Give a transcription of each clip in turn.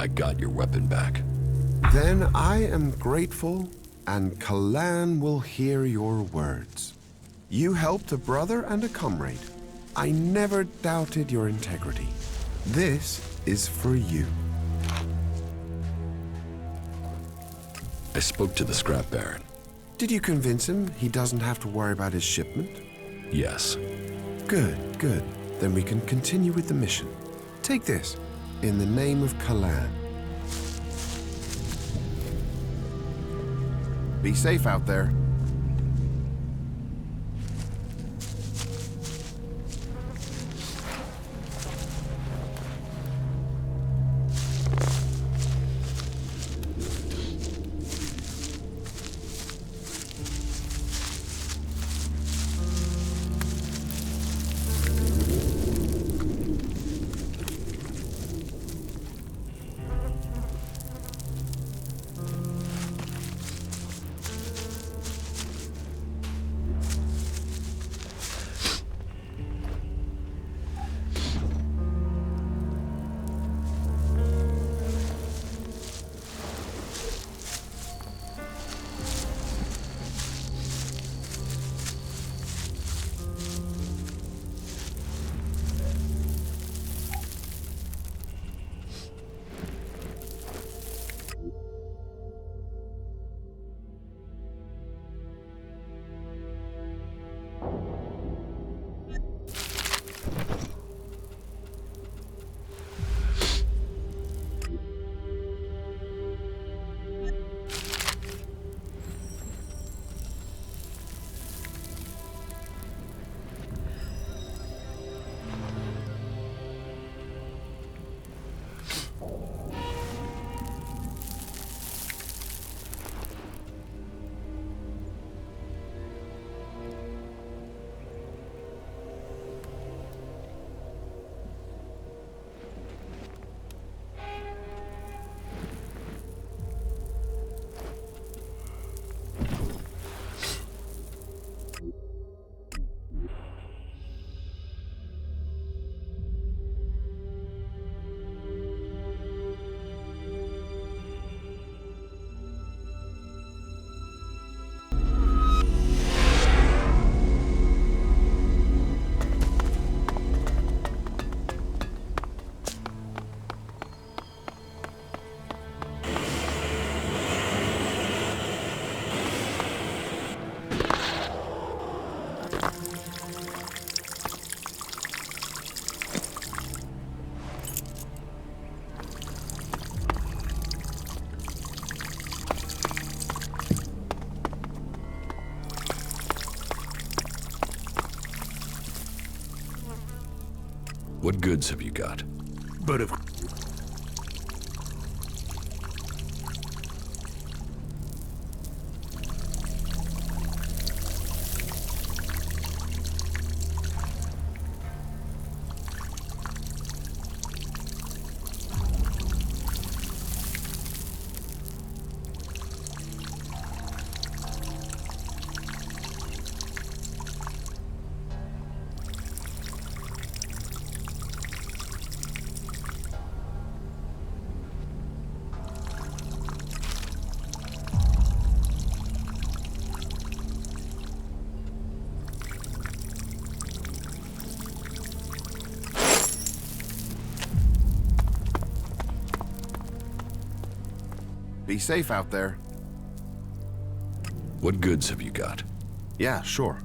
I got your weapon back. Then I am grateful, and Kalan will hear your words. You helped a brother and a comrade. I never doubted your integrity. This is for you. I spoke to the scrap baron. Did you convince him he doesn't have to worry about his shipment? Yes. Good, good. Then we can continue with the mission. Take this, in the name of Kalan. Be safe out there. What goods have you got? But of Be safe out there. What goods have you got? Yeah, sure.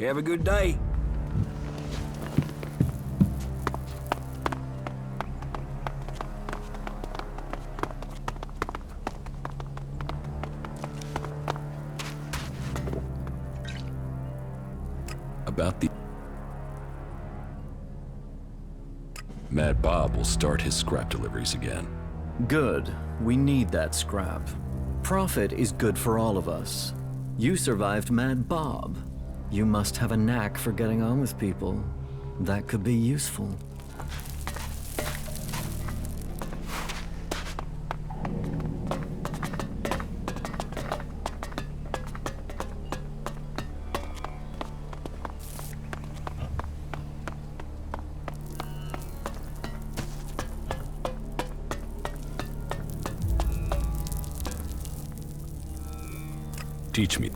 Have a good day. About the... Mad Bob will start his scrap deliveries again. Good. We need that scrap. Profit is good for all of us. You survived Mad Bob. You must have a knack for getting on with people. That could be useful. Teach me.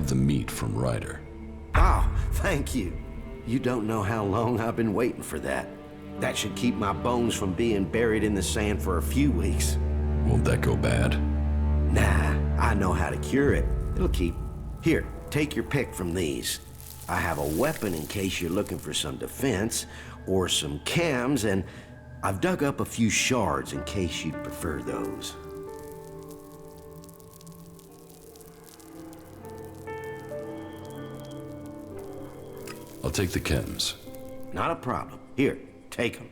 The meat from Ryder. Oh, thank you. You don't know how long I've been waiting for that. That should keep my bones from being buried in the sand for a few weeks. Won't that go bad? Nah, I know how to cure it. It'll keep. Here, take your pick from these. I have a weapon in case you're looking for some defense, or some cams, and I've dug up a few shards in case you'd prefer those. I'll take the chems. Not a problem. Here, take them.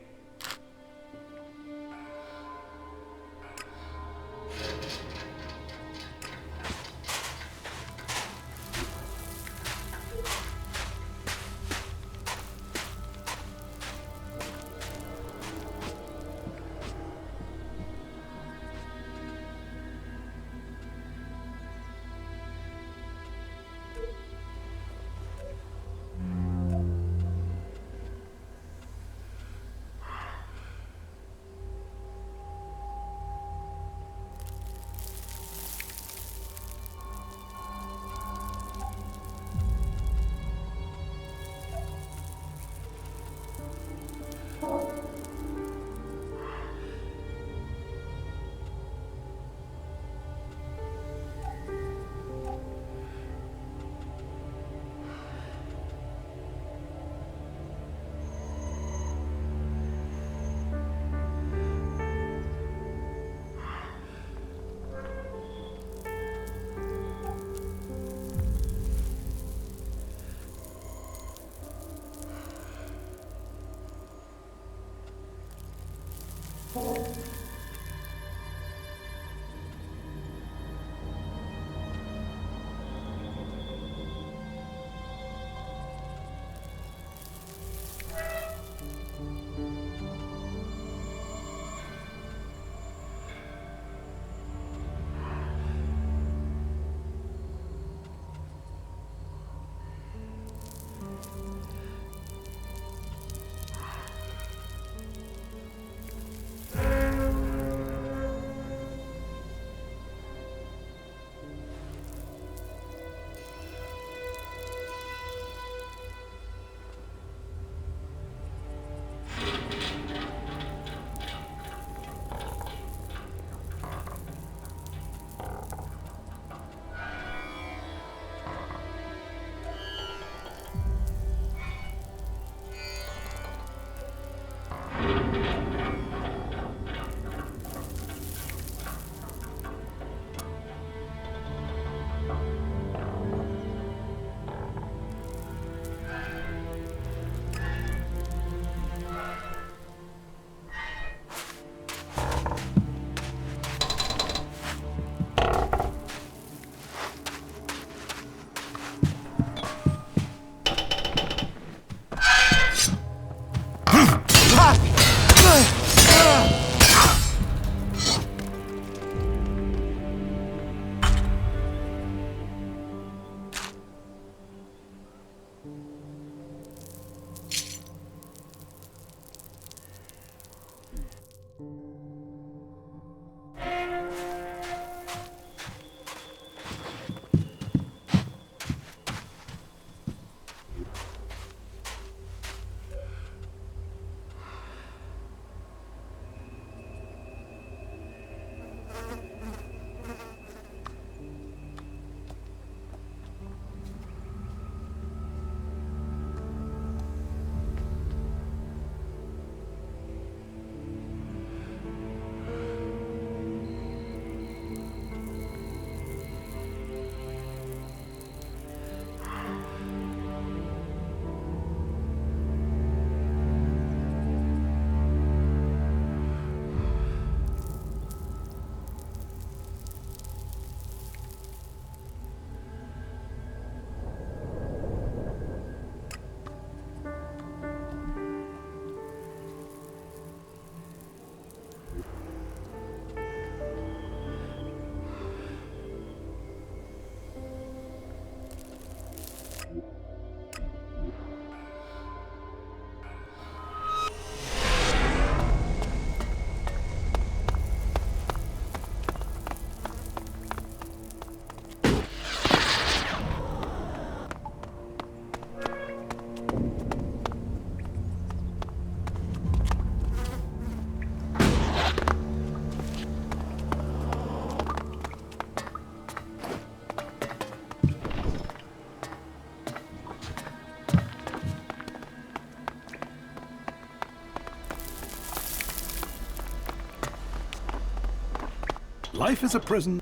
Life is a prison.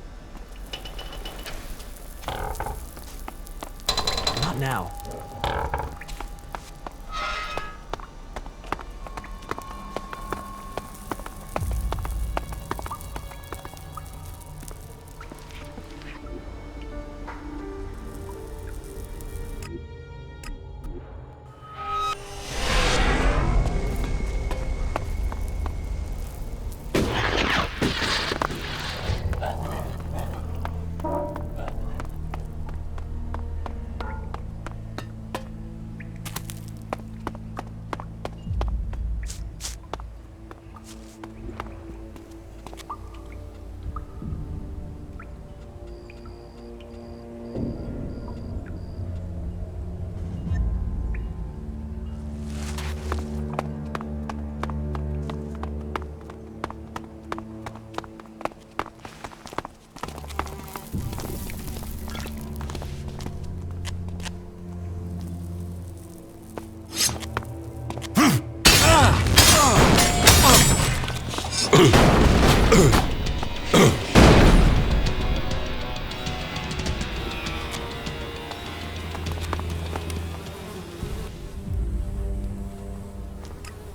Not now.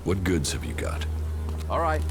What goods have you got? All right.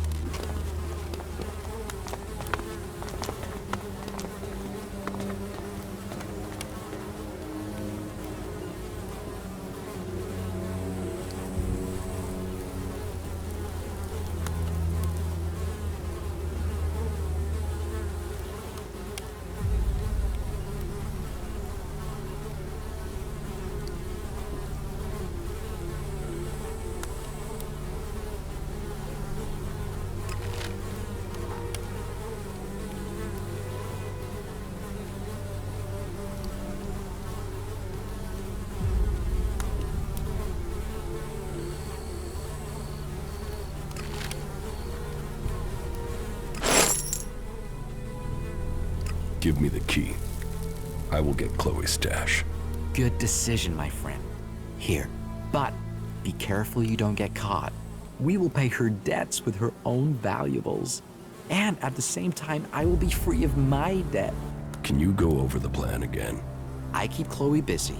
Give me the key. I will get Chloe's stash. Good decision, my friend. Here, but be careful you don't get caught. We will pay her debts with her own valuables. And at the same time, I will be free of my debt. Can you go over the plan again? I keep Chloe busy.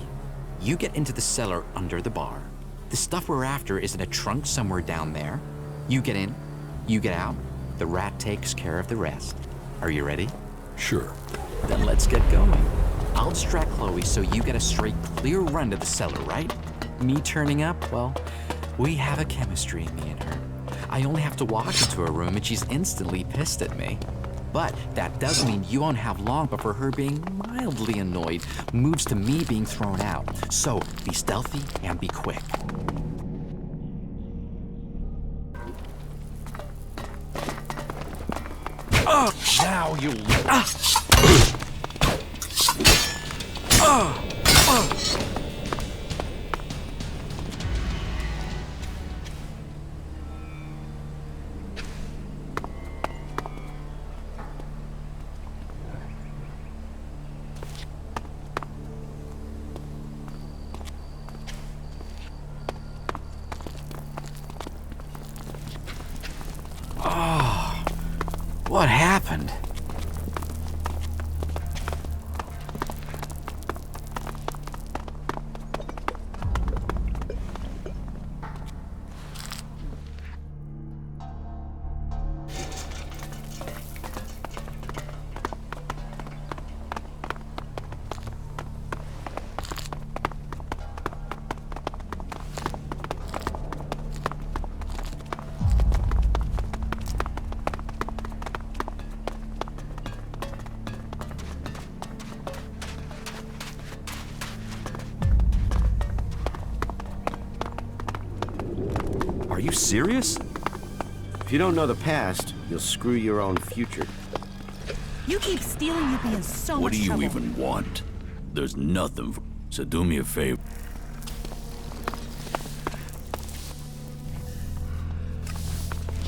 You get into the cellar under the bar. The stuff we're after is in a trunk somewhere down there. You get in, you get out. The rat takes care of the rest. Are you ready? Sure. Then let's get going. I'll distract Chloe so you get a straight, clear run to the cellar, right? Me turning up, well, we have a chemistry, me and her. I only have to walk into her room and she's instantly pissed at me. But that does mean you won't have long before her being mildly annoyed moves to me being thrown out. So be stealthy and be quick. Now you... What happened? Are you serious? If you don't know the past, you'll screw your own future. You keep stealing, you'll be in so What much do you trouble. even want? There's nothing for... So do me a favor.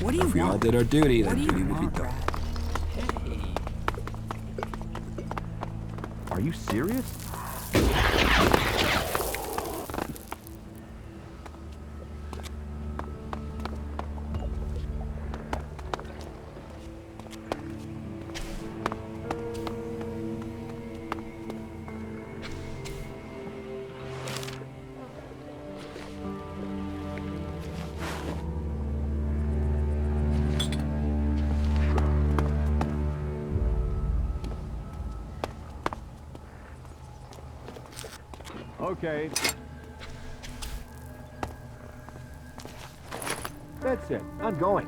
What do you If we all want? did our duty, What then do duty you would be want, done. Brad? Are you serious? Okay. That's it. I'm going.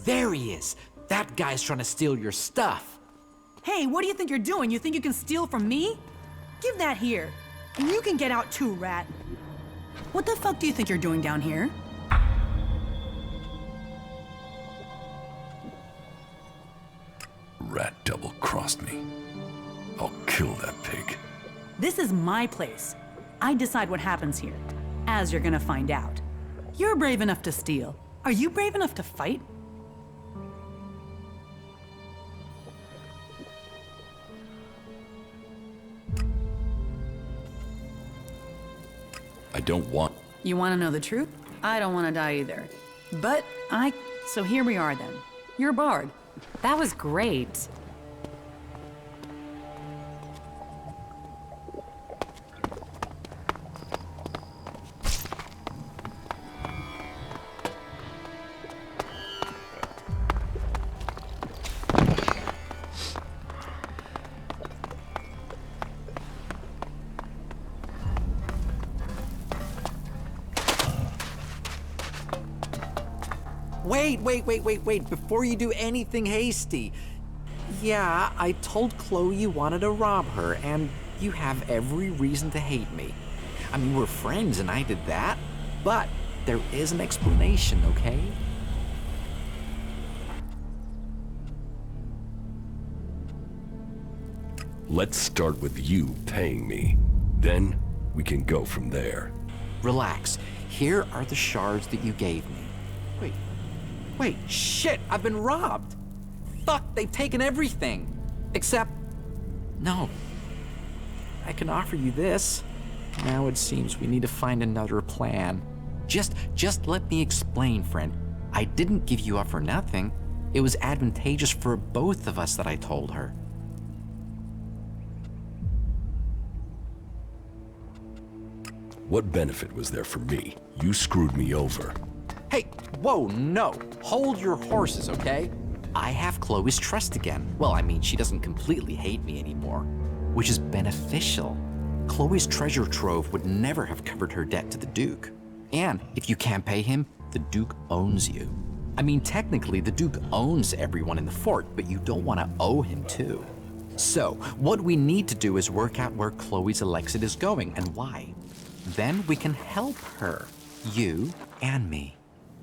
There he is. That guy's trying to steal your stuff. Hey, what do you think you're doing? You think you can steal from me? Give that here. And you can get out too, rat. What the fuck do you think you're doing down here? Rat double-crossed me. I'll kill that pig. This is my place. I decide what happens here, as you're gonna find out. You're brave enough to steal. Are you brave enough to fight? I don't want... You want to know the truth? I don't want to die either. But So here we are then. You're a bard. That was great. Wait, before you do anything hasty. Yeah, I told Chloe you wanted to rob her, and you have every reason to hate me. I mean, we're friends and I did that, but there is an explanation, okay? Let's start with you paying me. Then we can go from there. Relax. Here are the shards that you gave me. Wait, shit, I've been robbed. Fuck, they've taken everything. Except, no. I can offer you this. Now it seems we need to find another plan. Just let me explain, friend. I didn't give you up for nothing. It was advantageous for both of us that I told her. What benefit was there for me? You screwed me over. Hey, whoa, no. Hold your horses, okay? I have Chloe's trust again. Well, I mean, she doesn't completely hate me anymore, which is beneficial. Chloe's treasure trove would never have covered her debt to the Duke. And if you can't pay him, the Duke owns you. I mean, technically, the Duke owns everyone in the fort, but you don't want to owe him too. So, what we need to do is work out where Chloe's elixir is going and why. Then we can help her, you and me.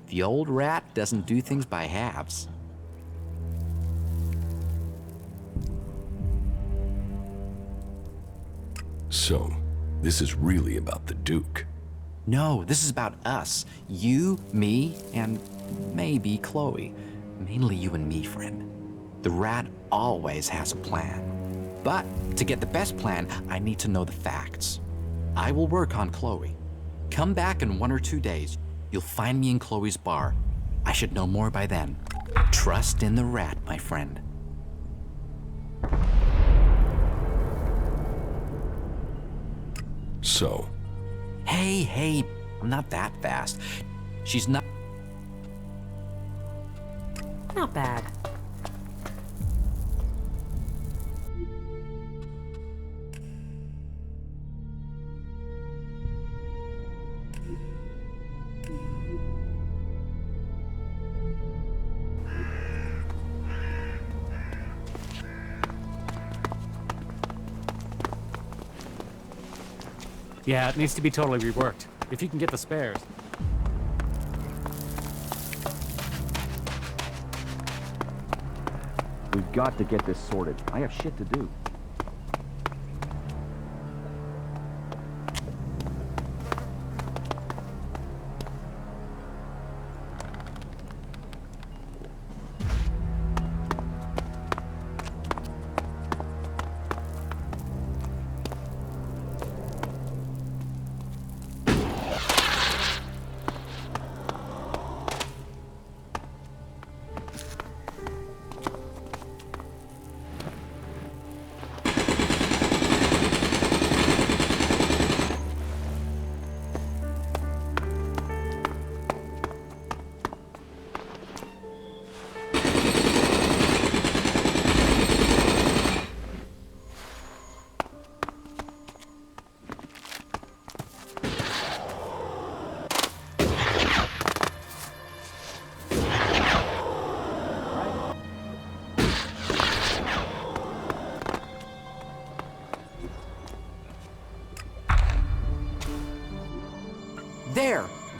The old rat doesn't do things by halves. So, this is really about the Duke. No, this is about us. You, me, and maybe Chloe. Mainly you and me, friend. The rat always has a plan. But to get the best plan, I need to know the facts. I will work on Chloe. Come back in 1 or 2 days. You'll find me in Chloe's bar. I should know more by then. Trust in the rat, my friend. So? Hey, I'm not that fast. She's not... Not bad. Yeah, it needs to be totally reworked. If you can get the spares. We've got to get this sorted. I have shit to do.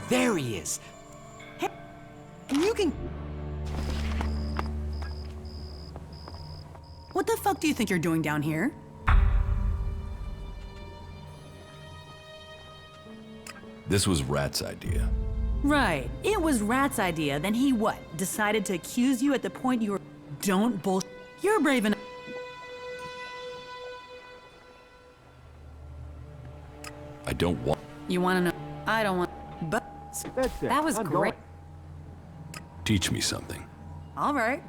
There he is. Hey, you can... What the fuck do you think you're doing down here? This was Rat's idea. Right. It was Rat's idea. Then he what? Decided to accuse you at the point you were... Don't bull... You're brave enough... I don't want... You wanna know? I don't want... But... That's it. That was I'm great. Teach me something. All right.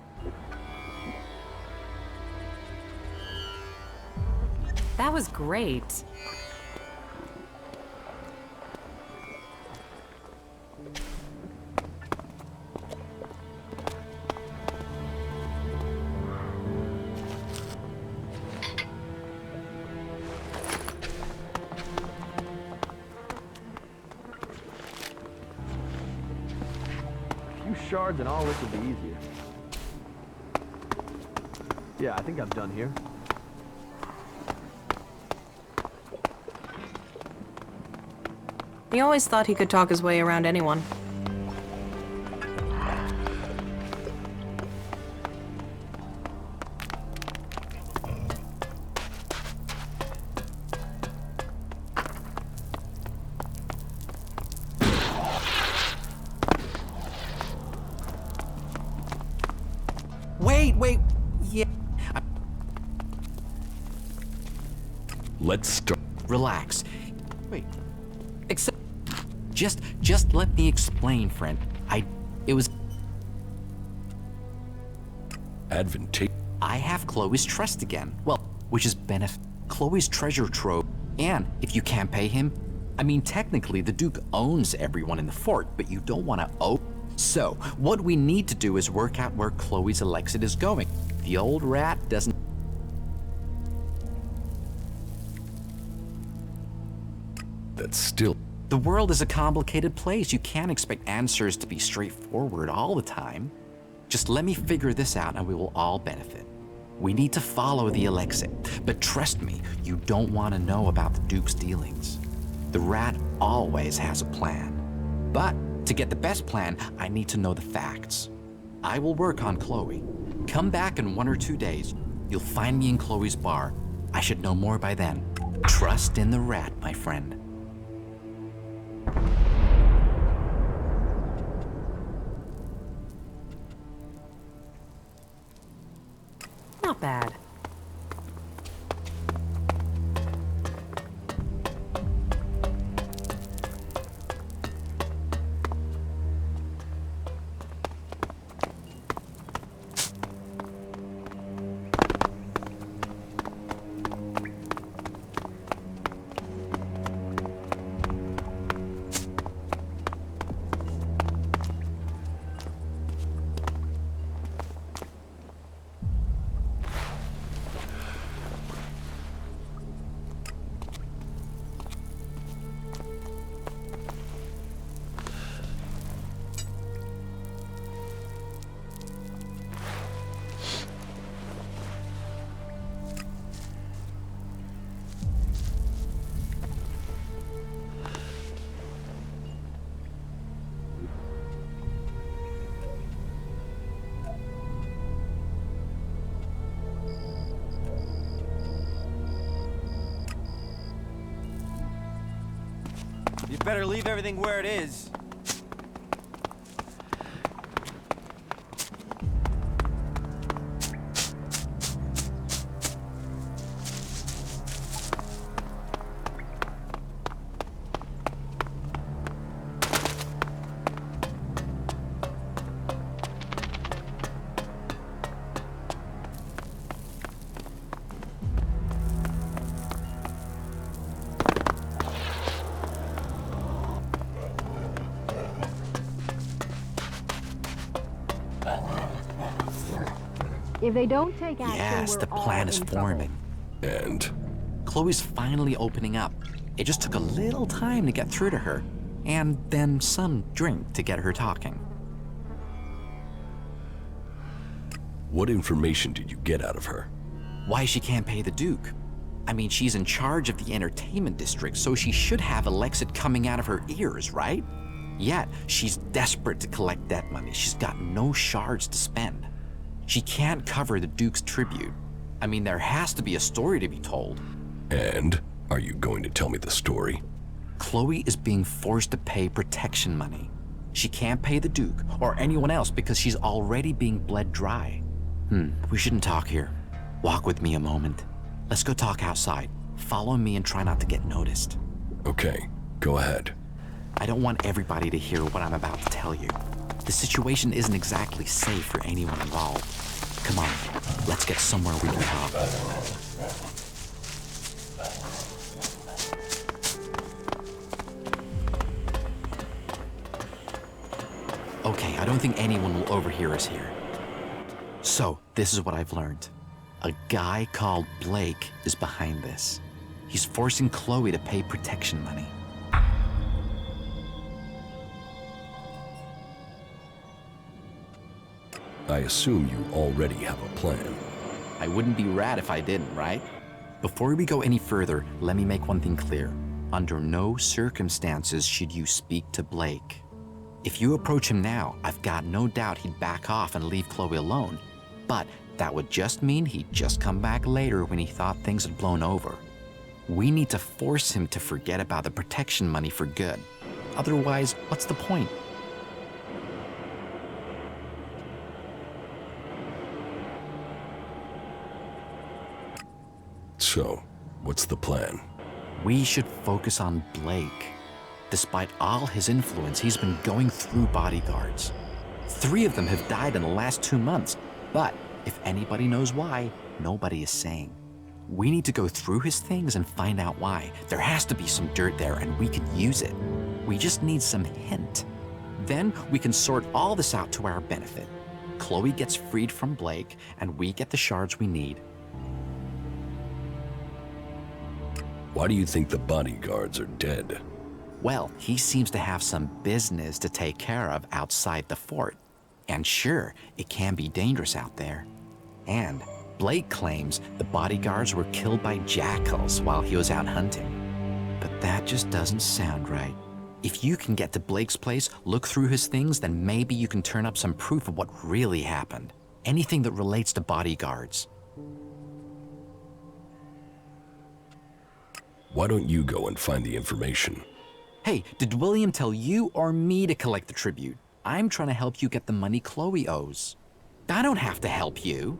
That was great. A few shards and all this will be easier. Yeah, I think I'm done here. He always thought he could talk his way around anyone. Wait. Yeah. Let's start. Relax. Wait. Except... Just let me explain, friend. It was... Advantage. I have Chloe's trust again. Well, which is Chloe's treasure trove. And if you can't pay him, I mean, technically the Duke owns everyone in the fort, but you don't want to owe. So, what we need to do is work out where Chloe's Elexit is going. The old rat doesn't... That's still... The world is a complicated place. You can't expect answers to be straightforward all the time. Just let me figure this out and we will all benefit. We need to follow the Elexit, but trust me, you don't want to know about the Duke's dealings. The rat always has a plan. But to get the best plan, I need to know the facts. I will work on Chloe. Come back in 1 or 2 days. You'll find me in Chloe's bar. I should know more by then. Trust in the rat, my friend. Not bad. You better leave everything where it is. If they don't take action, Yes, the plan is forming. And? Chloe's finally opening up. It just took a little time to get through to her, and then some drink to get her talking. What information did you get out of her? Why she can't pay the Duke. I mean, she's in charge of the entertainment district, so she should have Elexit coming out of her ears, right? Yet, she's desperate to collect that money. She's got no shards to spend. She can't cover the Duke's tribute. I mean, there has to be a story to be told. And? Are you going to tell me the story? Chloe is being forced to pay protection money. She can't pay the Duke or anyone else because she's already being bled dry. We shouldn't talk here. Walk with me a moment. Let's go talk outside. Follow me and try not to get noticed. Okay, go ahead. I don't want everybody to hear what I'm about to tell you. The situation isn't exactly safe for anyone involved. Come on, let's get somewhere we can talk. Okay, I don't think anyone will overhear us here. So, this is what I've learned. A guy called Blake is behind this. He's forcing Chloe to pay protection money. I assume you already have a plan. I wouldn't be rad if I didn't, right? Before we go any further, let me make one thing clear. Under no circumstances should you speak to Blake. If you approach him now, I've got no doubt he'd back off and leave Chloe alone. But that would just mean he'd just come back later when he thought things had blown over. We need to force him to forget about the protection money for good. Otherwise, what's the point? So, what's the plan? We should focus on Blake. Despite all his influence, he's been going through bodyguards. 3 of them have died in the last 2 months, but if anybody knows why, nobody is saying. We need to go through his things and find out why. There has to be some dirt there and we can use it. We just need some hint. Then we can sort all this out to our benefit. Chloe gets freed from Blake and we get the shards we need. Why do you think the bodyguards are dead? Well, he seems to have some business to take care of outside the fort. And sure, it can be dangerous out there. And Blake claims the bodyguards were killed by jackals while he was out hunting. But that just doesn't sound right. If you can get to Blake's place, look through his things, then maybe you can turn up some proof of what really happened. Anything that relates to bodyguards. Why don't you go and find the information? Hey, did William tell you or me to collect the tribute? I'm trying to help you get the money Chloe owes. I don't have to help you.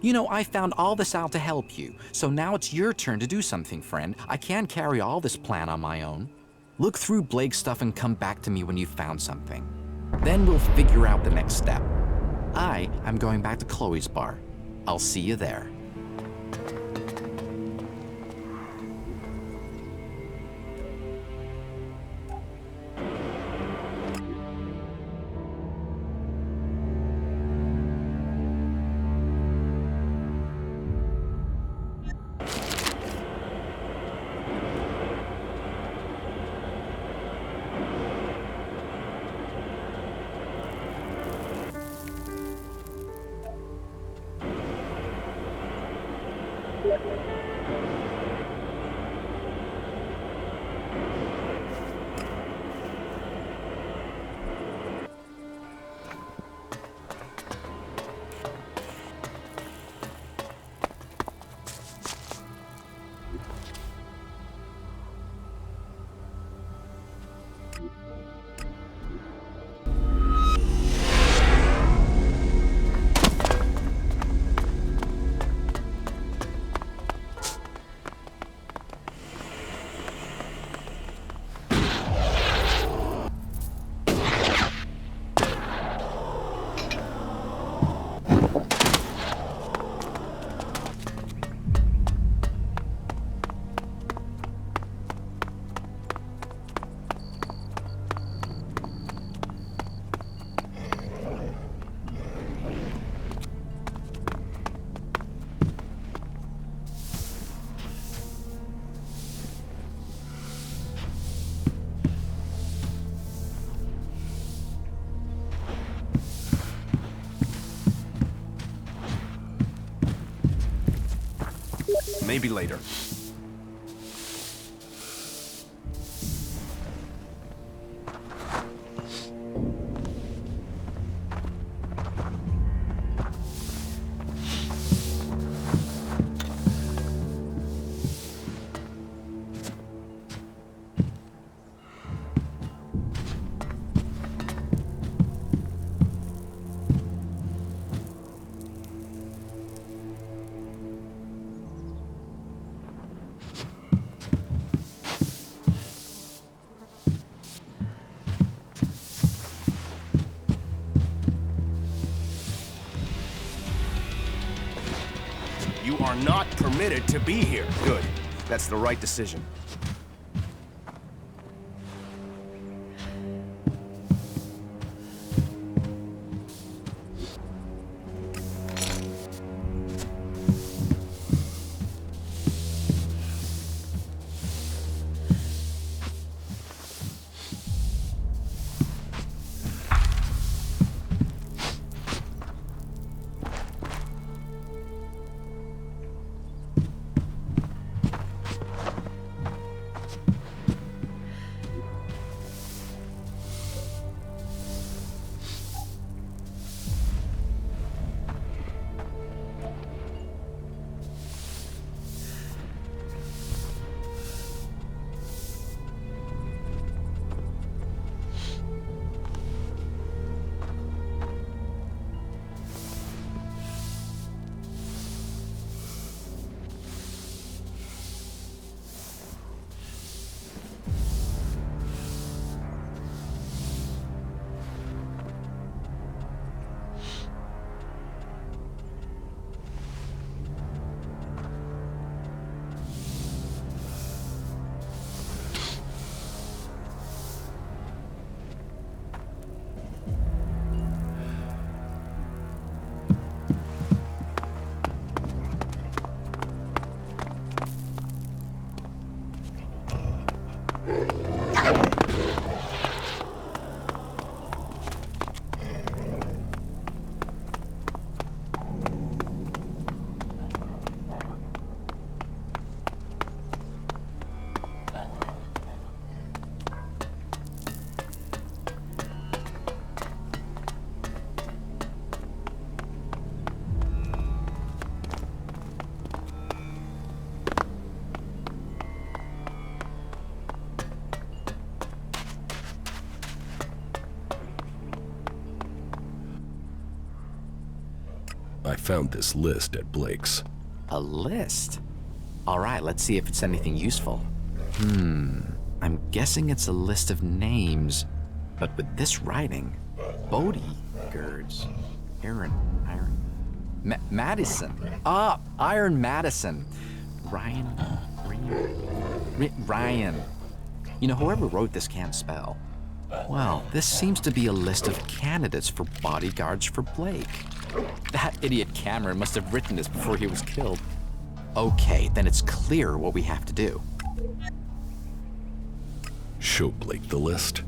You know, I found all this out to help you, so now it's your turn to do something, friend. I can't carry all this plan on my own. Look through Blake's stuff and come back to me when you've found something. Then we'll figure out the next step. I'm going back to Chloe's bar. I'll see you there. Maybe later. You are not permitted to be here. Good. That's the right decision. I found this list at Blake's. A list? All right, let's see if it's anything useful. I'm guessing it's a list of names, but with this writing, bodyguards, Iron, Madison. Iron Madison. Ryan. You know, whoever wrote this can't spell. Well, this seems to be a list of candidates for bodyguards for Blake. That idiot Cameron must have written this before he was killed. Okay, then it's clear what we have to do. Show Blake the list.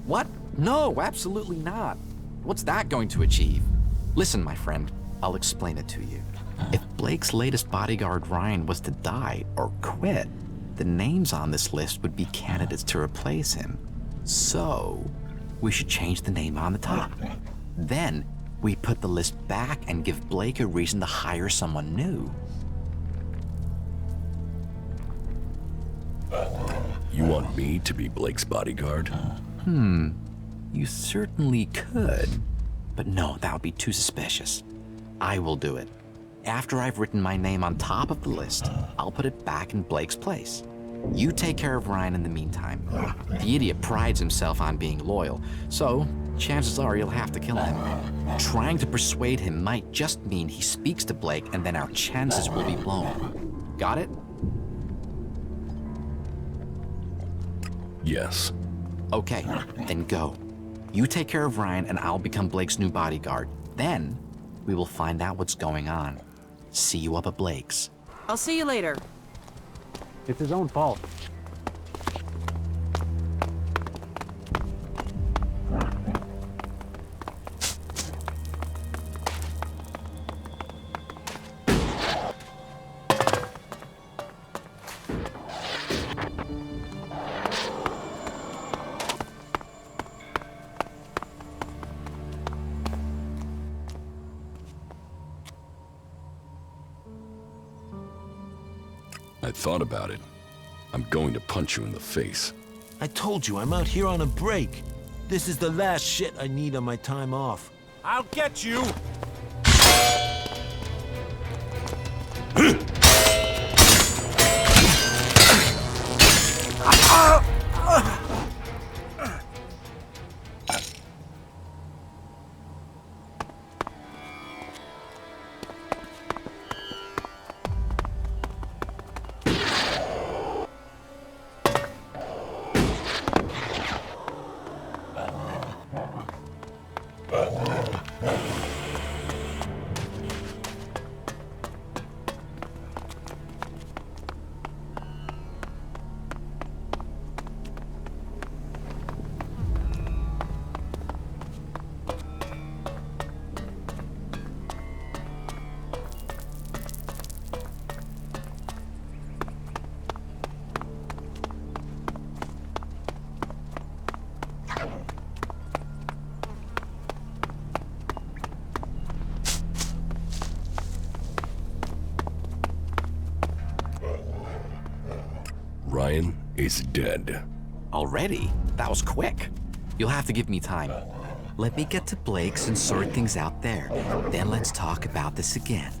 What? No, absolutely not. What's that going to achieve? Listen, my friend, I'll explain it to you. If Blake's latest bodyguard Ryan was to die or quit, the names on this list would be candidates to replace him. So, we should change the name on the top. Then, we put the list back and give Blake a reason to hire someone new. You want me to be Blake's bodyguard? You certainly could. But no, that would be too suspicious. I will do it. After I've written my name on top of the list, I'll put it back in Blake's place. You take care of Ryan in the meantime. The idiot prides himself on being loyal, so chances are you'll have to kill him. Trying to persuade him might just mean he speaks to Blake and then our chances will be blown. Got it? Yes. Okay, then go. You take care of Ryan and I'll become Blake's new bodyguard. Then, we will find out what's going on. See you up at Blake's. I'll see you later. It's his own fault. I thought about it. I'm going to punch you in the face. I told you, I'm out here on a break. This is the last shit I need on my time off. I'll get you! Ryan is dead. Already? That was quick. You'll have to give me time. Let me get to Blake's and sort things out there. Then let's talk about this again.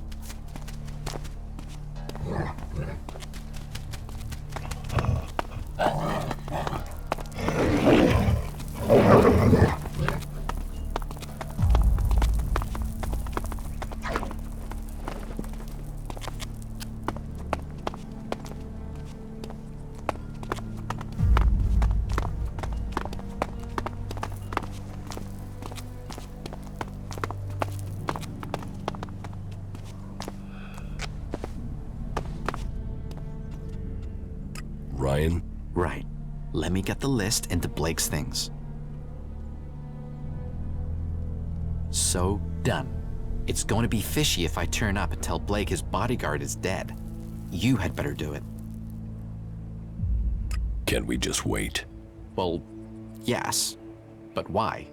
Ryan? Right. Let me get the list into Blake's things. So, done. It's going to be fishy if I turn up and tell Blake his bodyguard is dead. You had better do it. Can't we just wait? Well, yes. But why?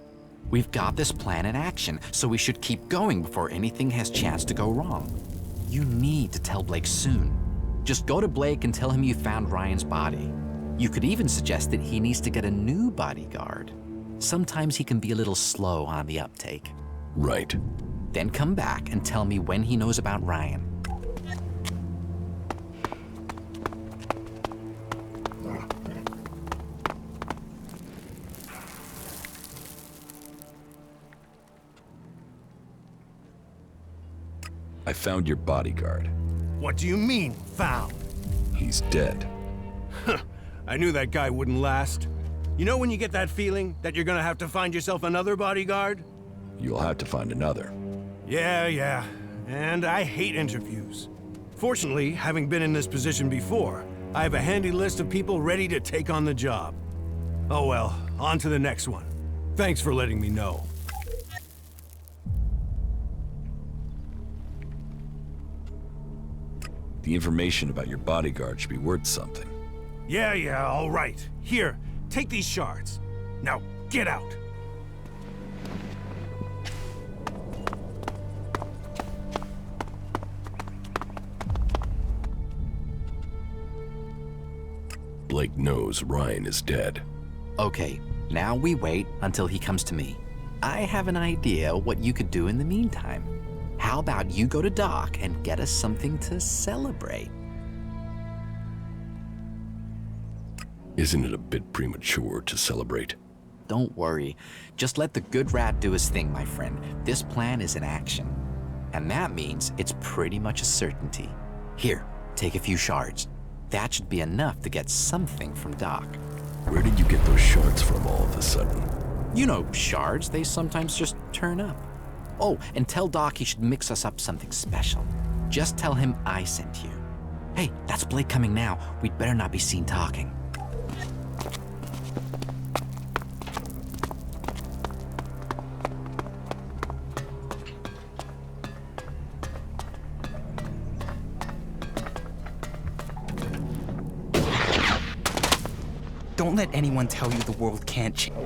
We've got this plan in action, so we should keep going before anything has chance to go wrong. You need to tell Blake soon. Just go to Blake and tell him you found Ryan's body. You could even suggest that he needs to get a new bodyguard. Sometimes he can be a little slow on the uptake. Right. Then come back and tell me when he knows about Ryan. I found your bodyguard. What do you mean, found? He's dead. I knew that guy wouldn't last. You know when you get that feeling that you're gonna have to find yourself another bodyguard? You'll have to find another. Yeah. And I hate interviews. Fortunately, having been in this position before, I have a handy list of people ready to take on the job. Oh well, on to the next one. Thanks for letting me know. The information about your bodyguard should be worth something. Yeah, all right. Here, take these shards. Now, get out. Blake knows Ryan is dead. Okay, now we wait until he comes to me. I have an idea what you could do in the meantime. How about you go to Doc and get us something to celebrate? Isn't it a bit premature to celebrate? Don't worry. Just let the good rat do his thing, my friend. This plan is in action. And that means it's pretty much a certainty. Here, take a few shards. That should be enough to get something from Doc. Where did you get those shards from all of a sudden? You know, shards, they sometimes just turn up. Oh, and tell Doc he should mix us up something special. Just tell him I sent you. Hey, that's Blake coming now. We'd better not be seen talking. Don't let anyone tell you the world can't change.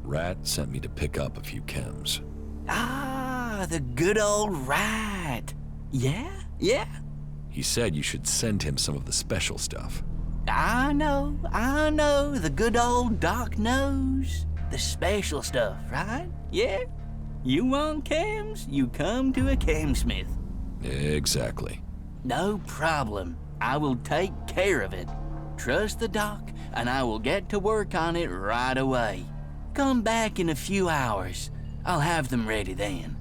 Rat sent me to pick up a few chems. Ah, the good old rat. Yeah? He said you should send him some of the special stuff. I know. The good old Doc knows. The special stuff, right? Yeah? You want chems? You come to a chemsmith. Exactly. No problem. I will take care of it. Trust the Doc, and I will get to work on it right away. Come back in a few hours. I'll have them ready then.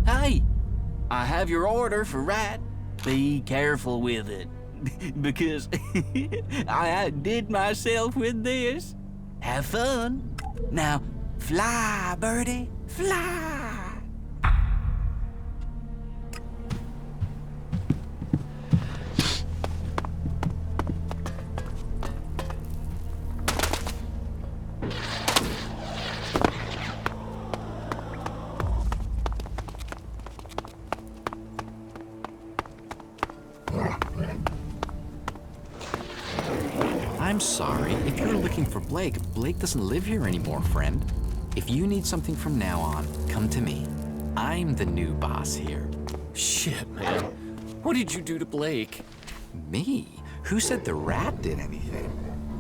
Hey! I have your order for Rat. Be careful with it, because I outdid myself with this. Have fun. Now, fly, birdie, fly! I'm sorry. If you're looking for Blake, Blake doesn't live here anymore, friend. If you need something from now on, come to me. I'm the new boss here. Shit, man. What did you do to Blake? Me? Who said the rat did anything?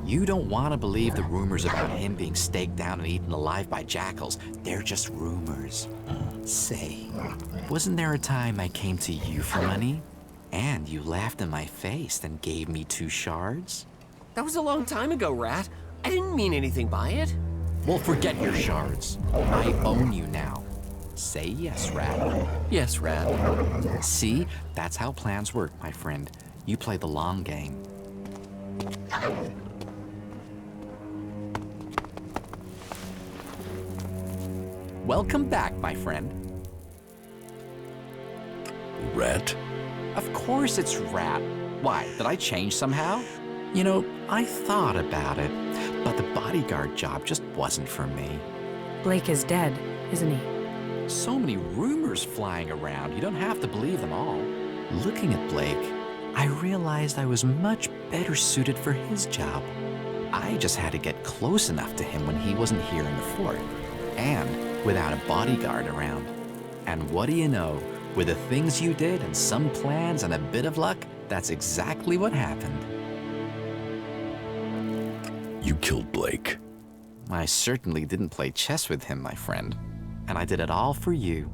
You don't want to believe the rumors about him being staked down and eaten alive by jackals. They're just rumors. Say, wasn't there a time I came to you for money? And you laughed in my face, then gave me 2 shards? That was a long time ago, Rat. I didn't mean anything by it. Well, forget your shards. I own you now. Say yes, Rat. Yes, Rat. See? That's how plans work, my friend. You play the long game. Welcome back, my friend. Rat? Of course it's Rat. Why, did I change somehow? You know, I thought about it, but the bodyguard job just wasn't for me. Blake is dead, isn't he? So many rumors flying around, you don't have to believe them all. Looking at Blake, I realized I was much better suited for his job. I just had to get close enough to him when he wasn't here in the fort, and without a bodyguard around. And what do you know? With the things you did and some plans and a bit of luck, that's exactly what happened. You killed Blake. I certainly didn't play chess with him, my friend. And I did it all for you.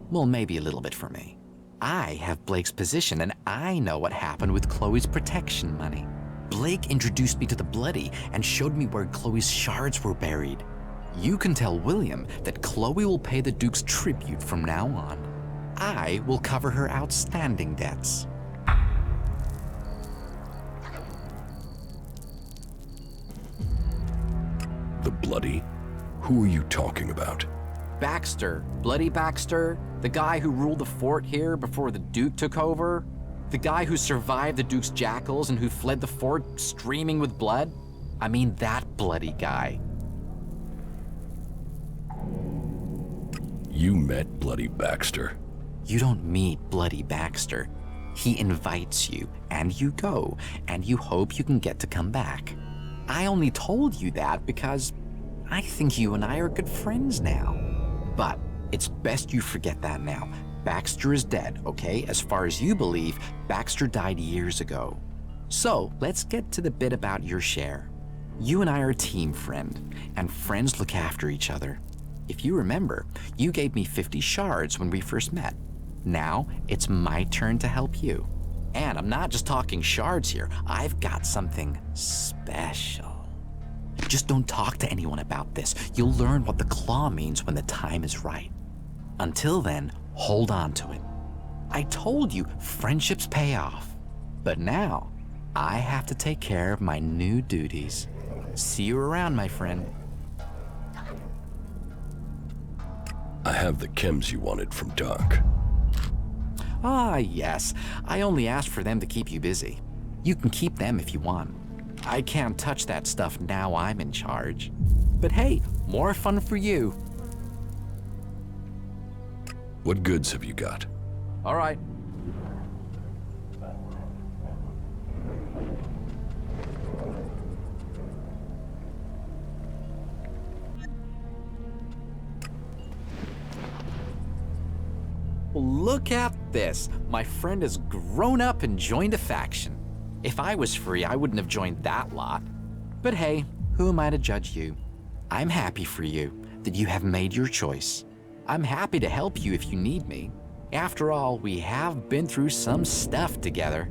Well, maybe a little bit for me. I have Blake's position, and I know what happened with Chloe's protection money. Blake introduced me to the Bloody and showed me where Chloe's shards were buried. You can tell William that Chloe will pay the Duke's tribute from now on. I will cover her outstanding debts. The Bloody? Who are you talking about? Baxter, Bloody Baxter, the guy who ruled the fort here before the Duke took over. The guy who survived the Duke's jackals and who fled the fort streaming with blood. I mean, that bloody guy. You met Bloody Baxter. You don't meet Bloody Baxter. He invites you, and you go, and you hope you can get to come back. I only told you that because I think you and I are good friends now. But it's best you forget that now. Baxter is dead, okay? As far as you believe, Baxter died years ago. So let's get to the bit about your share. You and I are a team, friend, and friends look after each other. If you remember, you gave me 50 shards when we first met. Now it's my turn to help you. And I'm not just talking shards here. I've got something special. Just don't talk to anyone about this. You'll learn what the claw means when the time is right. Until then, hold on to it. I told you friendships pay off. But now, I have to take care of my new duties. See you around, my friend. I have the chems you wanted from Doc. Ah, yes. I only asked for them to keep you busy. You can keep them if you want. I can't touch that stuff now I'm in charge. But hey, more fun for you. What goods have you got? All right. Well, look at this. My friend has grown up and joined a faction. If I was free, I wouldn't have joined that lot. But hey, who am I to judge you? I'm happy for you that you have made your choice. I'm happy to help you if you need me. After all, we have been through some stuff together.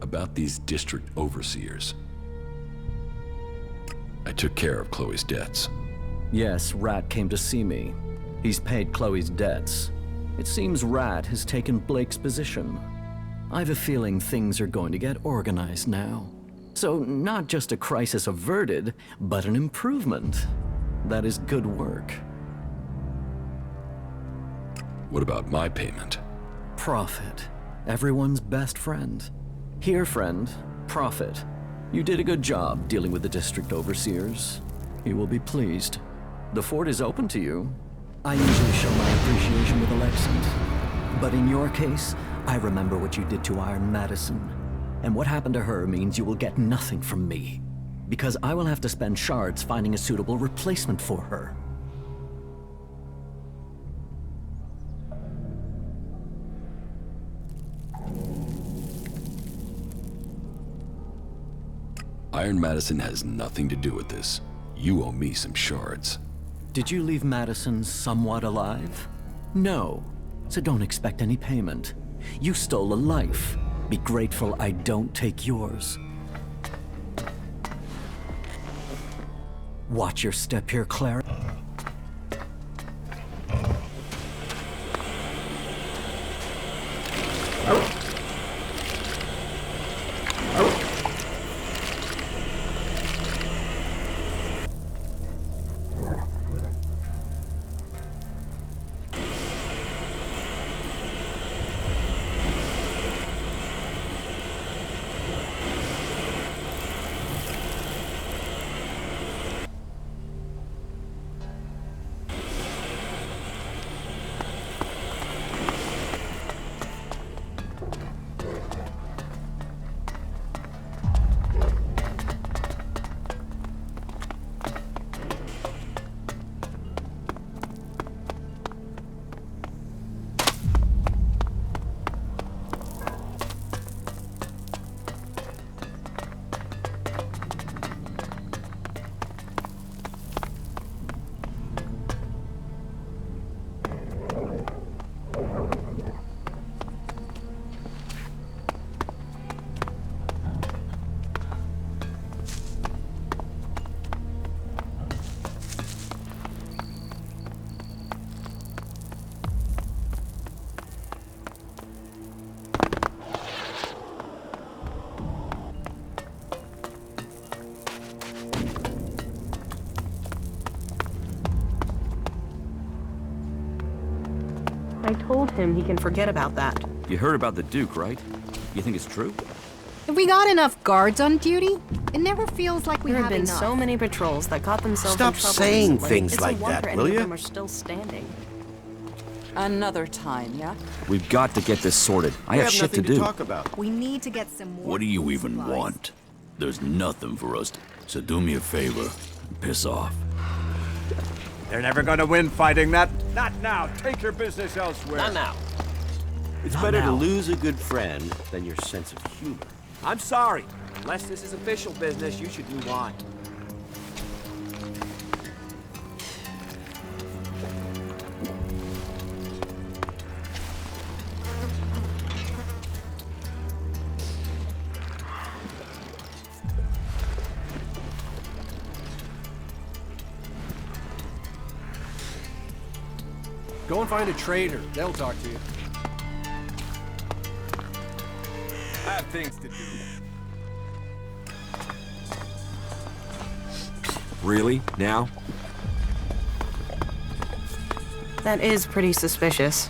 About these district overseers. I took care of Chloe's debts. Yes, Rat came to see me. He's paid Chloe's debts. It seems Rat has taken Blake's position. I've a feeling things are going to get organized now. So, not just a crisis averted, but an improvement. That is good work. What about my payment? Prophet. Everyone's best friend. Here, friend. Prophet. You did a good job dealing with the district overseers. He will be pleased. The fort is open to you. I usually show my appreciation with elections. But in your case, I remember what you did to Iron Madison. And what happened to her means you will get nothing from me. Because I will have to spend shards finding a suitable replacement for her. Iron Madison has nothing to do with this. You owe me some shards. Did you leave Madison somewhat alive? No, so don't expect any payment. You stole a life. Be grateful I don't take yours. Watch your step here, Clara. I told him he can forget about that. You heard about the Duke, right? You think it's true? Have we got enough guards on duty? It never feels like we There have have been enough. so many patrols that got themselves Stop in trouble saying recently. things It's like a wonder that, any will of ya? them are still standing. Another time, yeah? We've got to get this sorted. I have shit to do. We need to get some more. What do you food even supplies. want? There's nothing for us to... So do me a favor and piss off. They're never gonna win fighting that. Not now. Take your business elsewhere. Not now. It's better to lose a good friend than your sense of humor. I'm sorry. Unless this is official business, you should move on. Go and find a trader. They'll talk to you. I have things to do. Really? Now? That is pretty suspicious.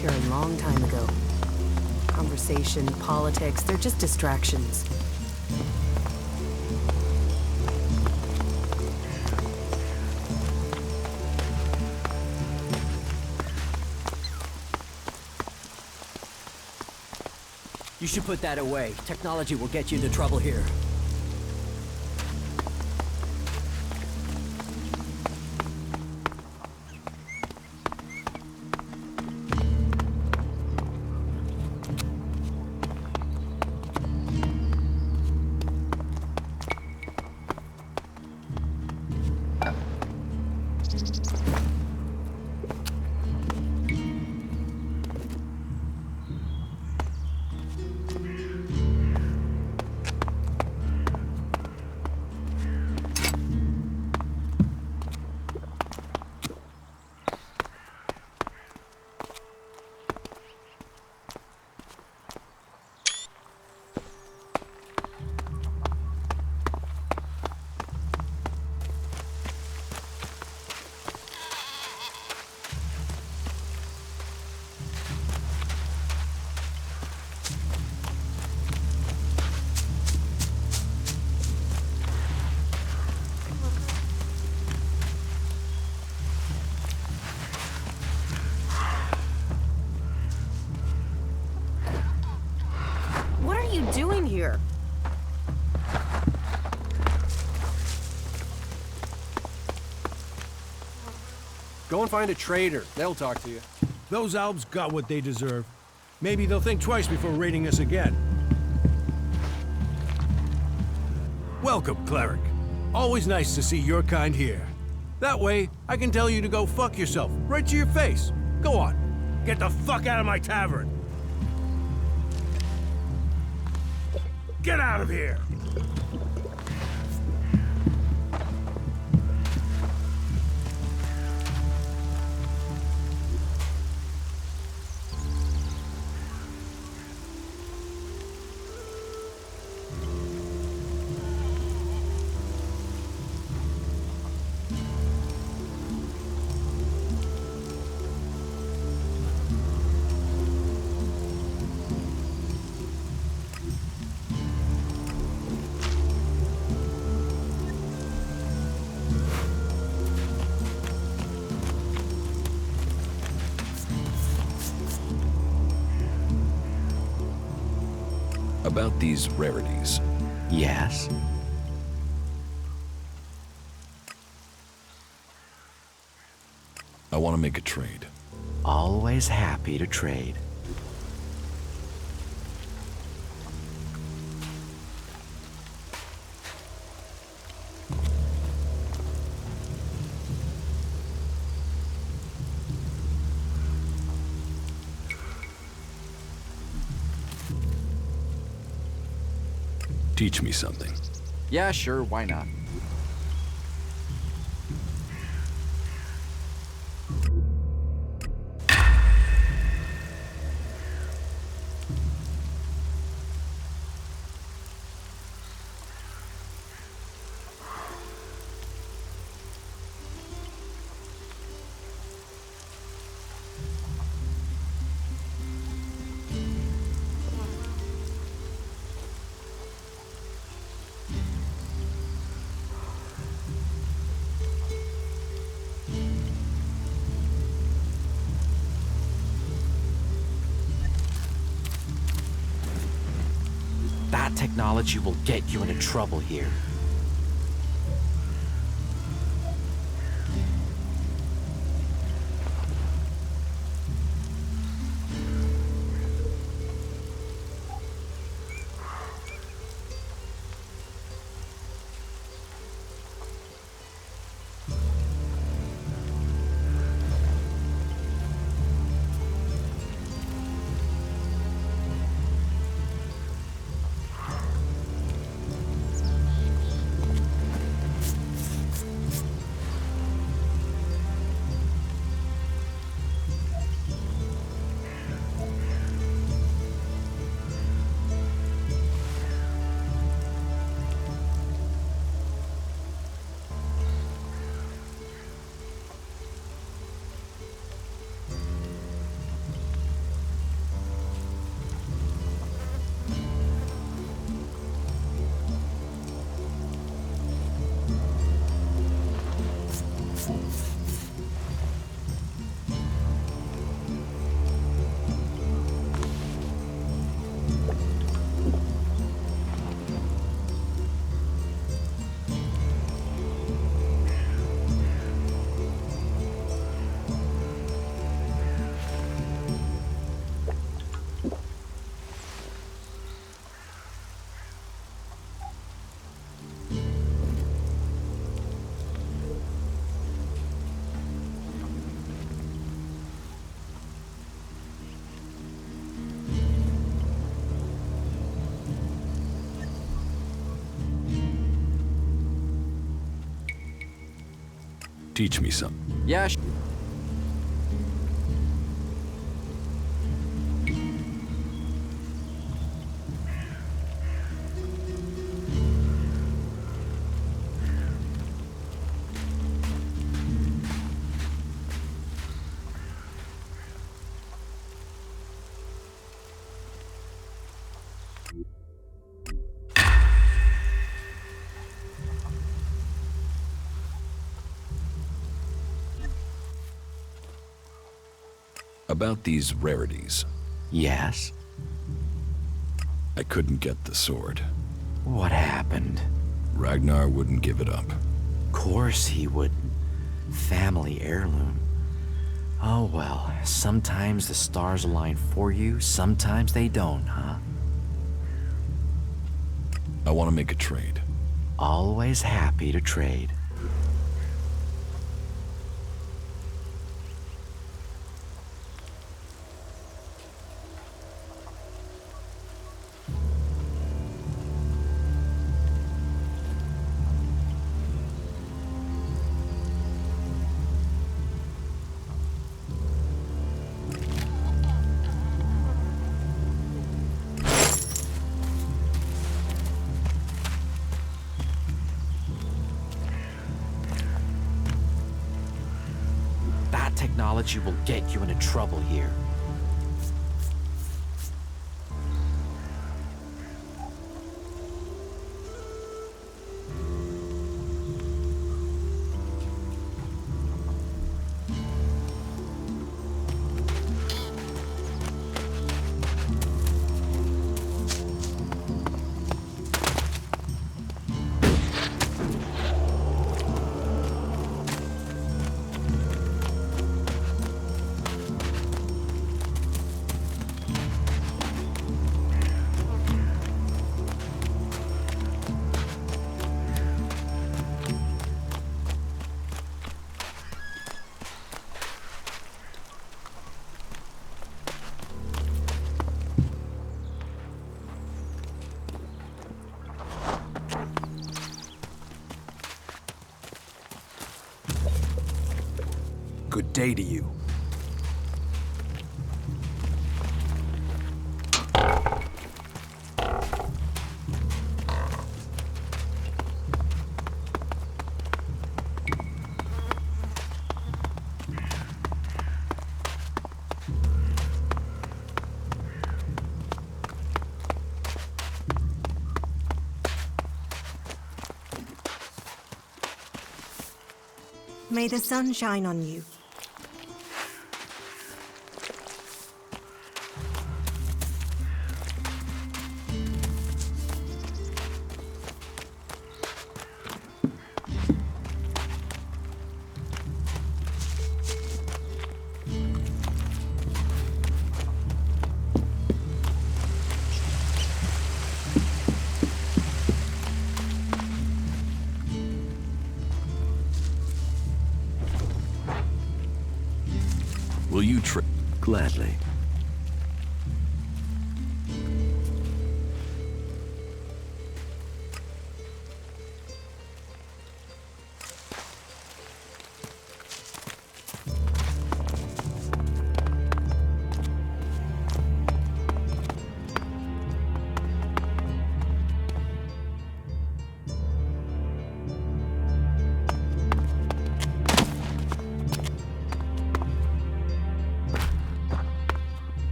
Here a long time ago. Conversation, politics, they're just distractions. You should put that away. Technology will get you into trouble here. you doing here? Go and find a trader. They'll talk to you. Those Albs got what they deserve. Maybe they'll think twice before raiding us again. Welcome, cleric. Always nice to see your kind here. That way, I can tell you to go fuck yourself, right to your face. Go on. Get the fuck out of my tavern. Get out of here! About these rarities. Yes? I want to make a trade. Always happy to trade. Teach me something. Yeah, sure, why not? That technology will get you into trouble here. Teach me something. Yeah, About these rarities. Yes? I couldn't get the sword. What happened? Ragnar wouldn't give it up. Course he wouldn't. Family heirloom. Oh well, sometimes the stars align for you, sometimes they don't, huh? I want to make a trade. Always happy to trade. Technology will get you into trouble here. Good day to you. May the sun shine on you. Will you Gladly.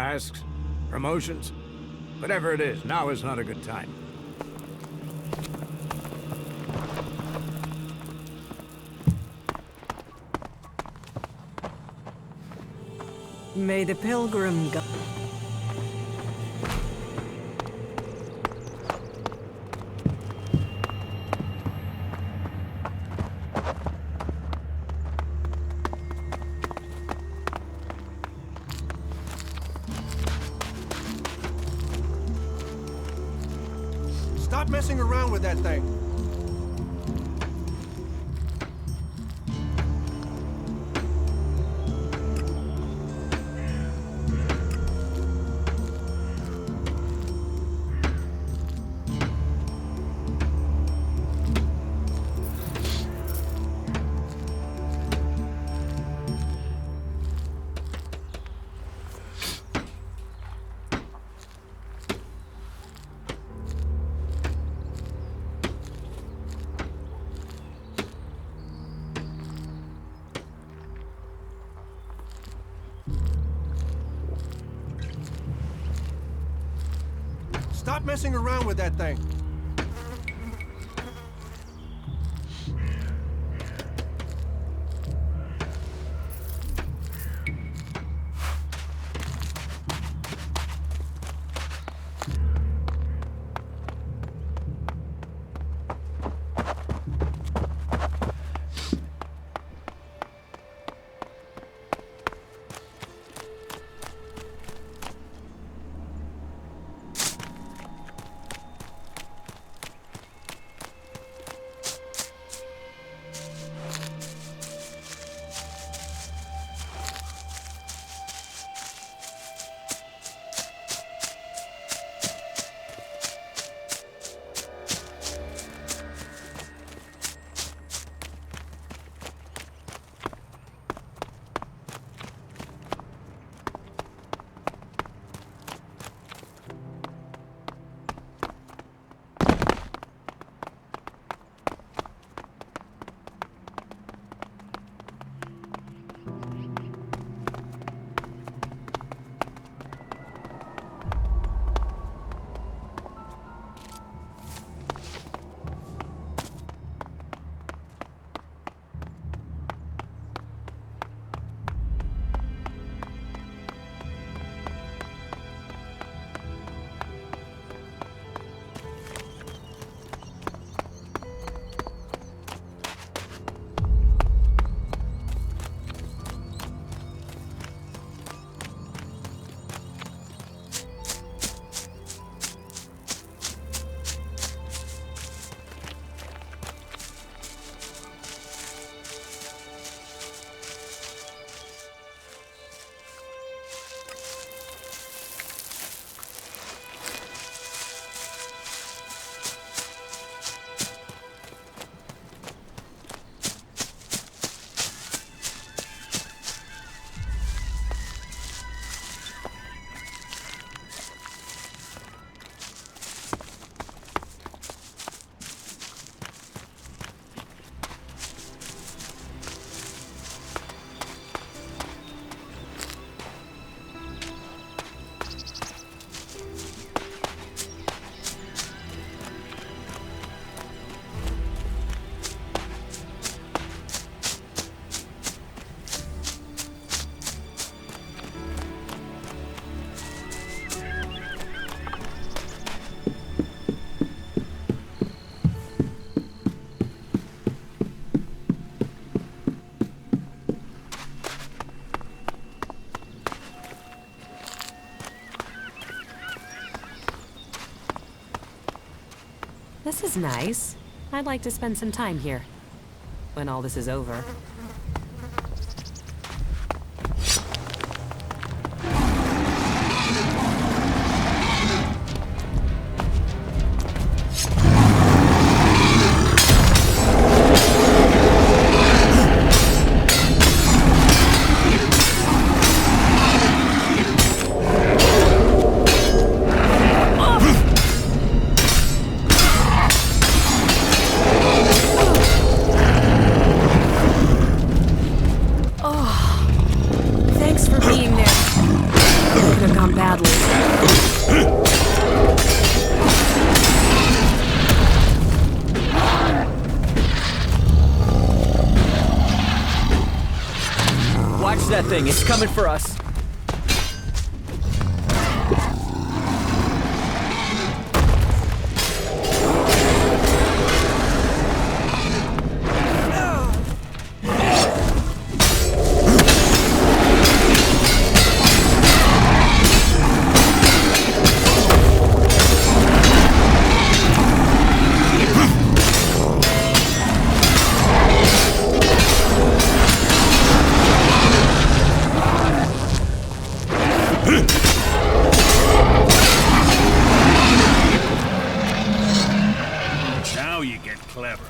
Tasks? Promotions? Whatever it is, now is not a good time. May the pilgrim go. Stop messing around with that thing. Stop messing around with that thing. This is nice. I'd like to spend some time here. When all this is over. badly. Watch that thing, it's coming for us. Now you get clever.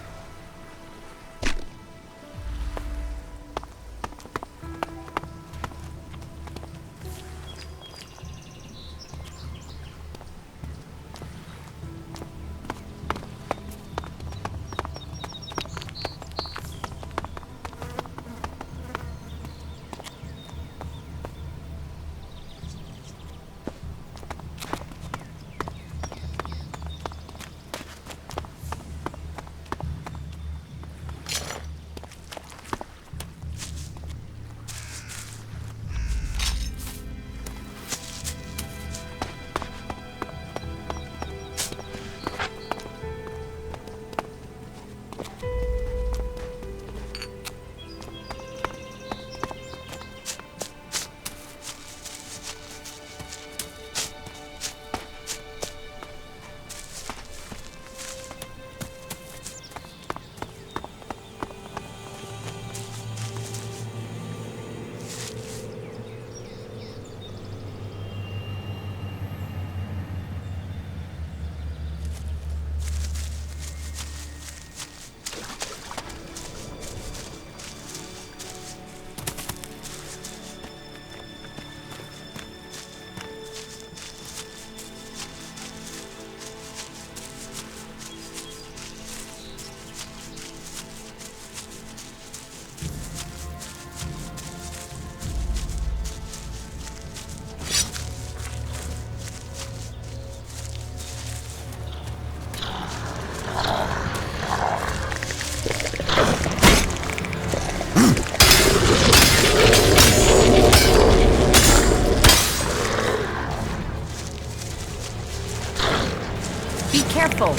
Be careful.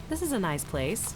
This is a nice place.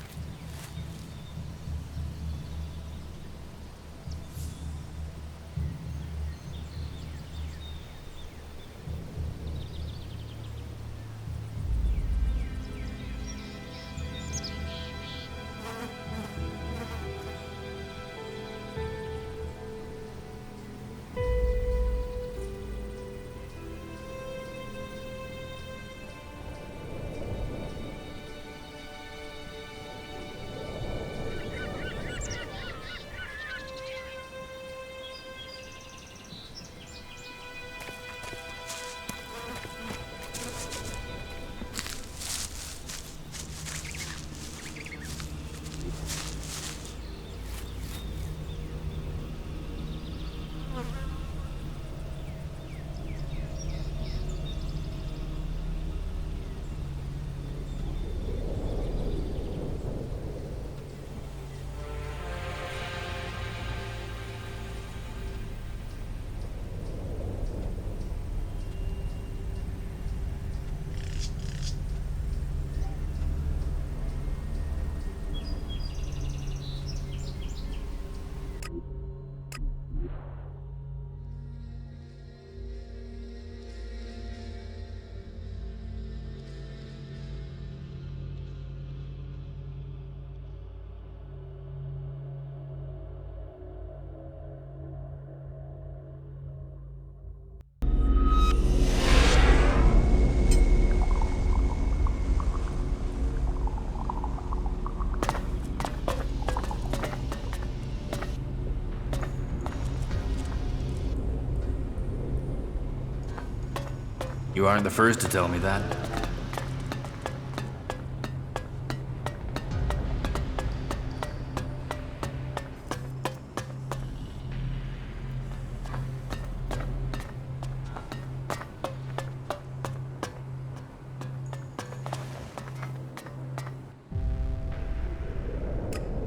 You aren't the first to tell me that.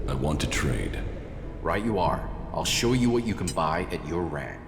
I want to trade. Right you are. I'll show you what you can buy at your rank.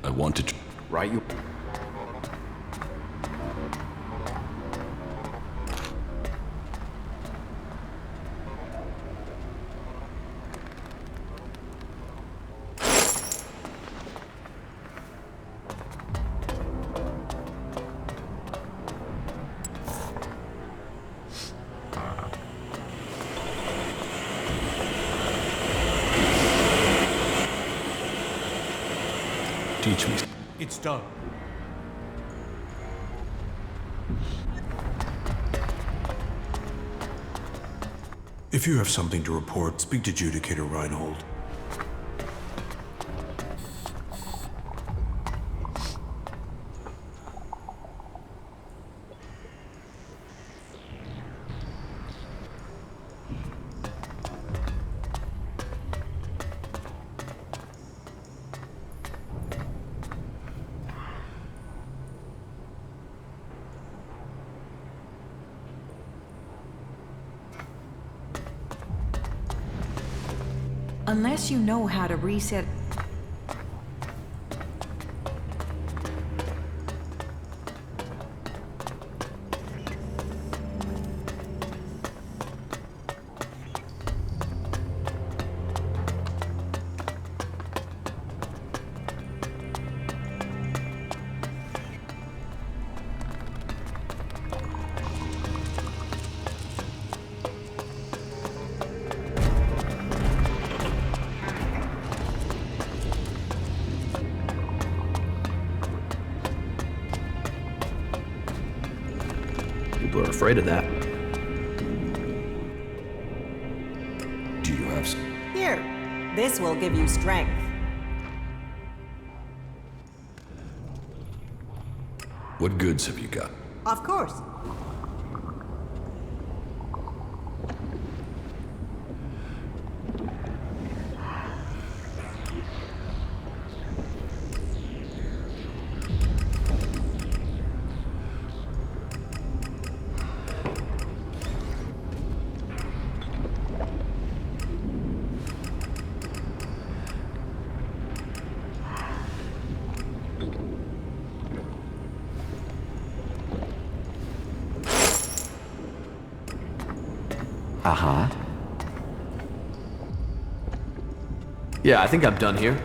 I want to... Right you... Teach me. It's done. If you have something to report, speak to Judicator Reinhold. Unless you know how to reset... People are afraid of that. Do you have some? Here, this will give you strength. What goods have you got? Of course. Uh-huh. Yeah, I think I'm done here.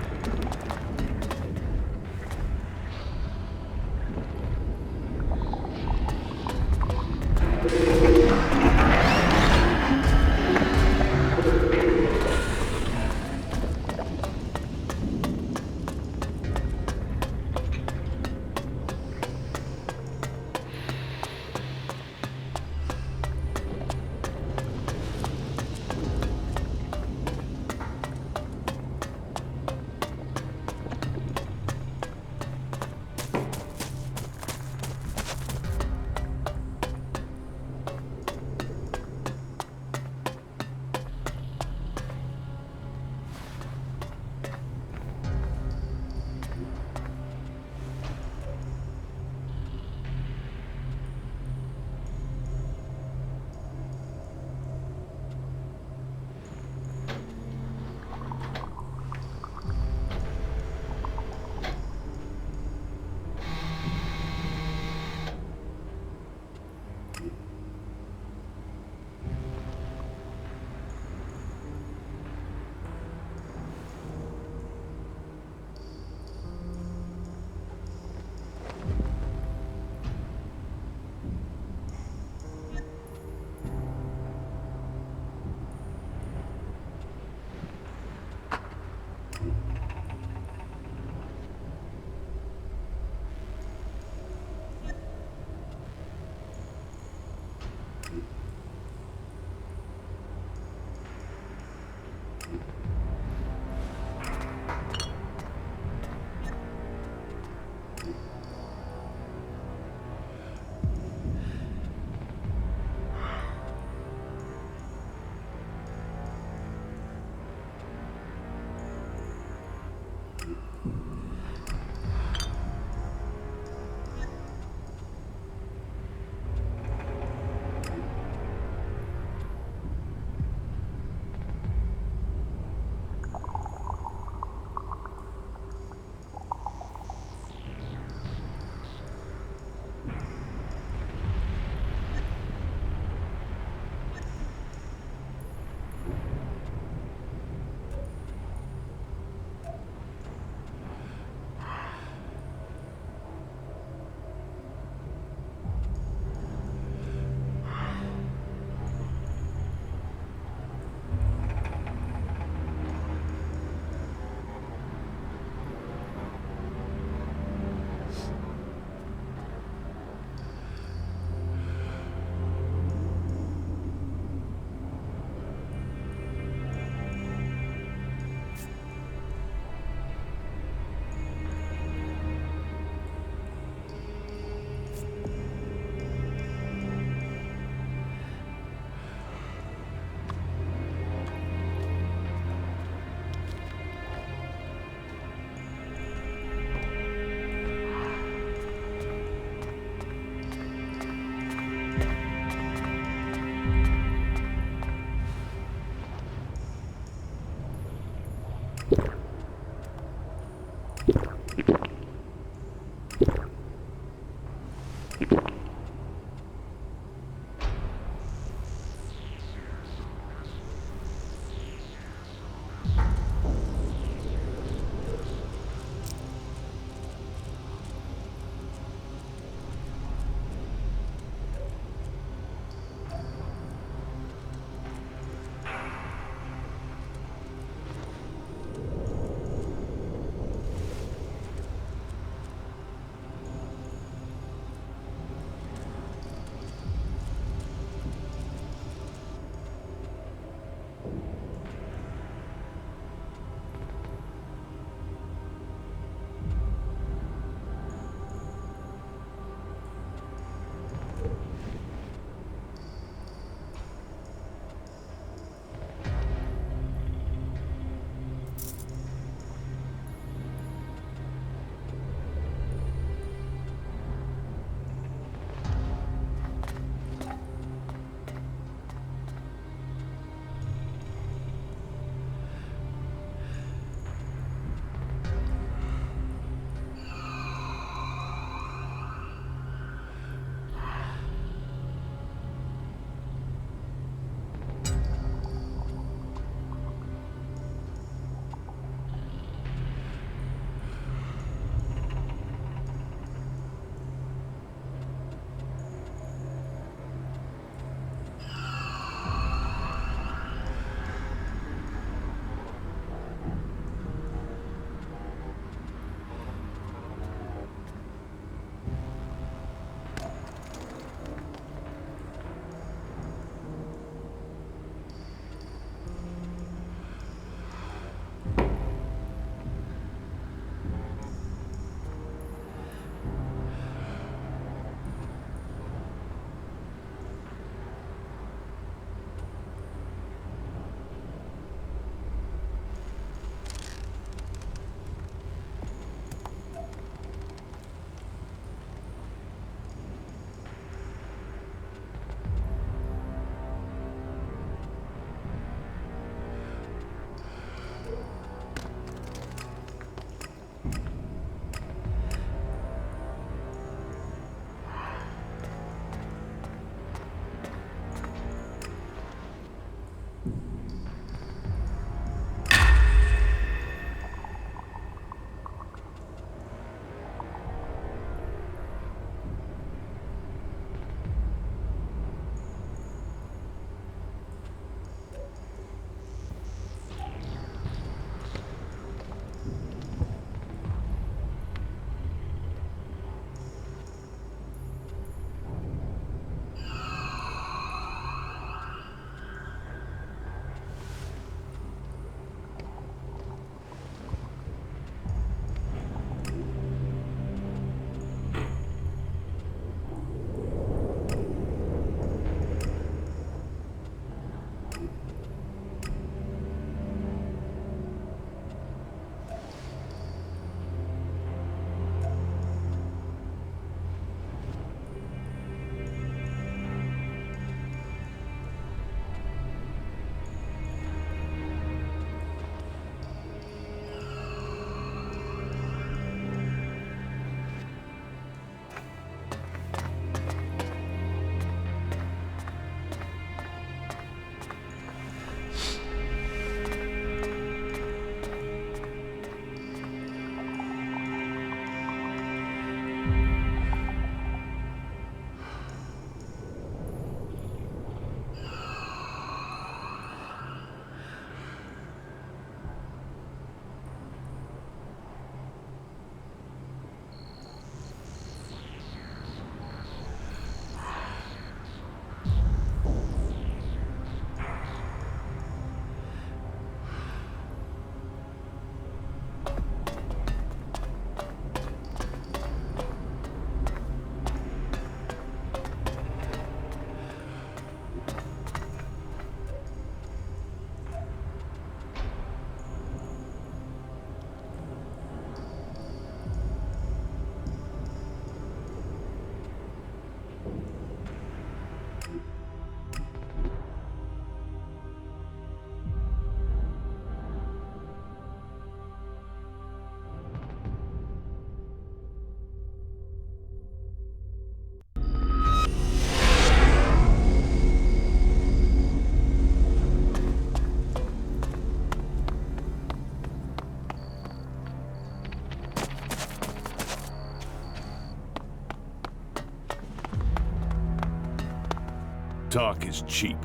Talk is cheap.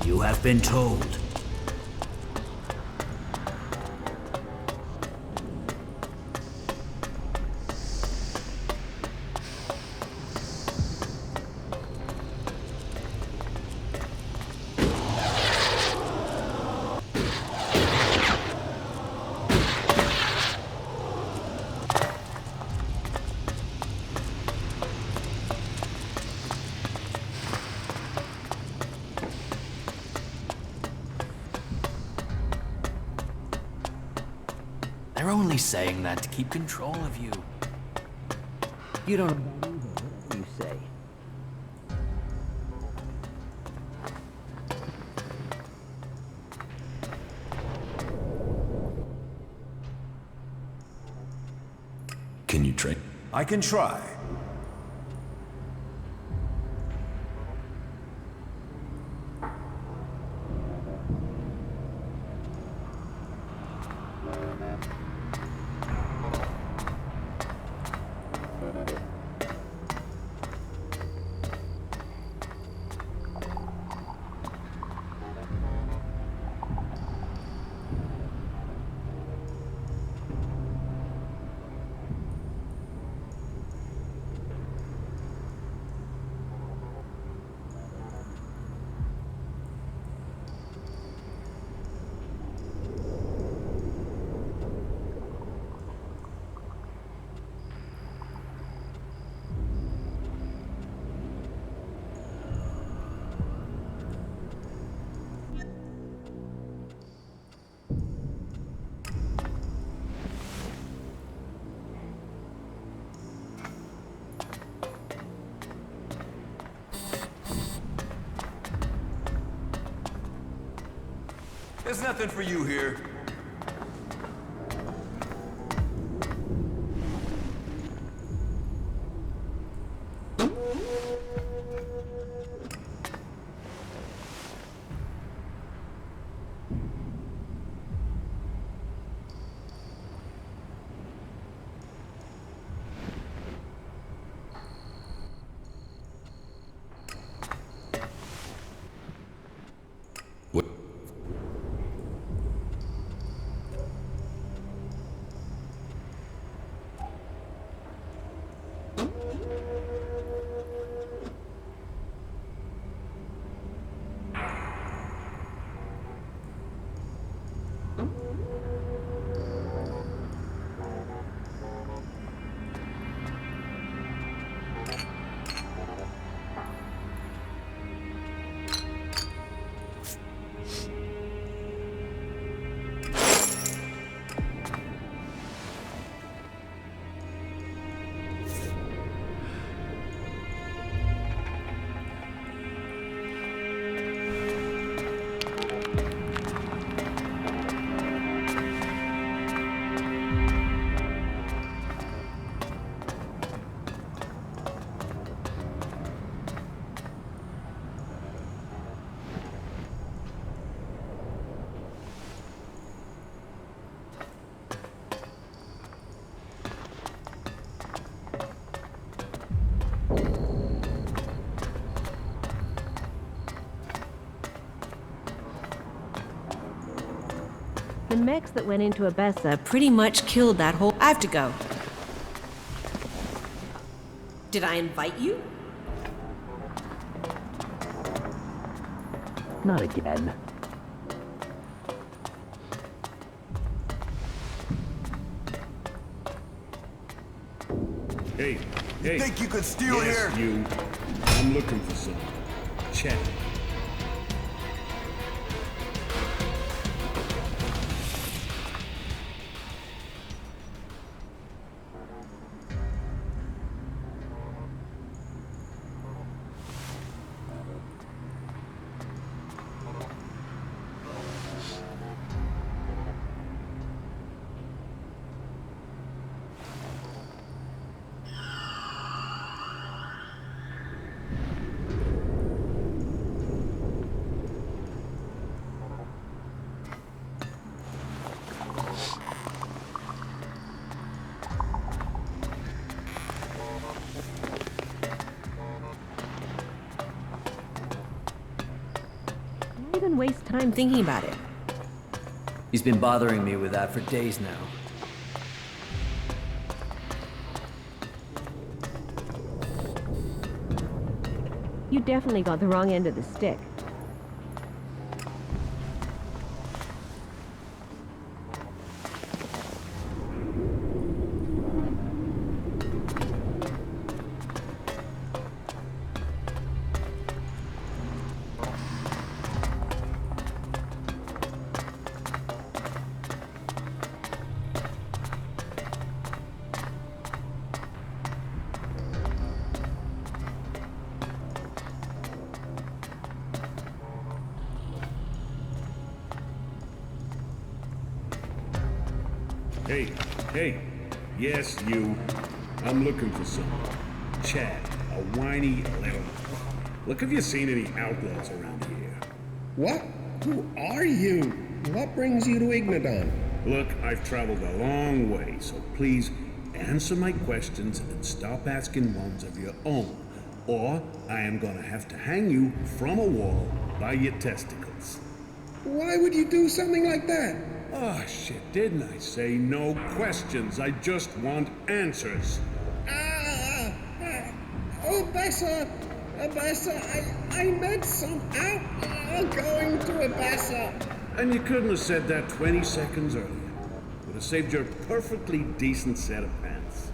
You have been told. They're only saying that to keep control of you. You don't know that either. What do you say? Can you train? I can try. There's nothing for you here. The mechs that went into Abessa Pretty much killed that whole... I have to go. Did I invite you? Not again. Hey, You think you could steal yes, here? you. I'm looking for some. Check. Why even waste time thinking about it? He's been bothering me with that for days now. You definitely got the wrong end of the stick. Hey, yes, you. I'm looking for some. Chad, a whiny little... Look, have you seen any outlaws around here? What? Who are you? What brings you to Ignadan? Look, I've traveled a long way, so please answer my questions and stop asking ones of your own, or I am gonna have to hang you from a wall by your testicles. Why would you do something like that? Oh, shit, didn't I say no questions? I just want answers. Abessa! I met some going to Abessa. And you couldn't have said that 20 seconds earlier. Would have saved your perfectly decent set of pants.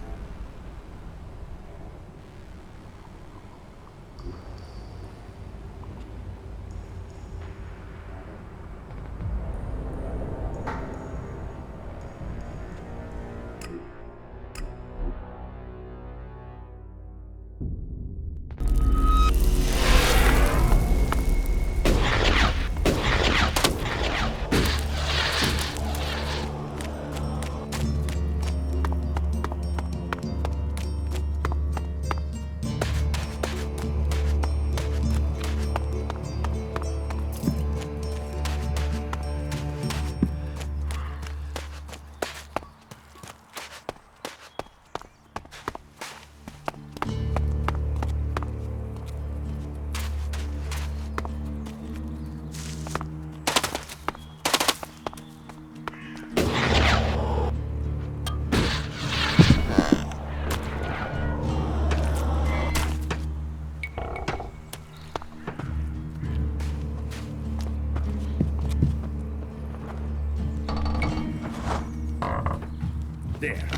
There.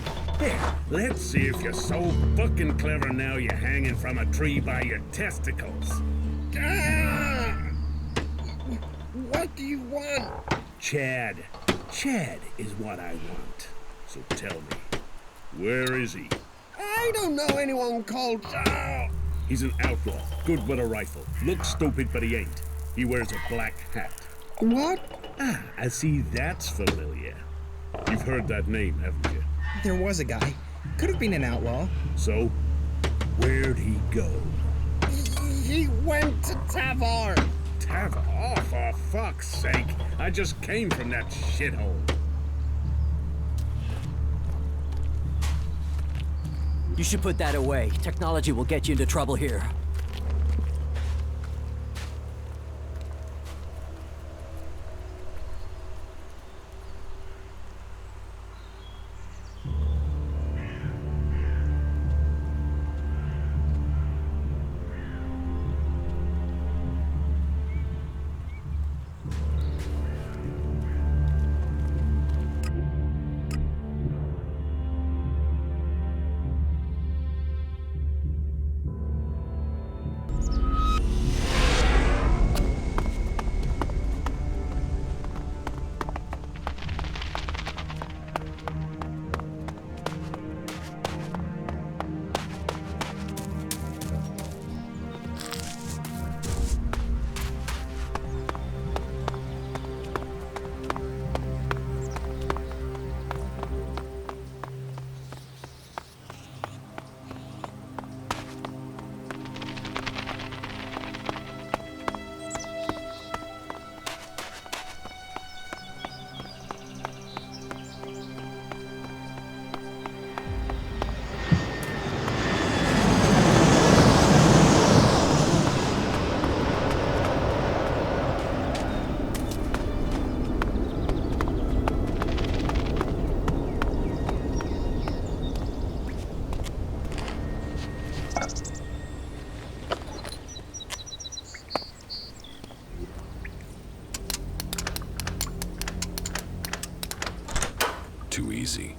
Let's see if you're so fucking clever now you're hanging from a tree by your testicles. What do you want? Chad. Chad is what I want. So tell me, where is he? I don't know anyone called... He's an outlaw, good with a rifle. Looks stupid, but he ain't. He wears a black hat. What? I see that's familiar. You've heard that name, haven't you? There was a guy. Could have been an outlaw. So, where'd he go? He went to Tavar. Tavar? Oh, for fuck's sake. I just came from that shithole. You should put that away. Technology will get you into trouble here. too easy.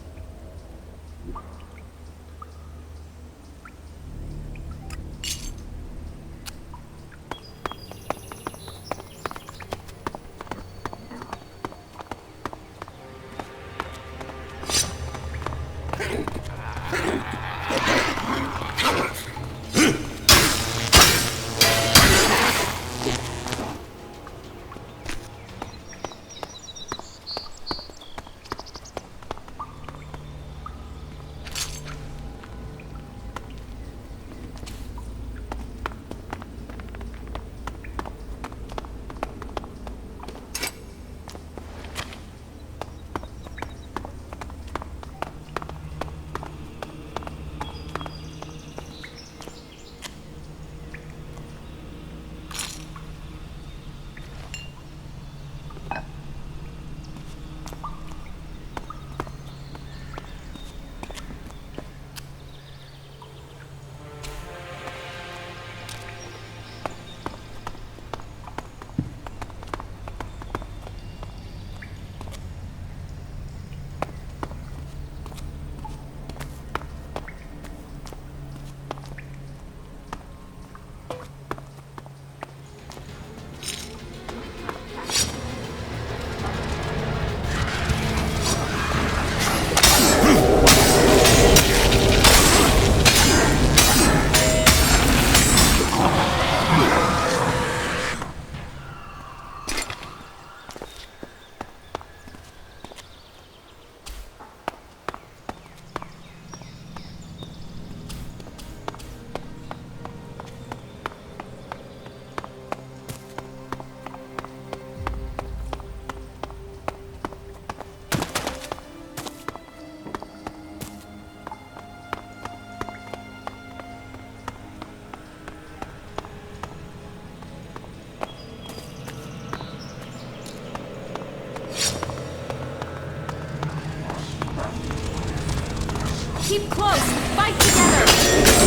Keep close! Fight together!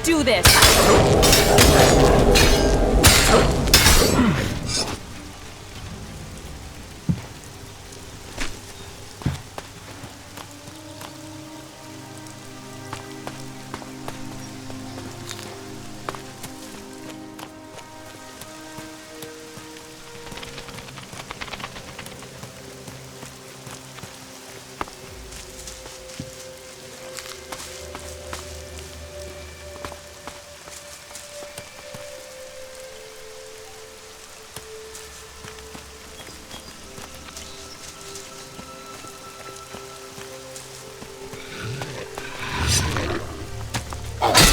do this!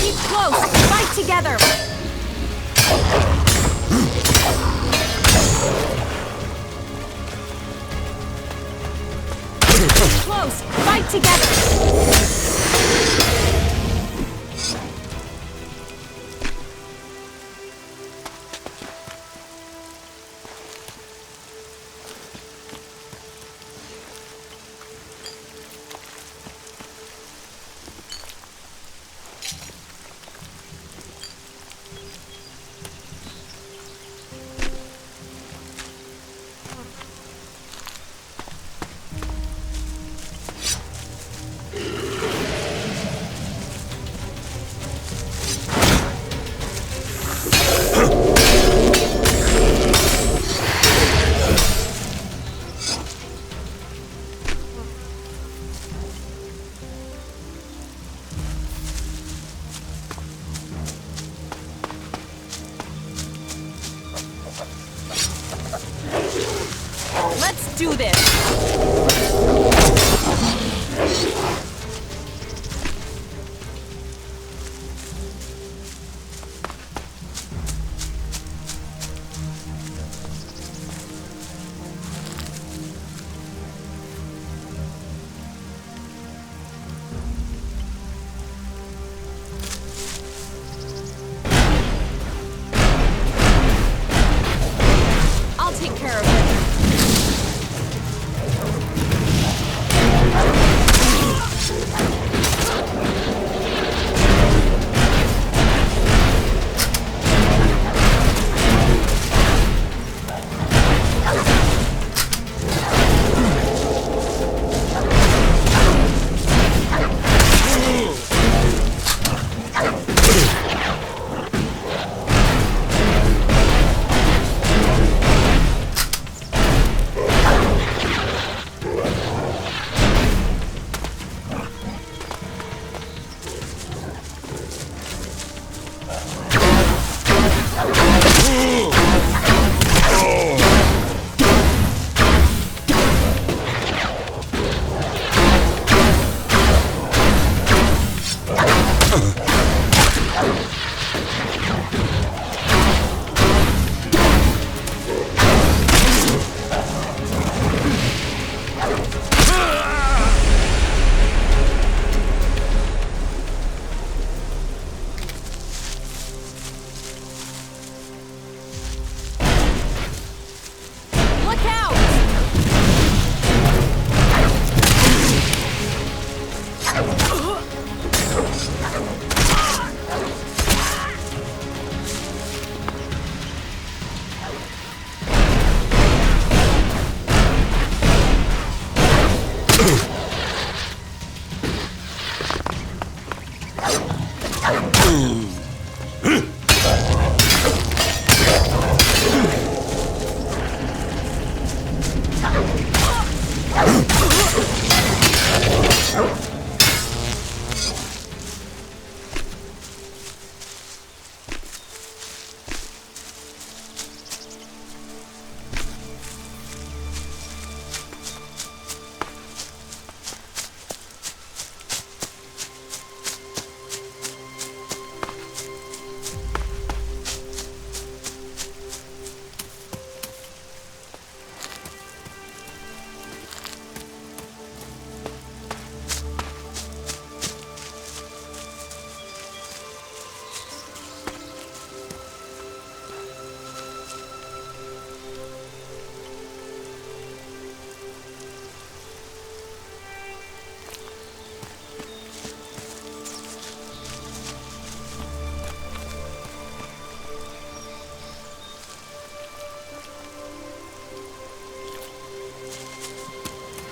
Keep close! Fight together! Close! Fight together! Let's do this! I'll take care of it.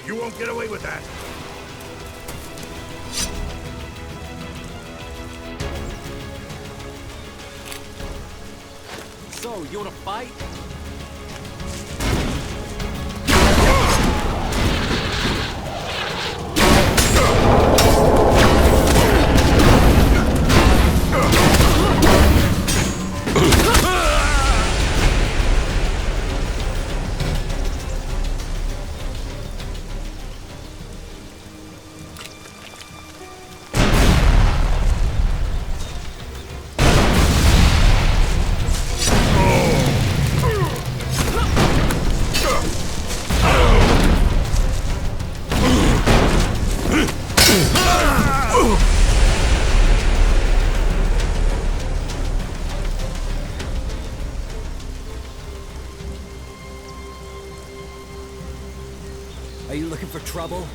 You won't get away with that. So, you wanna fight? Are you looking for trouble?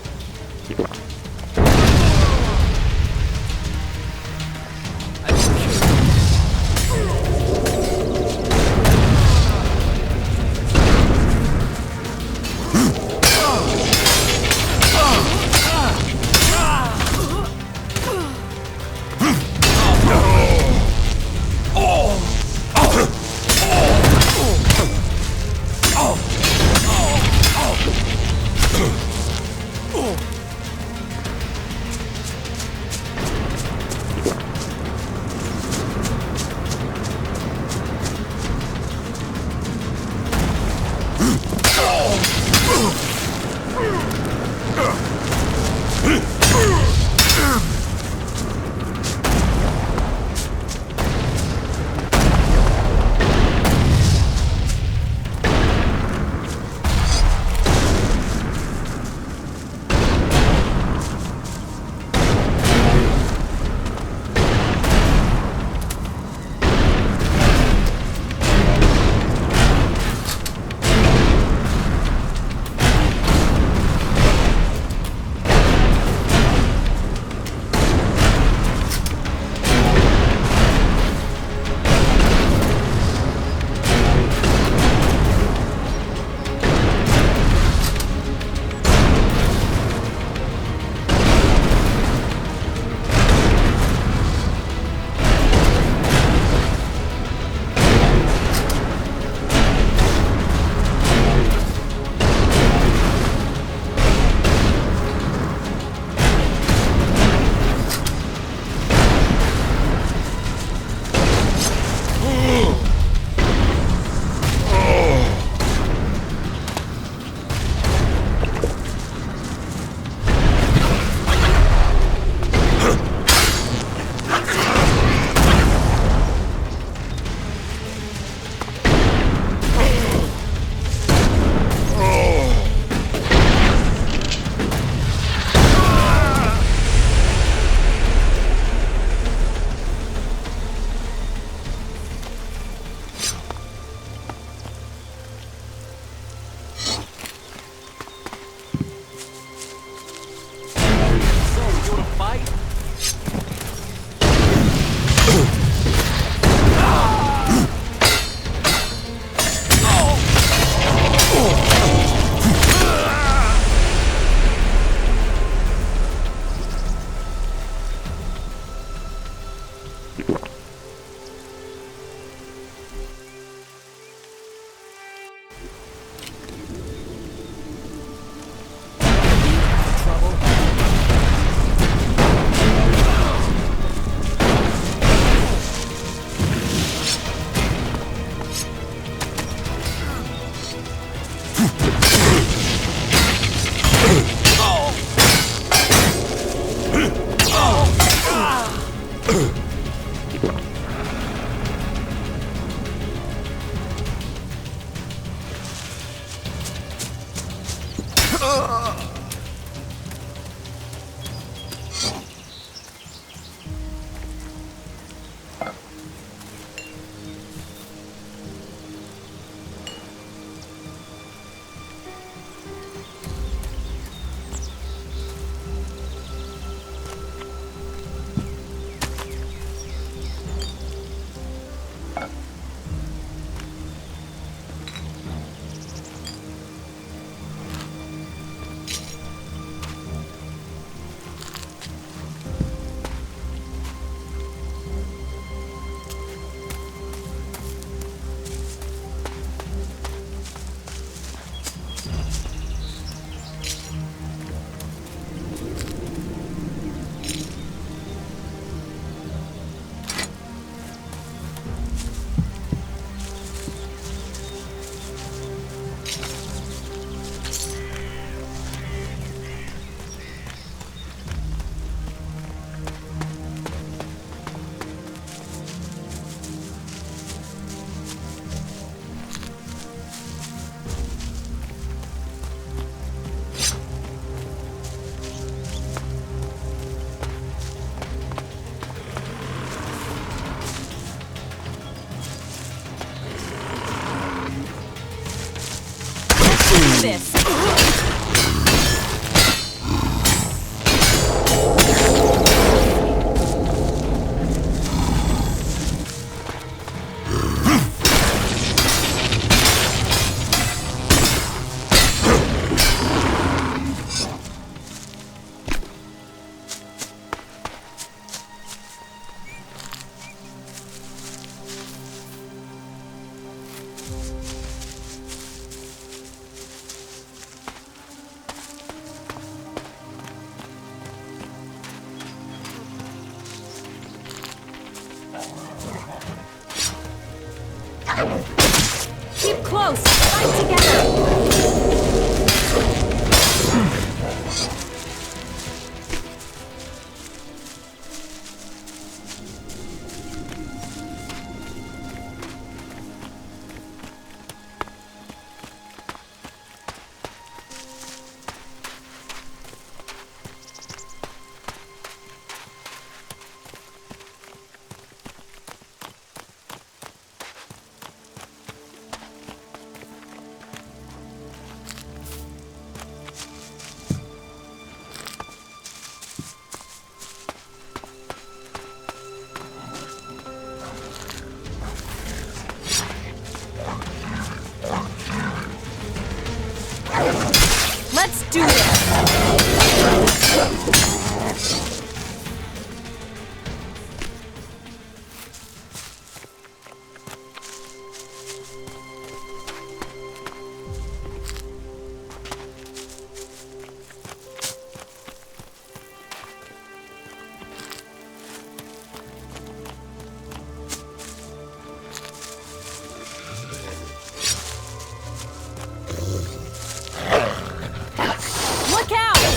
Look out!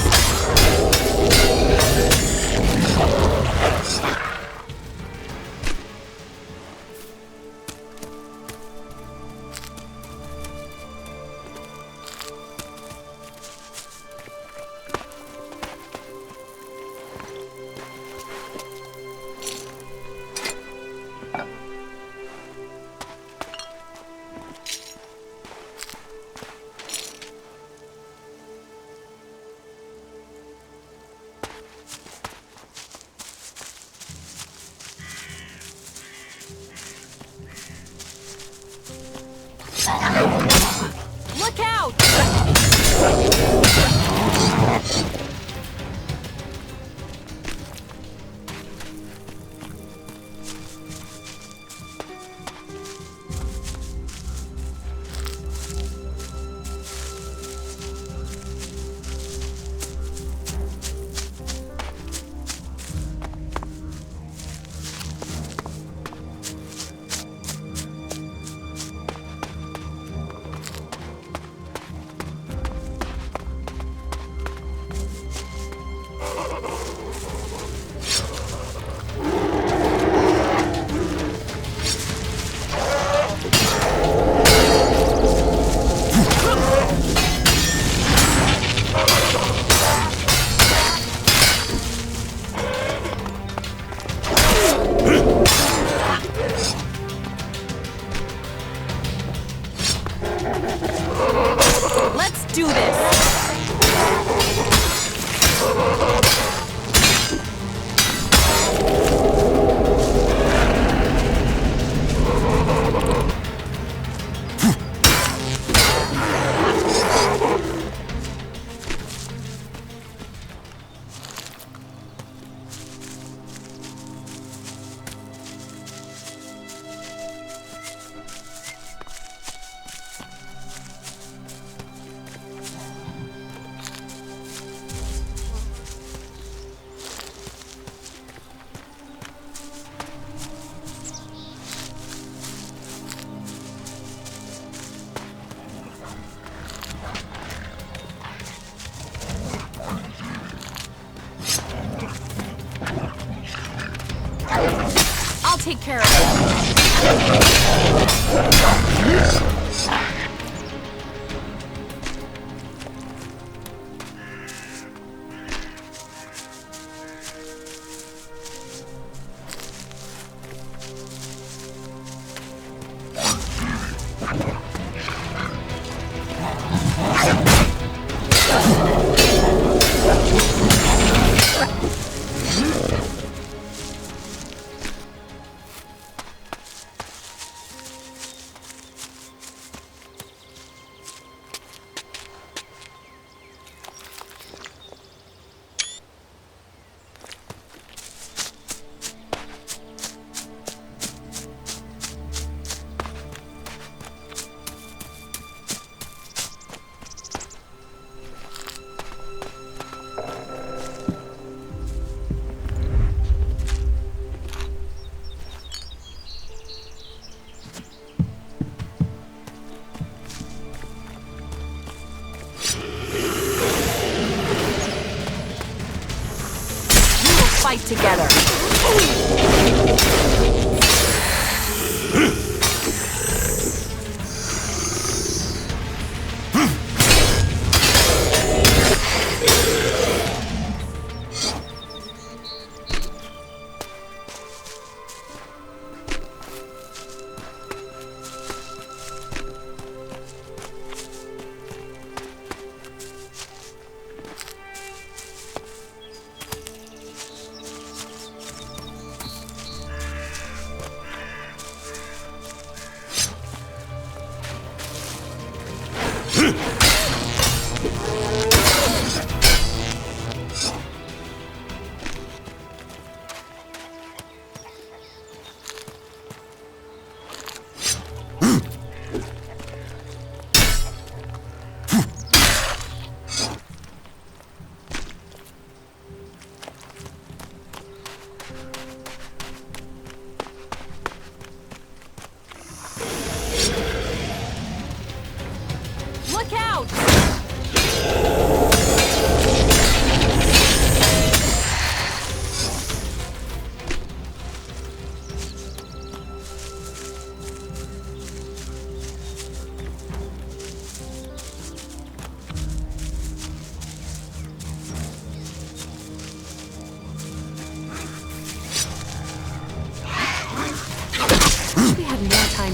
Look out! Let's do this! I'll take care of it. Fight together.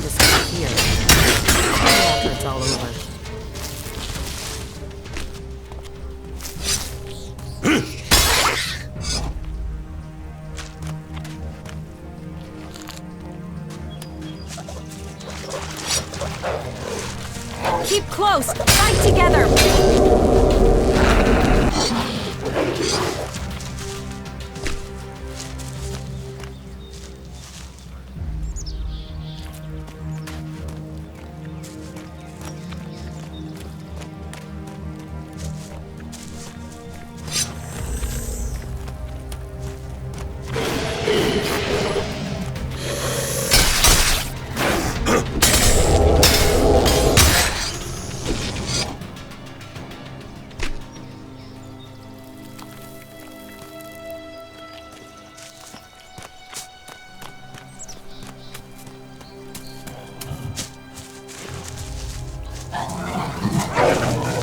to stay here. After it's all over. Keep close! Fight together!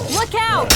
Look out!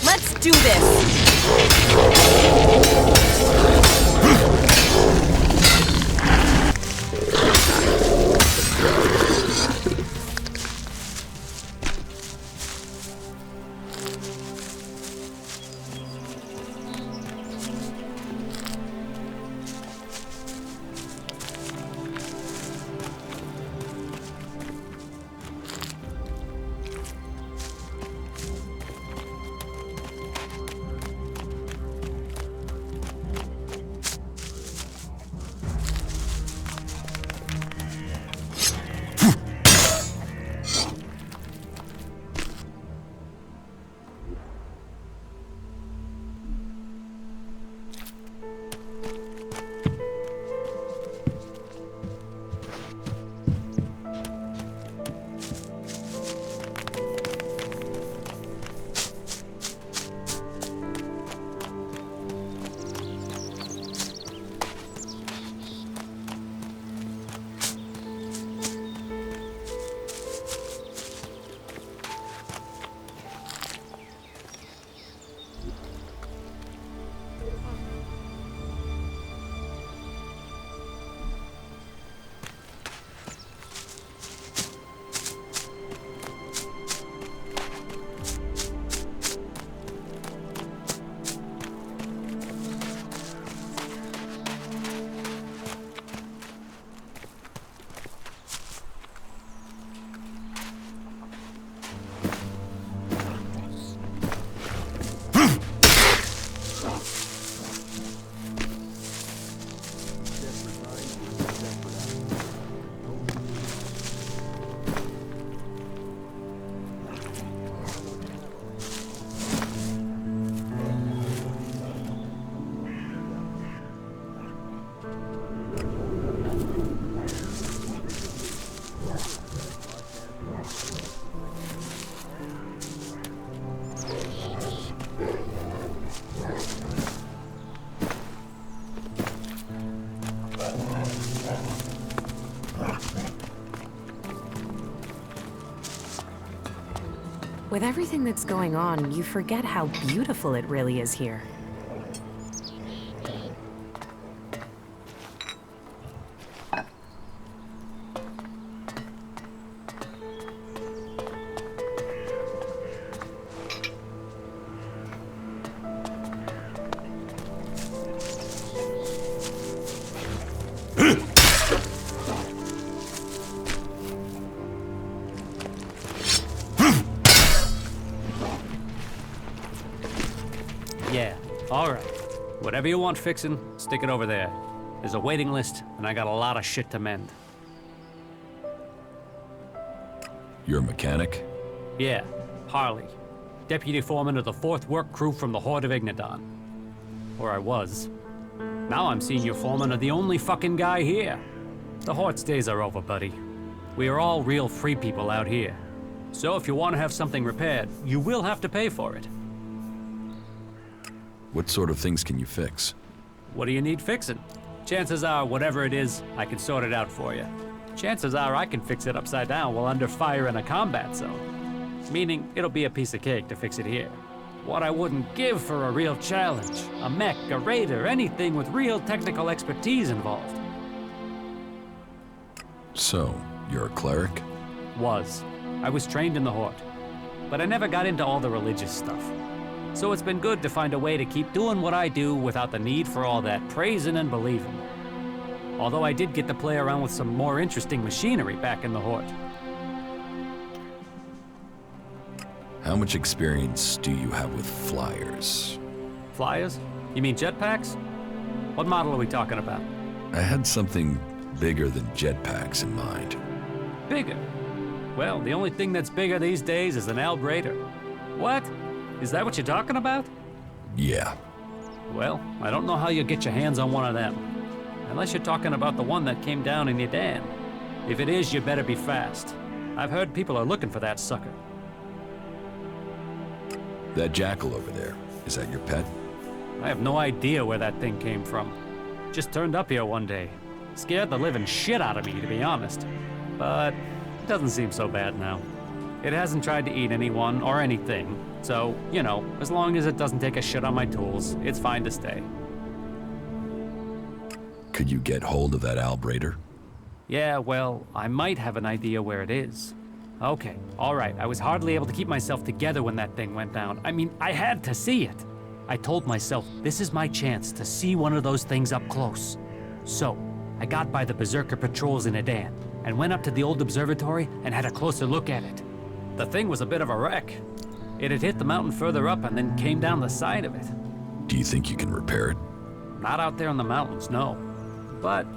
Let's do this! With everything that's going on, you forget how beautiful it really is here. Yeah, all right. Whatever you want fixing, stick it over there. There's a waiting list, and I got a lot of shit to mend. You're a mechanic? Yeah, Harley. Deputy foreman of the 4th work crew from the Horde of Ignadon. Or I was. Now I'm senior foreman of the only fucking guy here. The Horde's days are over, buddy. We are all real free people out here. So if you want to have something repaired, you will have to pay for it. What sort of things can you fix? What do you need fixing? Chances are, whatever it is, I can sort it out for you. Chances are I can fix it upside down while under fire in a combat zone. Meaning, it'll be a piece of cake to fix it here. What I wouldn't give for a real challenge. A mech, a raider, anything with real technical expertise involved. So, you're a cleric? Was. I was trained in the Horde. But I never got into all the religious stuff. So it's been good to find a way to keep doing what I do without the need for all that praising and believing. Although I did get to play around with some more interesting machinery back in the Horde. How much experience do you have with flyers? Flyers? You mean jetpacks? What model are we talking about? I had something bigger than jetpacks in mind. Bigger? Well, the only thing that's bigger these days is an Albrader. What? Is that what you're talking about? Yeah. Well, I don't know how you'll get your hands on one of them. Unless you're talking about the one that came down in Edan. If it is, you better be fast. I've heard people are looking for that sucker. That jackal over there, is that your pet? I have no idea where that thing came from. Just turned up here one day. Scared the living shit out of me, to be honest. But it doesn't seem so bad now. It hasn't tried to eat anyone or anything, so, you know, as long as it doesn't take a shit on my tools, it's fine to stay. Could you get hold of that Albrader? Yeah, well, I might have an idea where it is. Okay, all right, I was hardly able to keep myself together when that thing went down. I mean, I had to see it. I told myself, this is my chance to see one of those things up close. So, I got by the Berserker patrols in Edan, and went up to the old observatory and had a closer look at it. The thing was a bit of a wreck. It had hit the mountain further up and then came down the side of it. Do you think you can repair it? Not out there in the mountains, no. But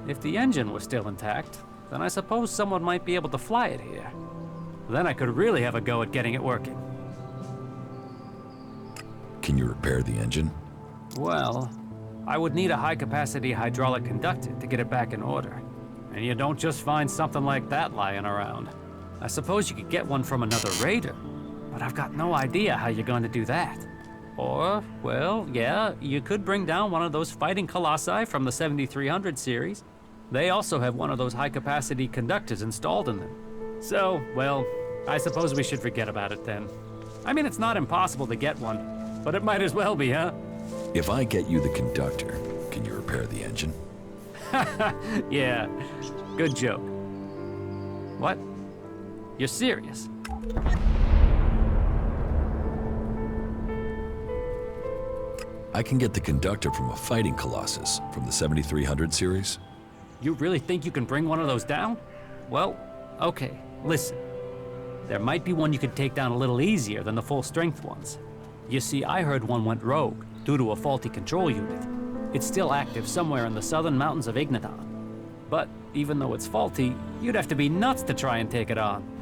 if the engine was still intact, then I suppose someone might be able to fly it here. Then I could really have a go at getting it working. Can you repair the engine? Well, I would need a high-capacity hydraulic conductor to get it back in order. And you don't just find something like that lying around. I suppose you could get one from another raider, but I've got no idea how you're going to do that. Or, well, yeah, you could bring down one of those fighting colossi from the 7300 series. They also have one of those high-capacity conductors installed in them. So, well, I suppose we should forget about it then. I mean, it's not impossible to get one, but it might as well be, huh? If I get you the conductor, can you repair the engine? Yeah, good joke. What? You're serious? I can get the conductor from a fighting colossus from the 7300 series. You really think you can bring one of those down? Well, okay, listen. There might be one you could take down a little easier than the full-strength ones. You see, I heard one went rogue due to a faulty control unit. It's still active somewhere in the southern mountains of Ignadon. But even though it's faulty, you'd have to be nuts to try and take it on.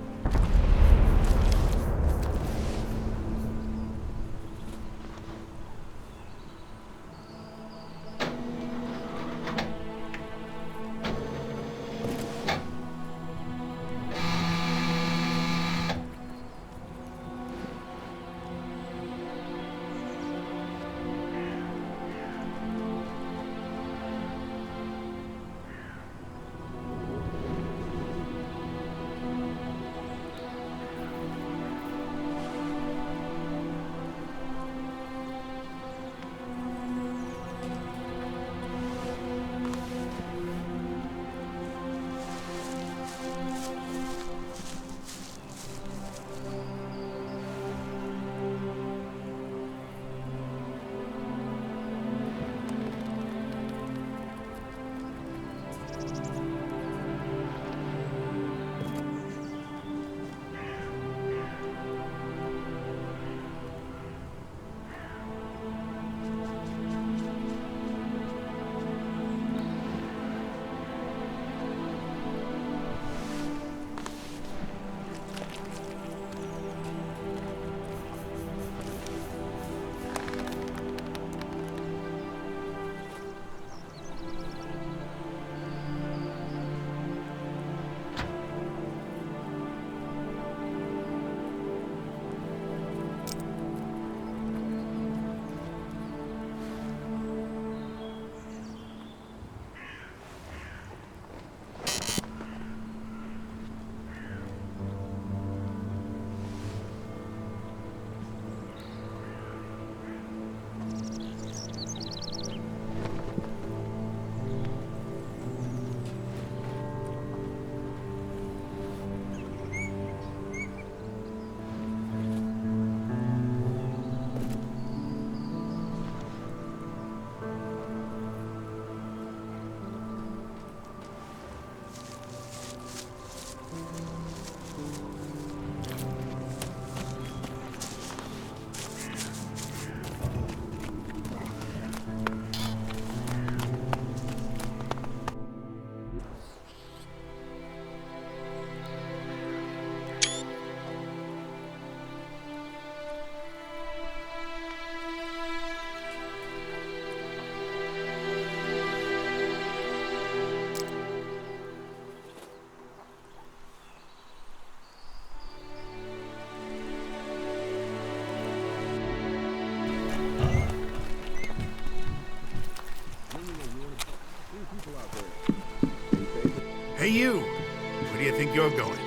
Hey, you! Where do you think you're going?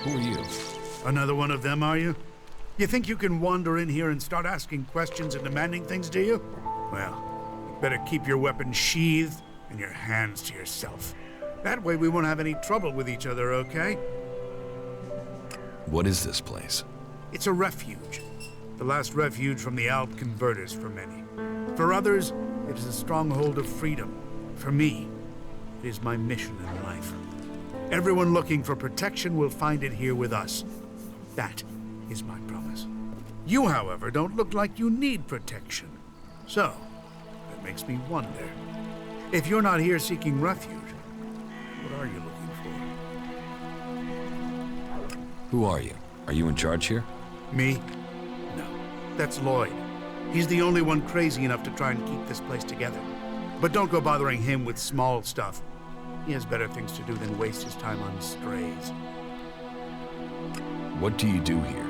Who are you? Another one of them, are you? You think you can wander in here and start asking questions and demanding things, do you? Well, you better keep your weapon sheathed and your hands to yourself. That way we won't have any trouble with each other, okay? What is this place? It's a refuge. The last refuge from the Alp converters for many. For others, it is a stronghold of freedom. For me, it is my mission in life. Everyone looking for protection will find it here with us. That is my promise. You, however, don't look like you need protection. So, that makes me wonder. If you're not here seeking refuge, what are you looking for? Who are you? Are you in charge here? Me? No. That's Lloyd. He's the only one crazy enough to try and keep this place together. But don't go bothering him with small stuff. He has better things to do than waste his time on strays. What do you do here?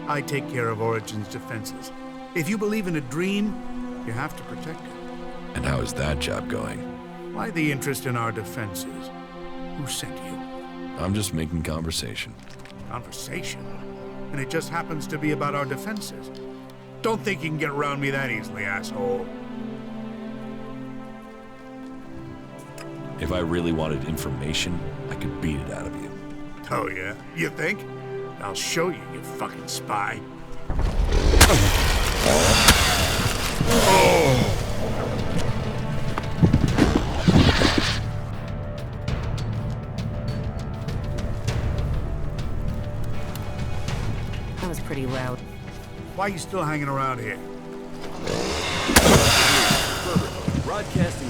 I take care of Origin's defenses. If you believe in a dream, you have to protect it. And how is that job going? Why the interest in our defenses? Who sent you? I'm just making conversation. Conversation? And it just happens to be about our defenses. Don't think you can get around me that easily, asshole. If I really wanted information, I could beat it out of you. Oh yeah? You think? I'll show you, you fucking spy. That was pretty loud. Why are you still hanging around here? Broadcasting.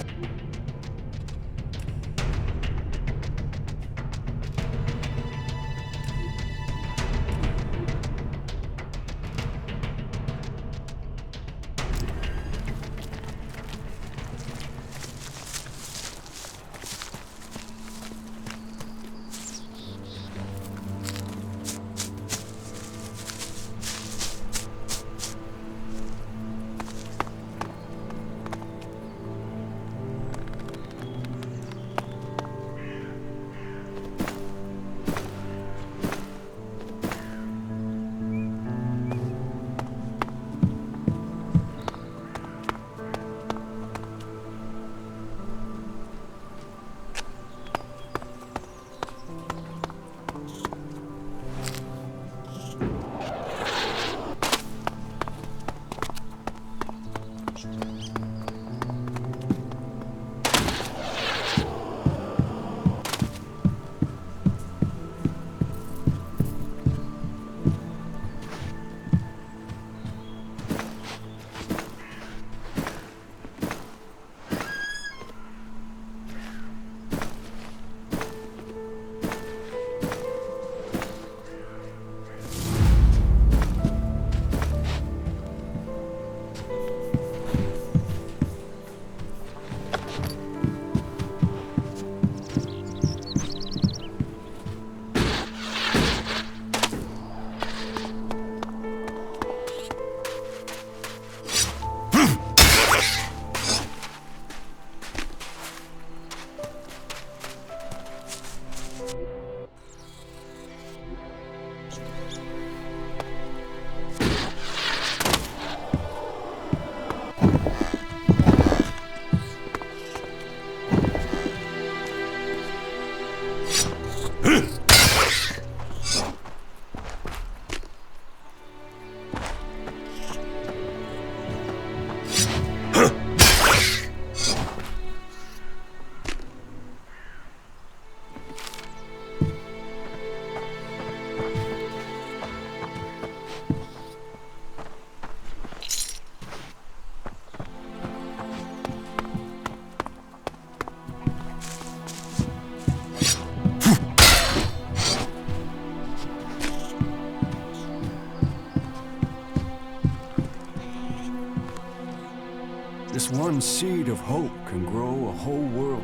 This one seed of hope can grow a whole world.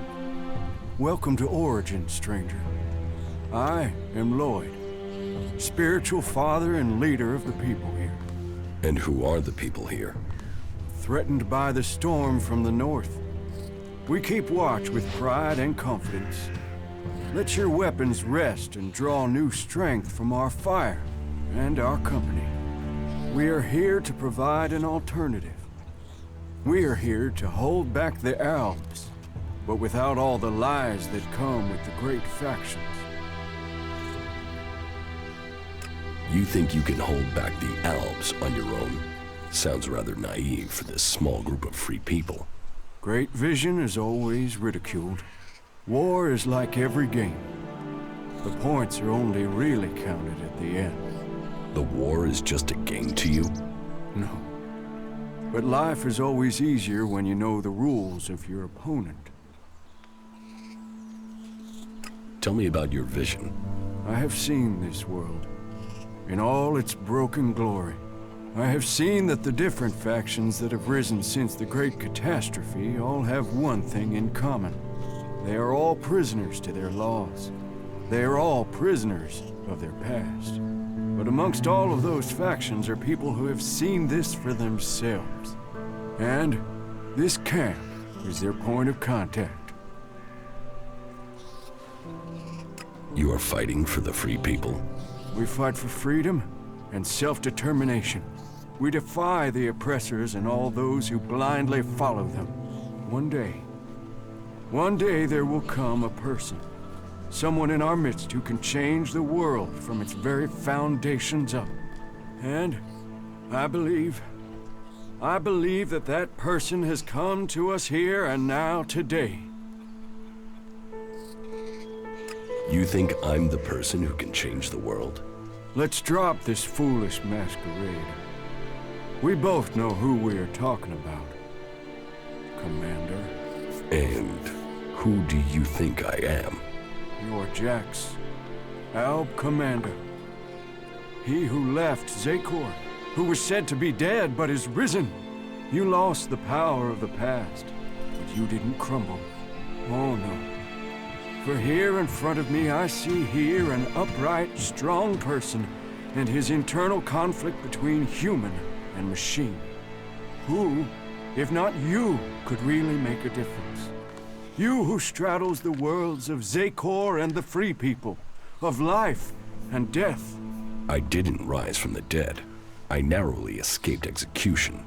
Welcome to Origin, stranger. I am Lloyd, spiritual father and leader of the people here. And who are the people here? Threatened by the storm from the north. We keep watch with pride and confidence. Let your weapons rest and draw new strength from our fire and our company. We are here to provide an alternative. We are here to hold back the elves, but without all the lies that come with the great factions. You think you can hold back the elves on your own? Sounds rather naive for this small group of free people. Great vision is always ridiculed. War is like every game. The points are only really counted at the end. The war is just a game to you? No. But life is always easier when you know the rules of your opponent. Tell me about your vision. I have seen this world, in all its broken glory. I have seen that the different factions that have risen since the Great Catastrophe all have one thing in common. They are all prisoners to their laws. They are all prisoners of their past. But amongst all of those factions are people who have seen this for themselves. And this camp is their point of contact. You are fighting for the free people? We fight for freedom and self-determination. We defy the oppressors and all those who blindly follow them. One day there will come a person, someone in our midst who can change the world from its very foundations up. And I believe that that person has come to us here and now today. You think I'm the person who can change the world? Let's drop this foolish masquerade. We both know who we are talking about, Commander. And who do you think I am? You're Jax, Alb Commander. He who left Zakor, who was said to be dead but is risen. You lost the power of the past, but you didn't crumble. Oh no. For here in front of me I see here an upright, strong person and his internal conflict between human and machine. Who, if not you, could really make a difference? You who straddles the worlds of Zakor and the free people, of life and death. I didn't rise from the dead. I narrowly escaped execution.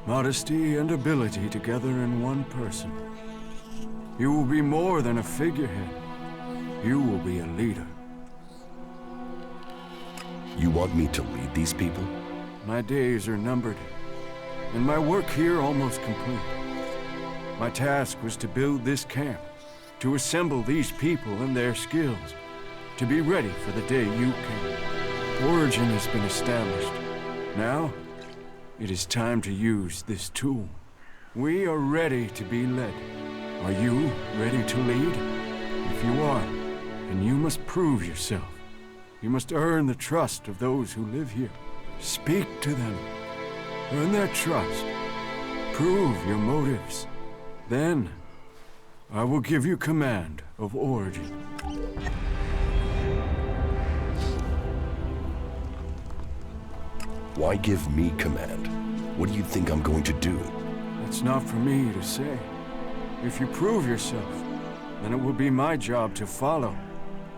Modesty and ability together in one person. You will be more than a figurehead. You will be a leader. You want me to lead these people? My days are numbered, and my work here almost complete. My task was to build this camp, to assemble these people and their skills, to be ready for the day you came. Origin has been established. Now, it is time to use this tool. We are ready to be led. Are you ready to lead? If you are, then you must prove yourself. You must earn the trust of those who live here. Speak to them. Earn their trust. Prove your motives. Then, I will give you command of Origin. Why give me command? What do you think I'm going to do? That's not for me to say. If you prove yourself, then it will be my job to follow.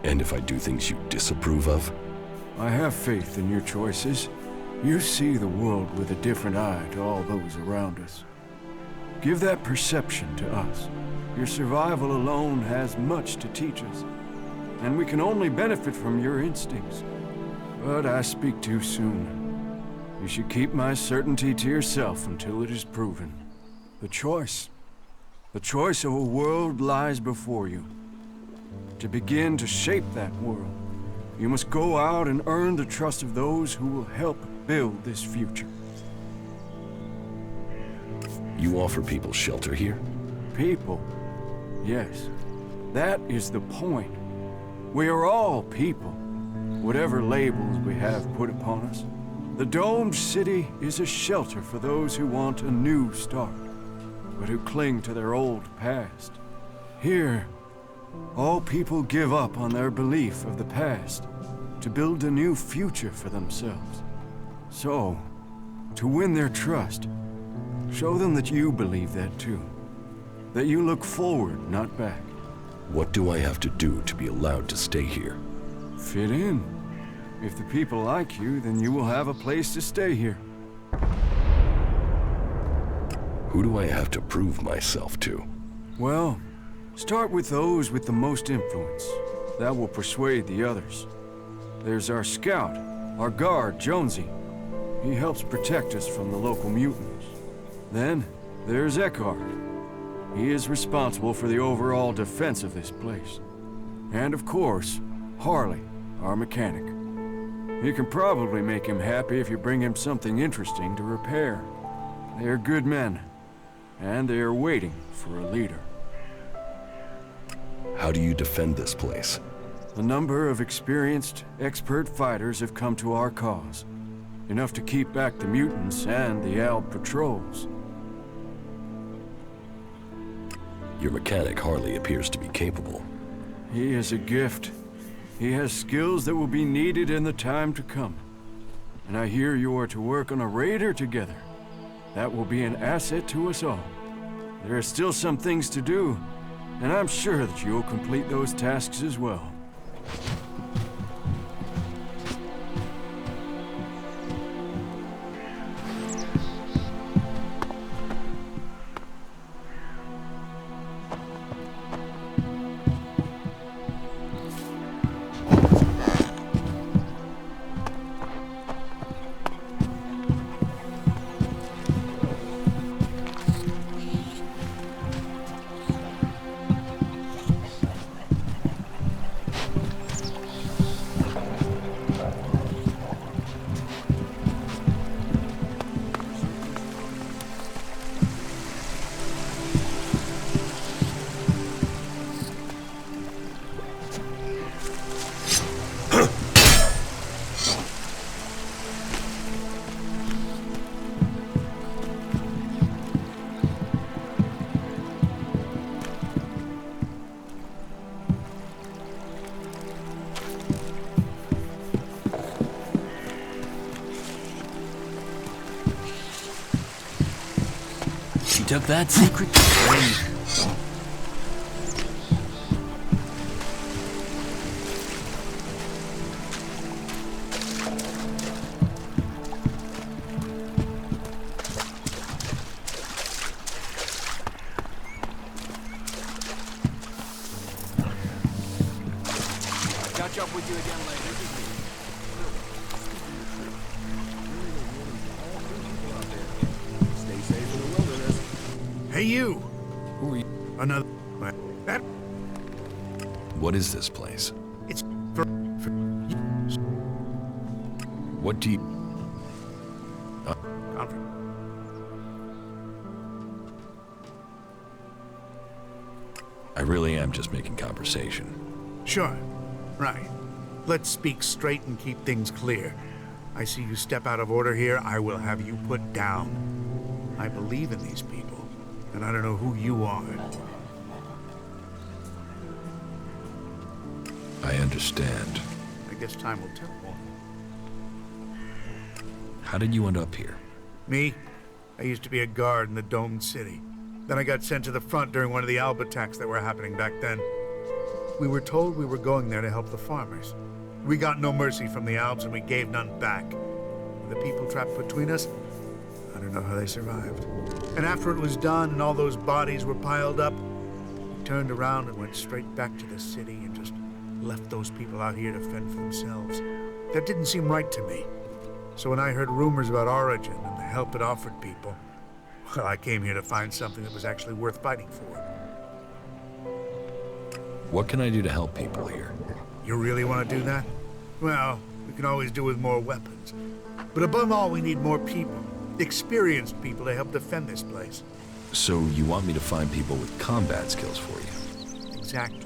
And if I do things you disapprove of? I have faith in your choices. You see the world with a different eye to all those around us. Give that perception to us. Your survival alone has much to teach us, and we can only benefit from your instincts. But I speak too soon. You should keep my certainty to yourself until it is proven. The choice of a world lies before you. To begin to shape that world, you must go out and earn the trust of those who will help build this future. You offer people shelter here? People? Yes. That is the point. We are all people, whatever labels we have put upon us. The domed city is a shelter for those who want a new start, but who cling to their old past. Here, all people give up on their belief of the past to build a new future for themselves. So, to win their trust, show them that you believe that too. That you look forward, not back. What do I have to do to be allowed to stay here? Fit in. If the people like you, then you will have a place to stay here. Who do I have to prove myself to? Well, start with those with the most influence. That will persuade the others. There's our scout, our guard, Jonesy. He helps protect us from the local mutants. Then, there's Eckhart. He is responsible for the overall defense of this place. And of course, Harley, our mechanic. You can probably make him happy if you bring him something interesting to repair. They are good men, and they are waiting for a leader. How do you defend this place? A number of experienced, expert fighters have come to our cause. Enough to keep back the mutants and the ALB patrols. Your mechanic hardly appears to be capable. He is a gift. He has skills that will be needed in the time to come. And I hear you are to work on a raider together. That will be an asset to us all. There are still some things to do, and I'm sure that you'll complete those tasks as well. Took that secret to grave. Catch up with you again later. Stay safe in the wilderness. Hey, you! Who are you? Another... That... What is this place? It's for... What do you... I really am just making conversation. Sure. Right. Let's speak straight and keep things clear. I see you step out of order here, I will have you put down. I believe in these people, and I don't know who you are. I understand. I guess time will tell. How did you end up here? Me? I used to be a guard in the domed city. Then I got sent to the front during one of the ALB attacks that were happening back then. We were told we were going there to help the farmers. We got no mercy from the ALBs and we gave none back. The people trapped between us, I don't know how they survived. And after it was done and all those bodies were piled up, we turned around and went straight back to the city and just left those people out here to fend for themselves. That didn't seem right to me. So when I heard rumors about Origin and the help it offered people, well, I came here to find something that was actually worth fighting for. What can I do to help people here? You really want to do that? Well, we can always do with more weapons. But above all, we need more people. Experienced people to help defend this place. So you want me to find people with combat skills for you? Exactly.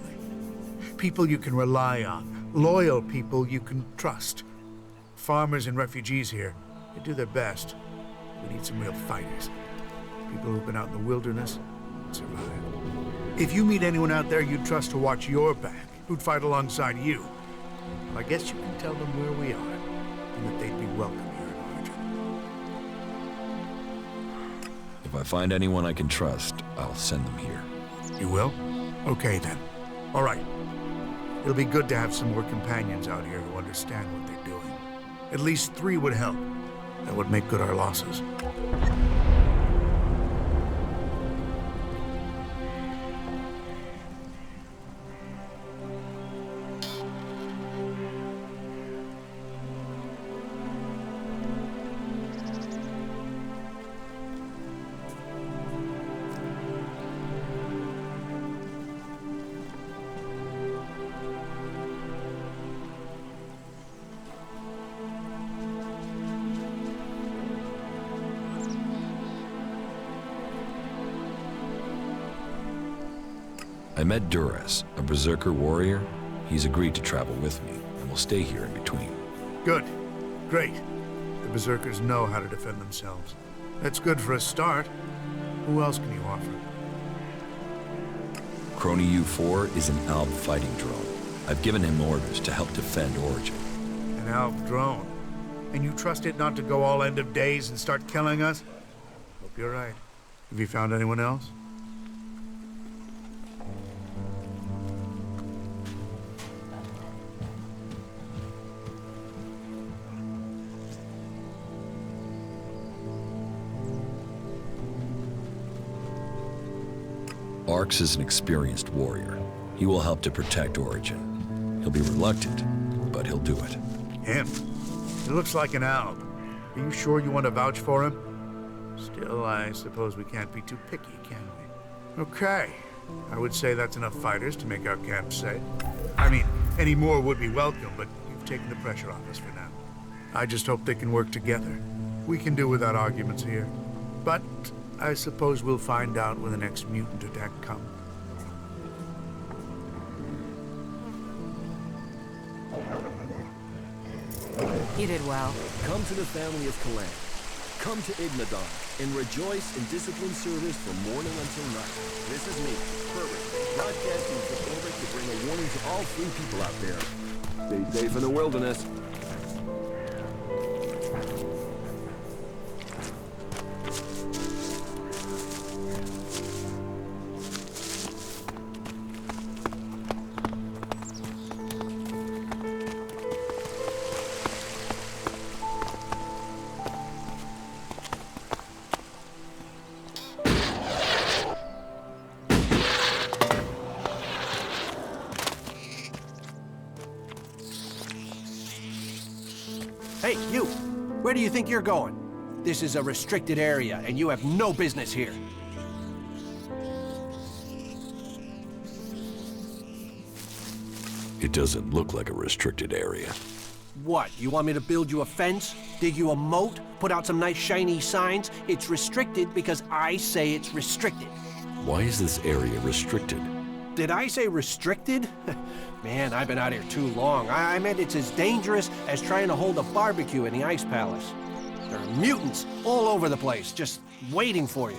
People you can rely on. Loyal people you can trust. Farmers and refugees here, they do their best. We need some real fighters. People who've been out in the wilderness and survived. If you meet anyone out there you'd trust to watch your back, who'd fight alongside you, well, I guess you can tell them where we are, and that they'd be welcome here at Origin. If I find anyone I can trust, I'll send them here. You will? Okay then. All right. It'll be good to have some more companions out here who understand what they're doing. At least 3 would help. That would make good our losses. I met Duras, a berserker warrior. He's agreed to travel with me, and will stay here in between. Good. Great. The berserkers know how to defend themselves. That's good for a start. Who else can you offer? Crony U4 is an Alb fighting drone. I've given him orders to help defend Origin. An Alb drone? And you trust it not to go all end of days and start killing us? Hope you're right. Have you found anyone else? Arx is an experienced warrior. He will help to protect Origin. He'll be reluctant, but he'll do it. Him? He looks like an Alb. Are you sure you want to vouch for him? Still, I suppose we can't be too picky, can we? Okay. I would say that's enough fighters to make our camp safe. I mean, any more would be welcome, but you've taken the pressure off us for now. I just hope they can work together. We can do without arguments here. But I suppose we'll find out when the next mutant attack comes. You did well. Come to the family of Kalan. Come to Ignadon and rejoice in disciplined service from morning until night. This is me, Herbert, broadcasting from orbit to bring a warning to all free people out there. Stay safe in the wilderness. Hey, you! Where do you think you're going? This is a restricted area, and you have no business here. It doesn't look like a restricted area. What, you want me to build you a fence? Dig you a moat? Put out some nice shiny signs? It's restricted because I say it's restricted. Why is this area restricted? Did I say restricted? Man, I've been out here too long. I meant it's as dangerous as trying to hold a barbecue in the Ice Palace. There are mutants all over the place, just waiting for you.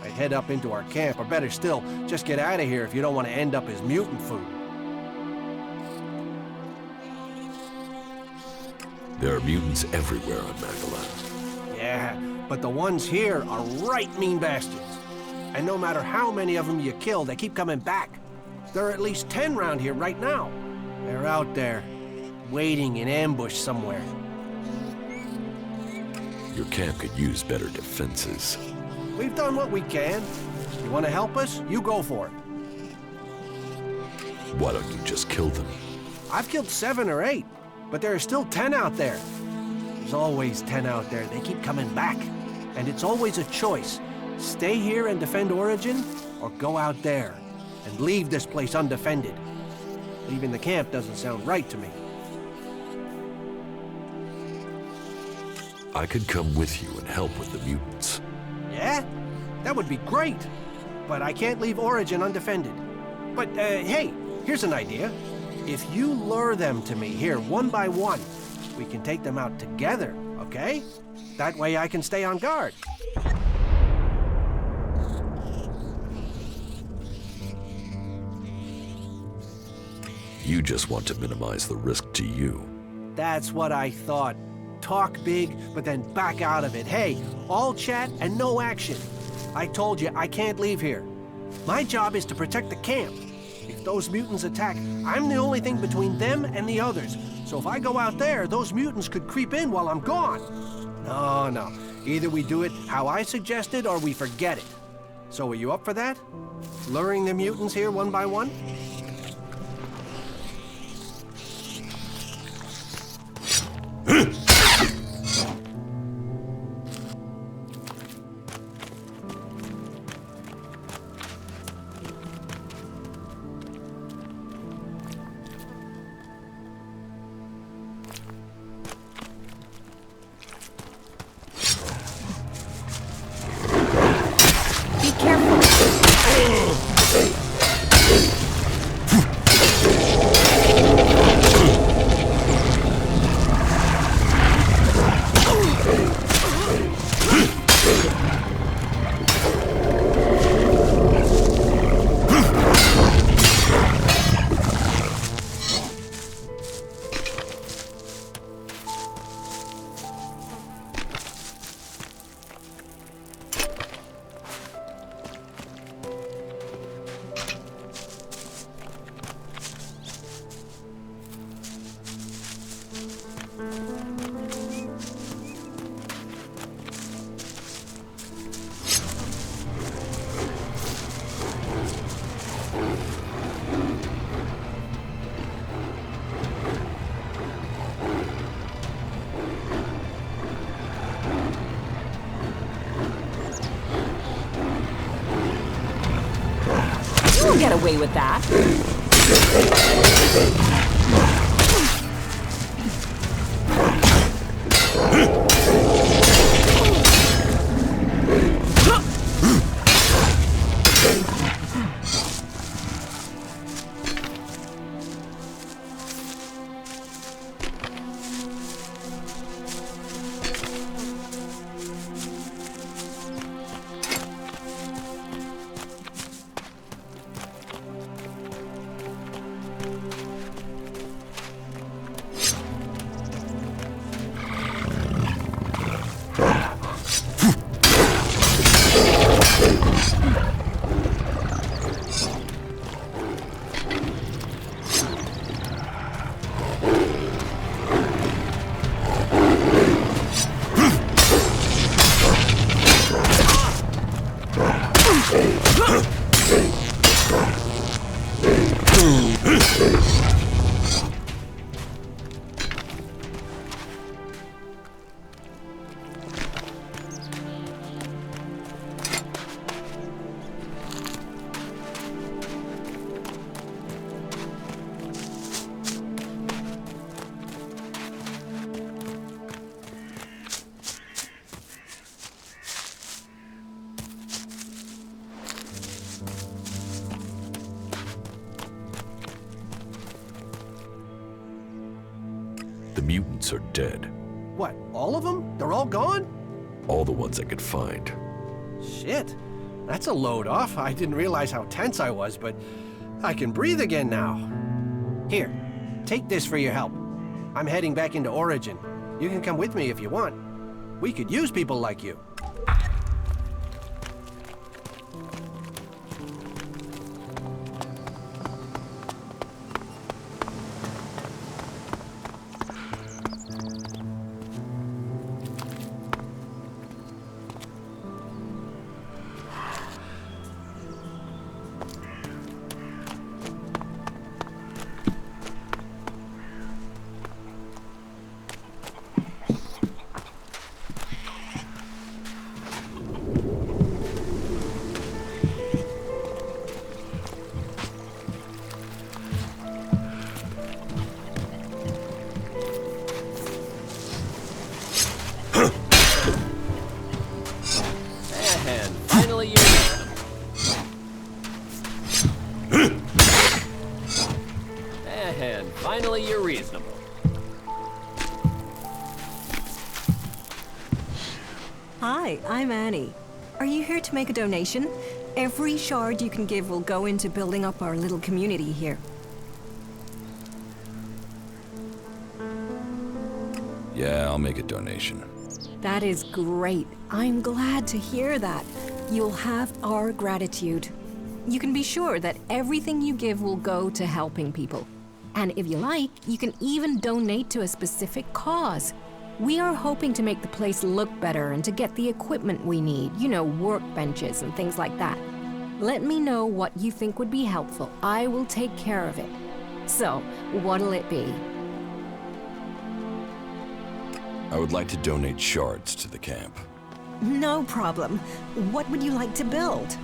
I'd head up into our camp, or better still, just get out of here if you don't want to end up as mutant food. There are mutants everywhere on Magalan. Yeah, but the ones here are right mean bastards. And no matter how many of them you kill, they keep coming back. There are at least 10 around here right now. They're out there, waiting in ambush somewhere. Your camp could use better defenses. We've done what we can. You want to help us? You go for it. Why don't you just kill them? I've killed 7 or 8, but there are still 10 out there. There's always 10 out there. They keep coming back. And it's always a choice. Stay here and defend Origin, or go out there and leave this place undefended. Leaving the camp doesn't sound right to me. I could come with you and help with the mutants. Yeah? That would be great. But I can't leave Origin undefended. But, hey, here's an idea. If you lure them to me here one by one, we can take them out together, okay? That way I can stay on guard. You just want to minimize the risk to you. That's what I thought. Talk big, but then back out of it. Hey, all chat and no action. I told you I can't leave here. My job is to protect the camp. If if those mutants attack, I'm the only thing between them and the others. So if I go out there, those mutants could creep in while I'm gone. No. Either we do it how I suggested or we forget it. So are you up for that? Luring the mutants here one by one? Get away with that. The mutants are dead. What, all of them? They're all gone? All the ones I could find. Shit. That's a load off. I didn't realize how tense I was, but I can breathe again now. Here, take this for your help. I'm heading back into Origin. You can come with me if you want. We could use people like you. Finally, you're reasonable. Hi, I'm Annie. Are you here to make a donation? Every shard you can give will go into building up our little community here. Yeah, I'll make a donation. That is great. I'm glad to hear that. You'll have our gratitude. You can be sure that everything you give will go to helping people. And if you like, you can even donate to a specific cause. We are hoping to make the place look better and to get the equipment we need, you know, workbenches and things like that. Let me know what you think would be helpful. I will take care of it. So, what'll it be? I would like to donate shards to the camp. No problem. What would you like to build?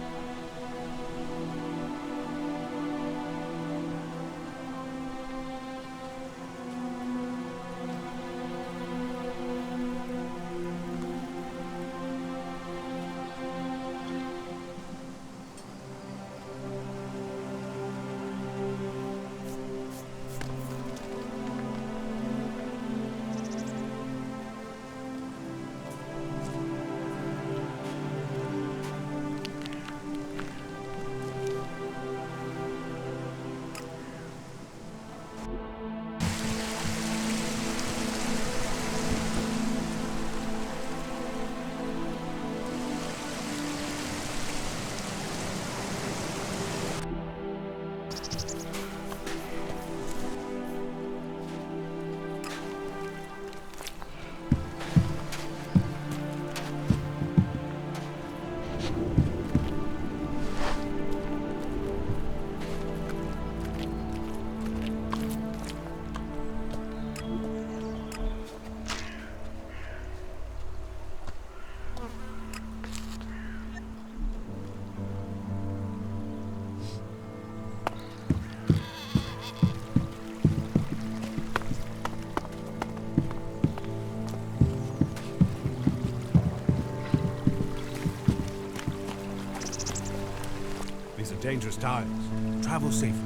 These are dangerous times. Travel safely.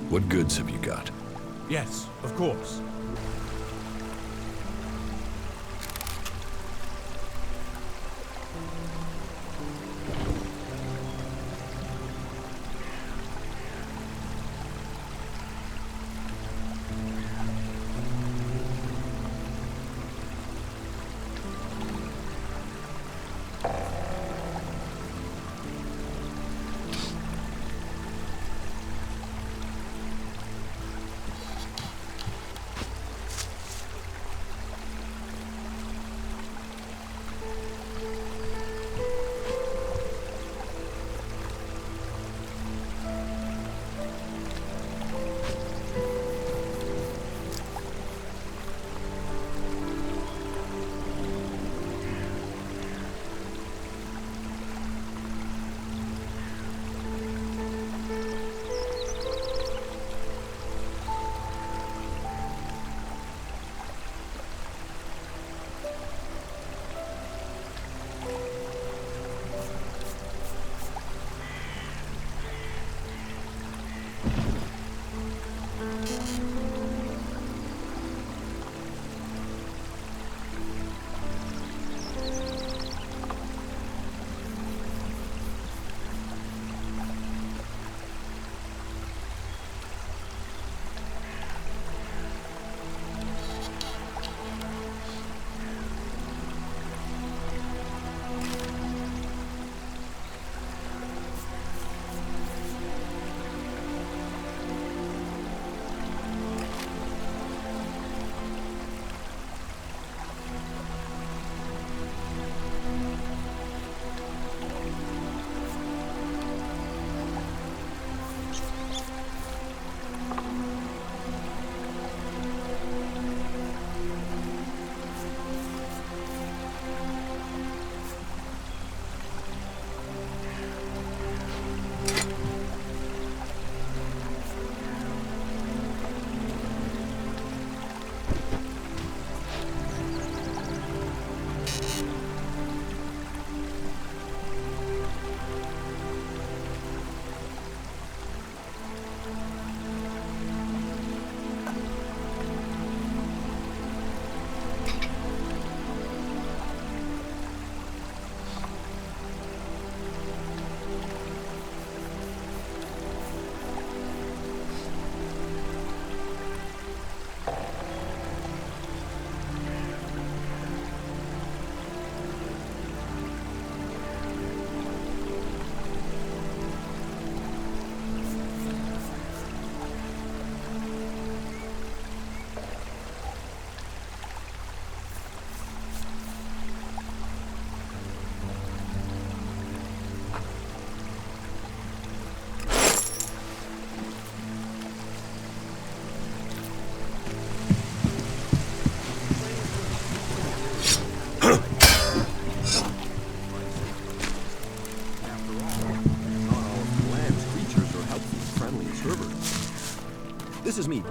What goods have you got? Yes, of course.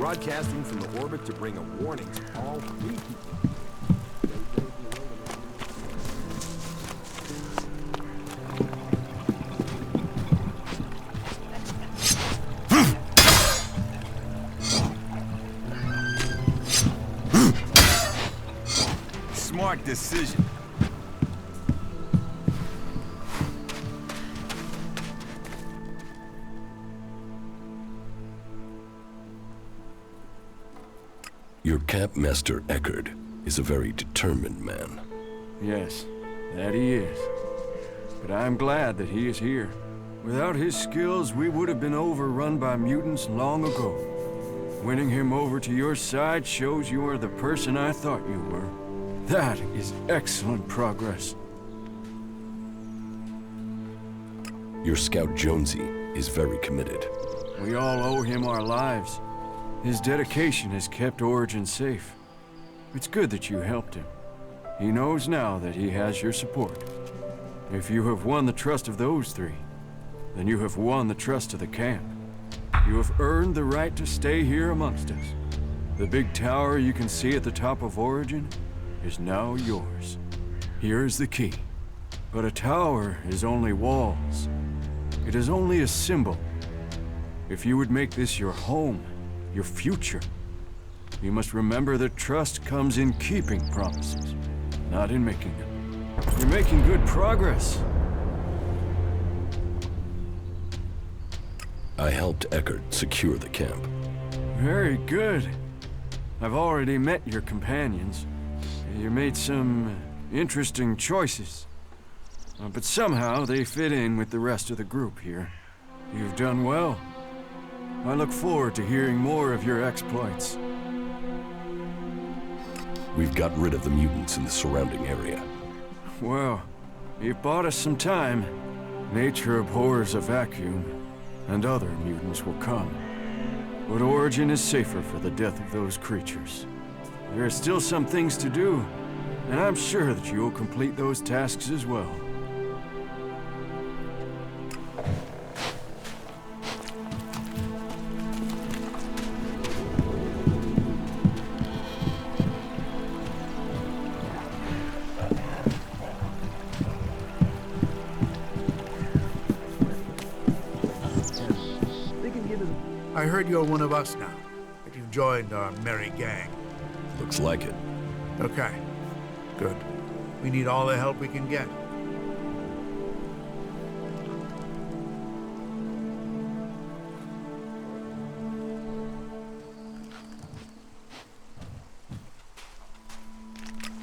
broadcasting from the orbit to bring a warning to all free people. Smart decision. Your Campmaster Eckerd is a very determined man. Yes, that he is. But I'm glad that he is here. Without his skills, we would have been overrun by mutants long ago. Winning him over to your side shows you are the person I thought you were. That is excellent progress. Your Scout Jonesy is very committed. We all owe him our lives. His dedication has kept Origin safe. It's good that you helped him. He knows now that he has your support. If you have won the trust of those three, then you have won the trust of the camp. You have earned the right to stay here amongst us. The big tower you can see at the top of Origin is now yours. Here is the key. But a tower is only walls. It is only a symbol. If you would make this your home, your future, you must remember that trust comes in keeping promises, not in making them. You're making good progress. I helped Eckerd secure the camp. Very good. I've already met your companions. You made some interesting choices. But somehow they fit in with the rest of the group here. You've done well. I look forward to hearing more of your exploits. We've got rid of the mutants in the surrounding area. Well, you've bought us some time. Nature abhors a vacuum, and other mutants will come. But Origin is safer for the death of those creatures. There are still some things to do, and I'm sure that you'll complete those tasks as well. I heard you're one of us now, that you've joined our merry gang. Looks like it. Okay, good. We need all the help we can get.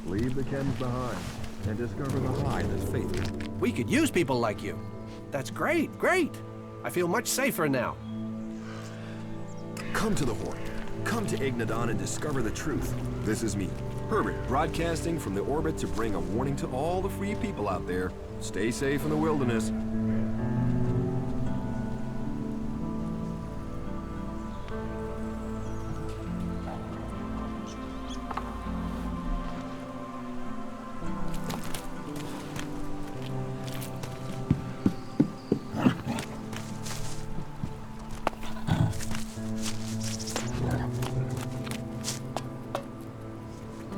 Leave the chems behind and discover the light that's faithful. We could use people like you. That's great, great. I feel much safer now. Come to the Horde. Come to Ignadon and discover the truth. This is me, Herbert, broadcasting from the orbit to bring a warning to all the free people out there. Stay safe in the wilderness.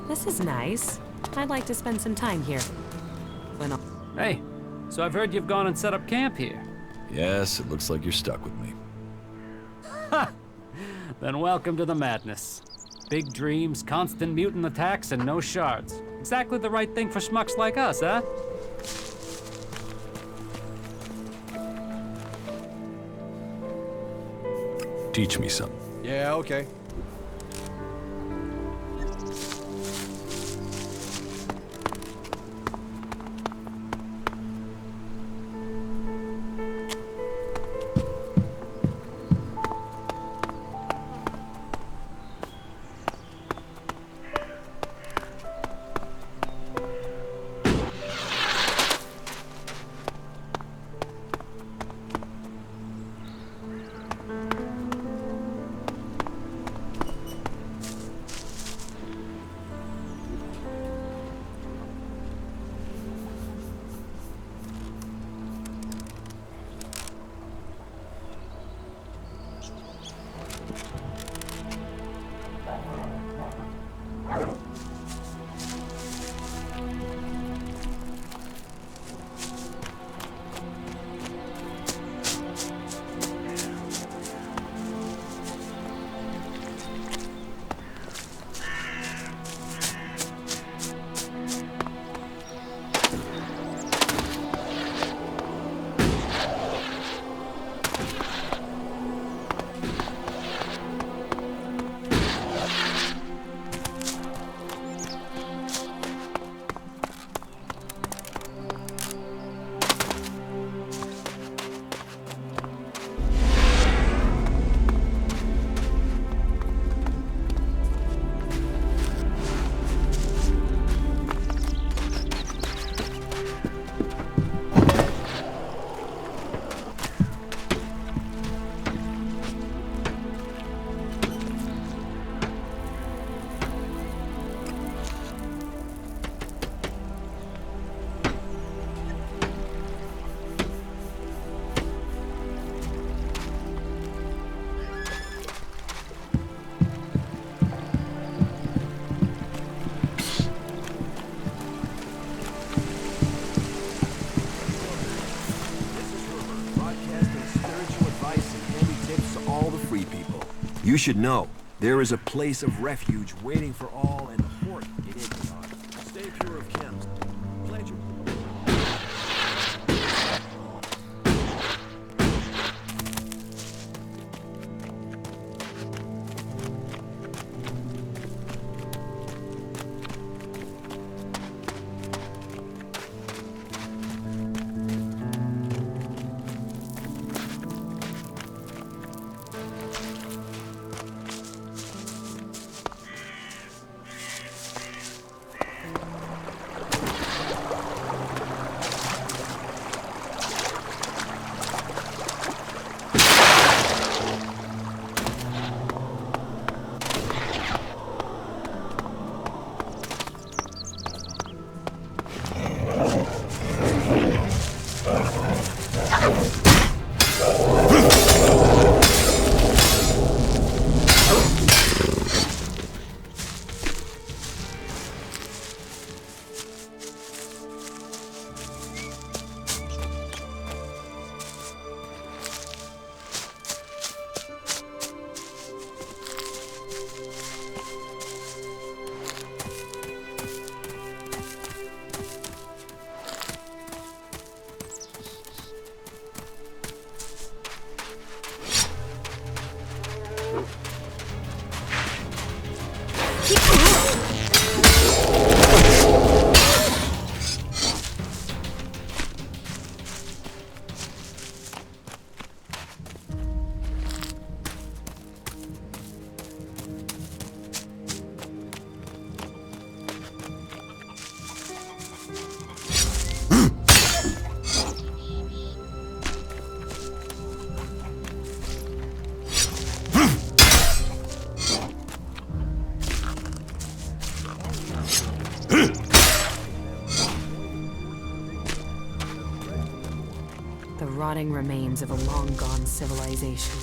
This is nice. I'd like to spend some time here. Hey, so I've heard you've gone and set up camp here. Yes, it looks like you're stuck with me. Then welcome to the madness. Big dreams, constant mutant attacks, and no shards. Exactly the right thing for schmucks like us, huh? Teach me something. Yeah, okay. You should know, there is a place of refuge waiting for all and port in Igniton. Stay pure of chems. Pledge your... The rotting remains of a long-gone civilization.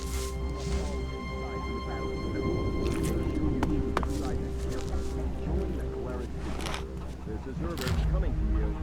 This is Herbert coming to you.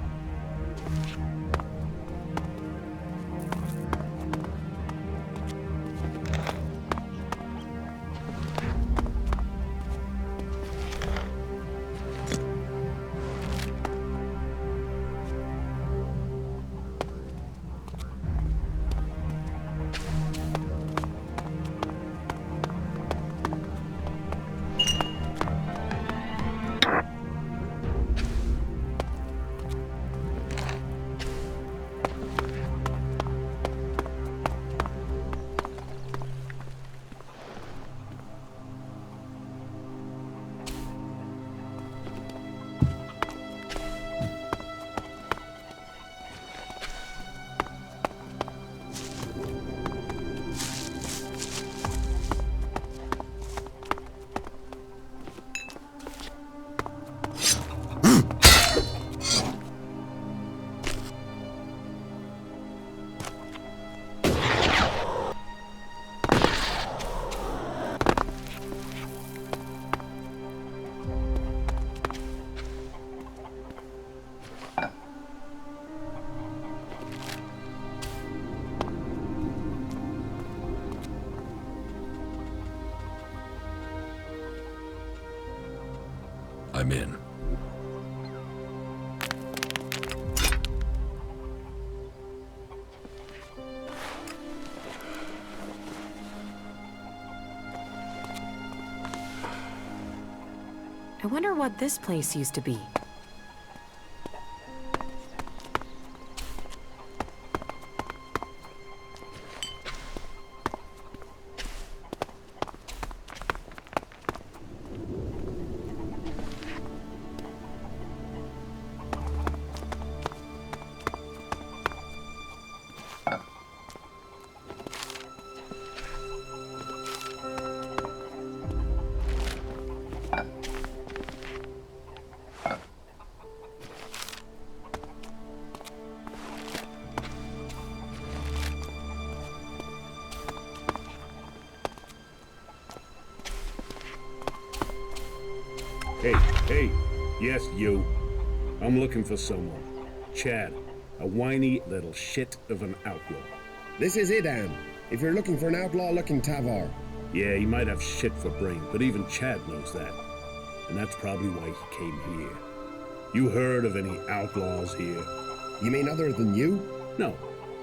I'm in. I wonder what this place used to be. Hey, yes, you. I'm looking for someone. Chad, a whiny little shit of an outlaw. This is Idam. If you're looking for an outlaw-looking Tavar, Yeah, he might have shit for brain, but even Chad knows that. And that's probably why he came here. You heard of any outlaws here? You mean other than you? No,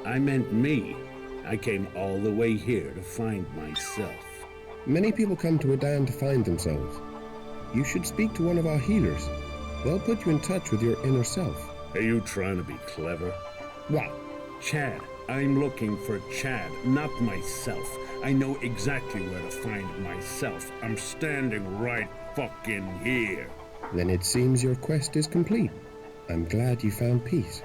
I meant me. I came all the way here to find myself. Many people come to Adan to find themselves. You should speak to one of our healers. They'll put you in touch with your inner self. Are you trying to be clever? What? Chad. I'm looking for Chad, not myself. I know exactly where to find myself. I'm standing right fucking here. Then it seems your quest is complete. I'm glad you found peace.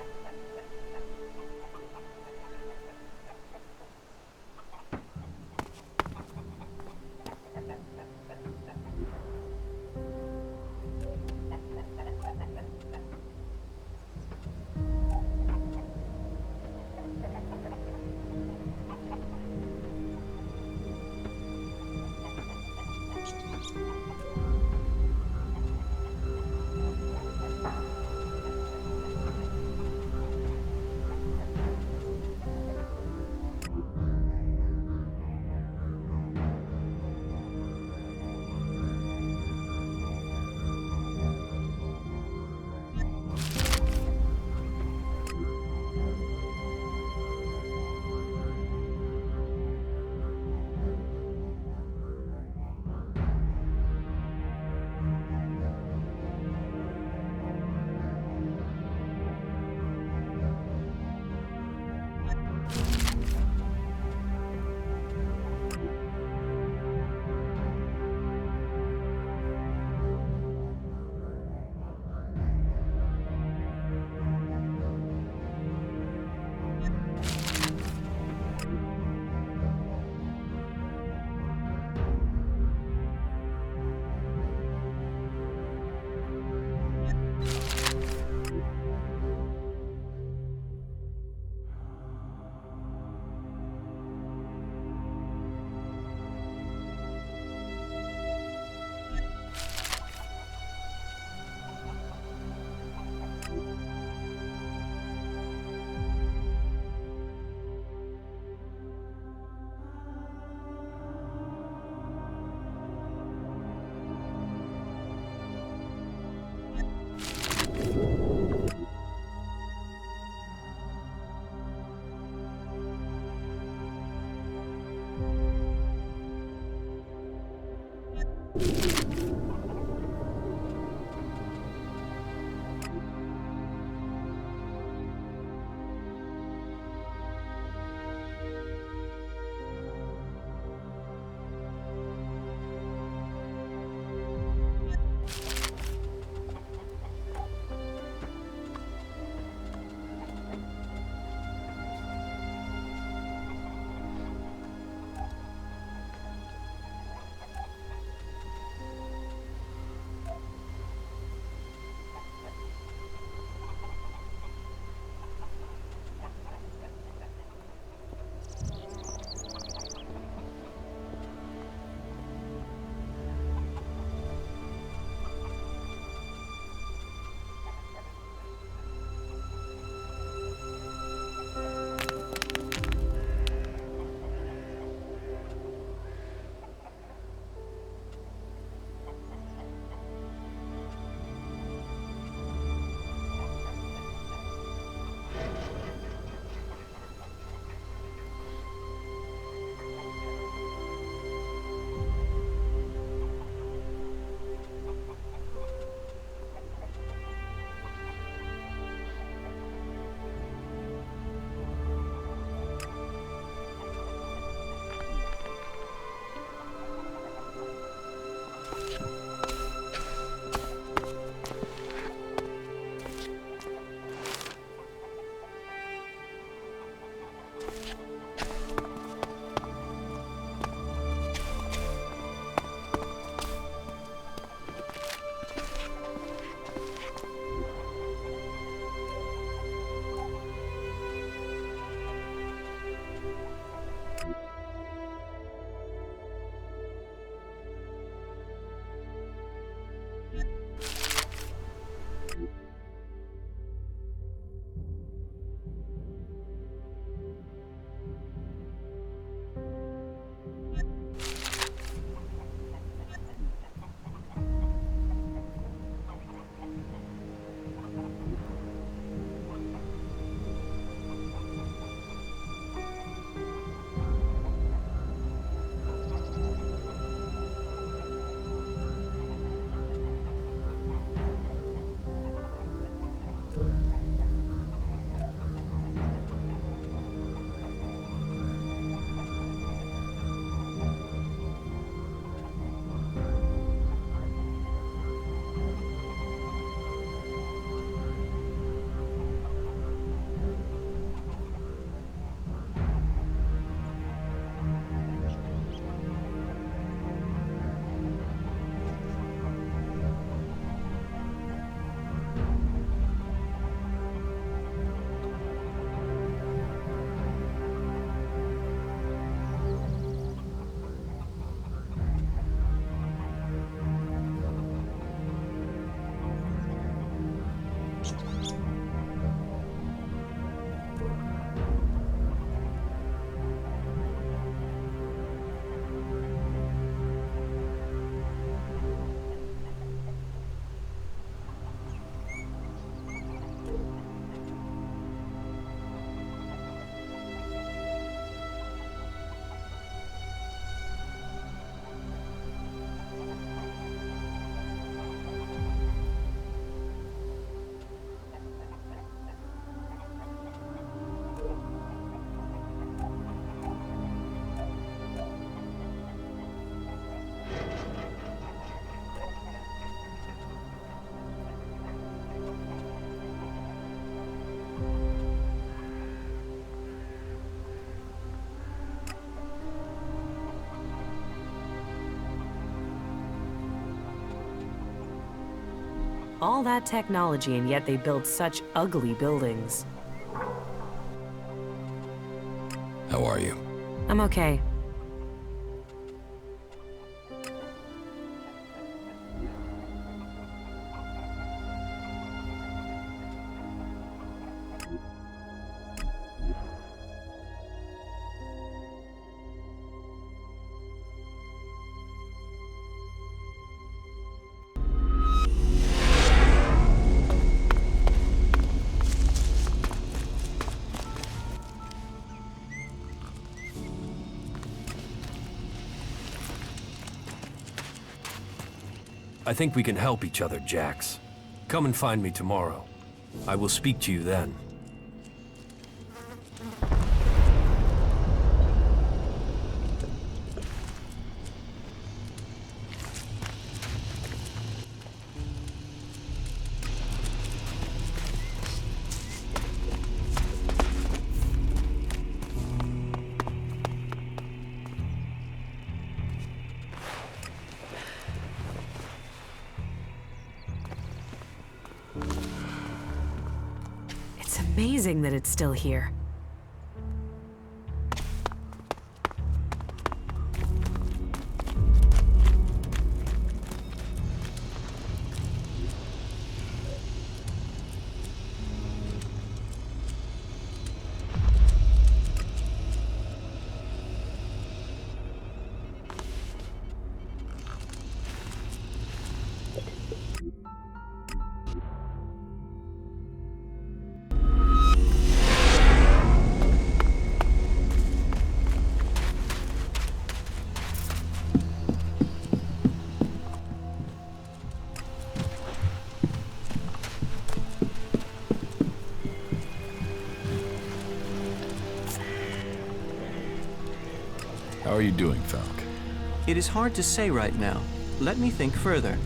All that technology, and yet they build such ugly buildings. How are you? I'm okay. I think we can help each other, Jax. Come and find me tomorrow. I will speak to you then. It's amazing that it's still here. How are you doing, Falk? It is hard to say right now. Let me think further.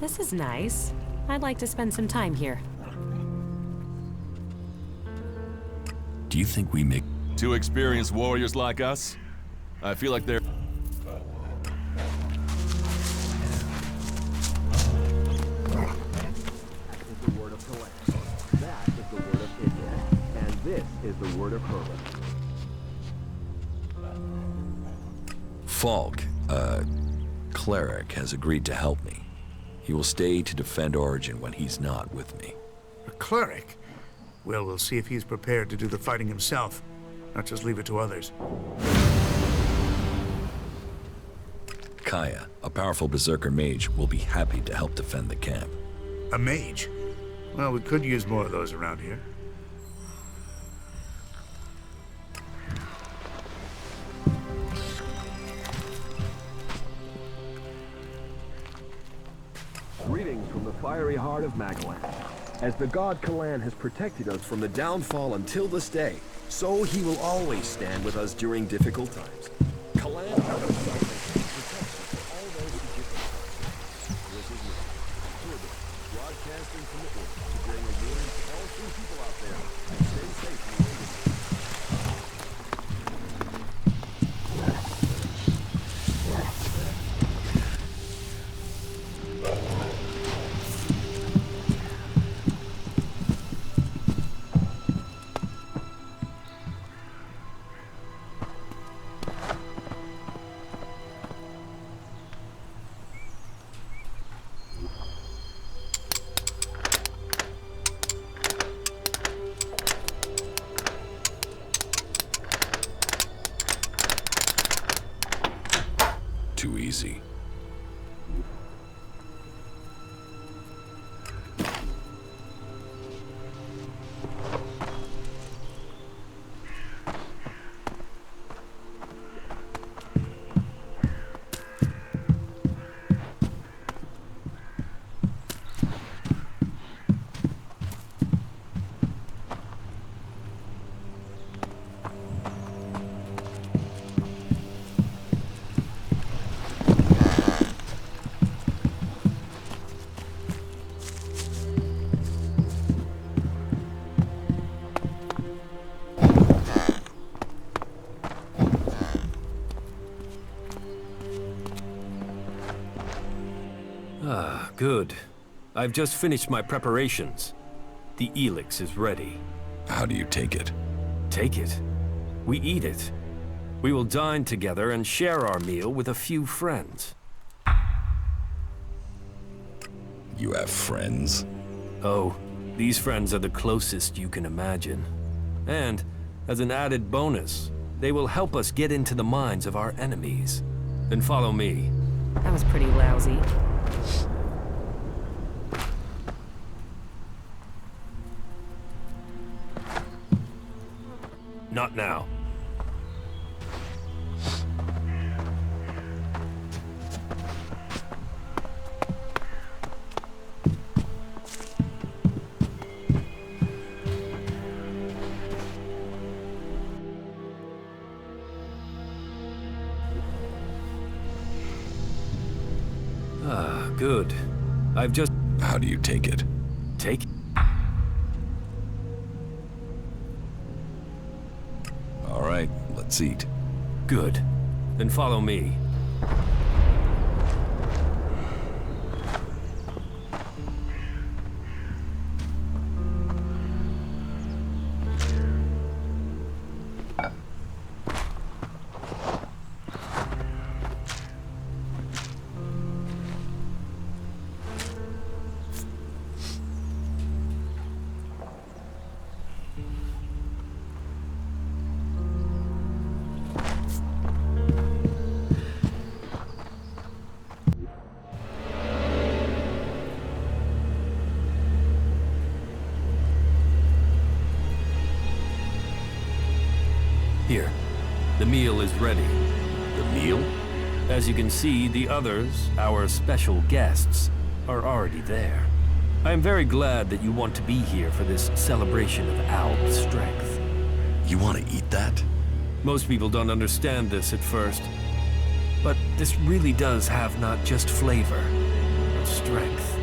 This is nice. I'd like to spend some time here. Do you think we make... Two experienced warriors like us? I feel like they're... The word of Kalec. That is the word of India. And this is the word of Herbert. Falk, cleric, has agreed to help me. He will stay to defend Origin when he's not with me. A cleric? Well, we'll see if he's prepared to do the fighting himself, not just leave it to others. Kaya, a powerful berserker mage, will be happy to help defend the camp. A mage? Well, we could use more of those around here. Greetings from the fiery heart of Magalan. As the god Kalan has protected us from the downfall until this day, so he will always stand with us during difficult times. Kalan offers salvation and protection for all those who give him trust. This is me, Herbert, broadcasting from the Earth to bring a warning to all true people out there. Stay safe and wait. Too easy. good. I've just finished my preparations. The ELEX is ready. How do you take it? Take it? We eat it. We will dine together and share our meal with a few friends. You have friends? Oh, these friends are the closest you can imagine. And, as an added bonus, they will help us get into the minds of our enemies. Then follow me. That was pretty lousy. Not now. Ah, good. I've just... How do you take it? Take? All right, let's eat. Good. Then follow me. Here, the meal is ready. The meal? As you can see, the others, our special guests, are already there. I am very glad that you want to be here for this celebration of Alb's strength. You want to eat that? Most people don't understand this at first, but this really does have not just flavor, but strength.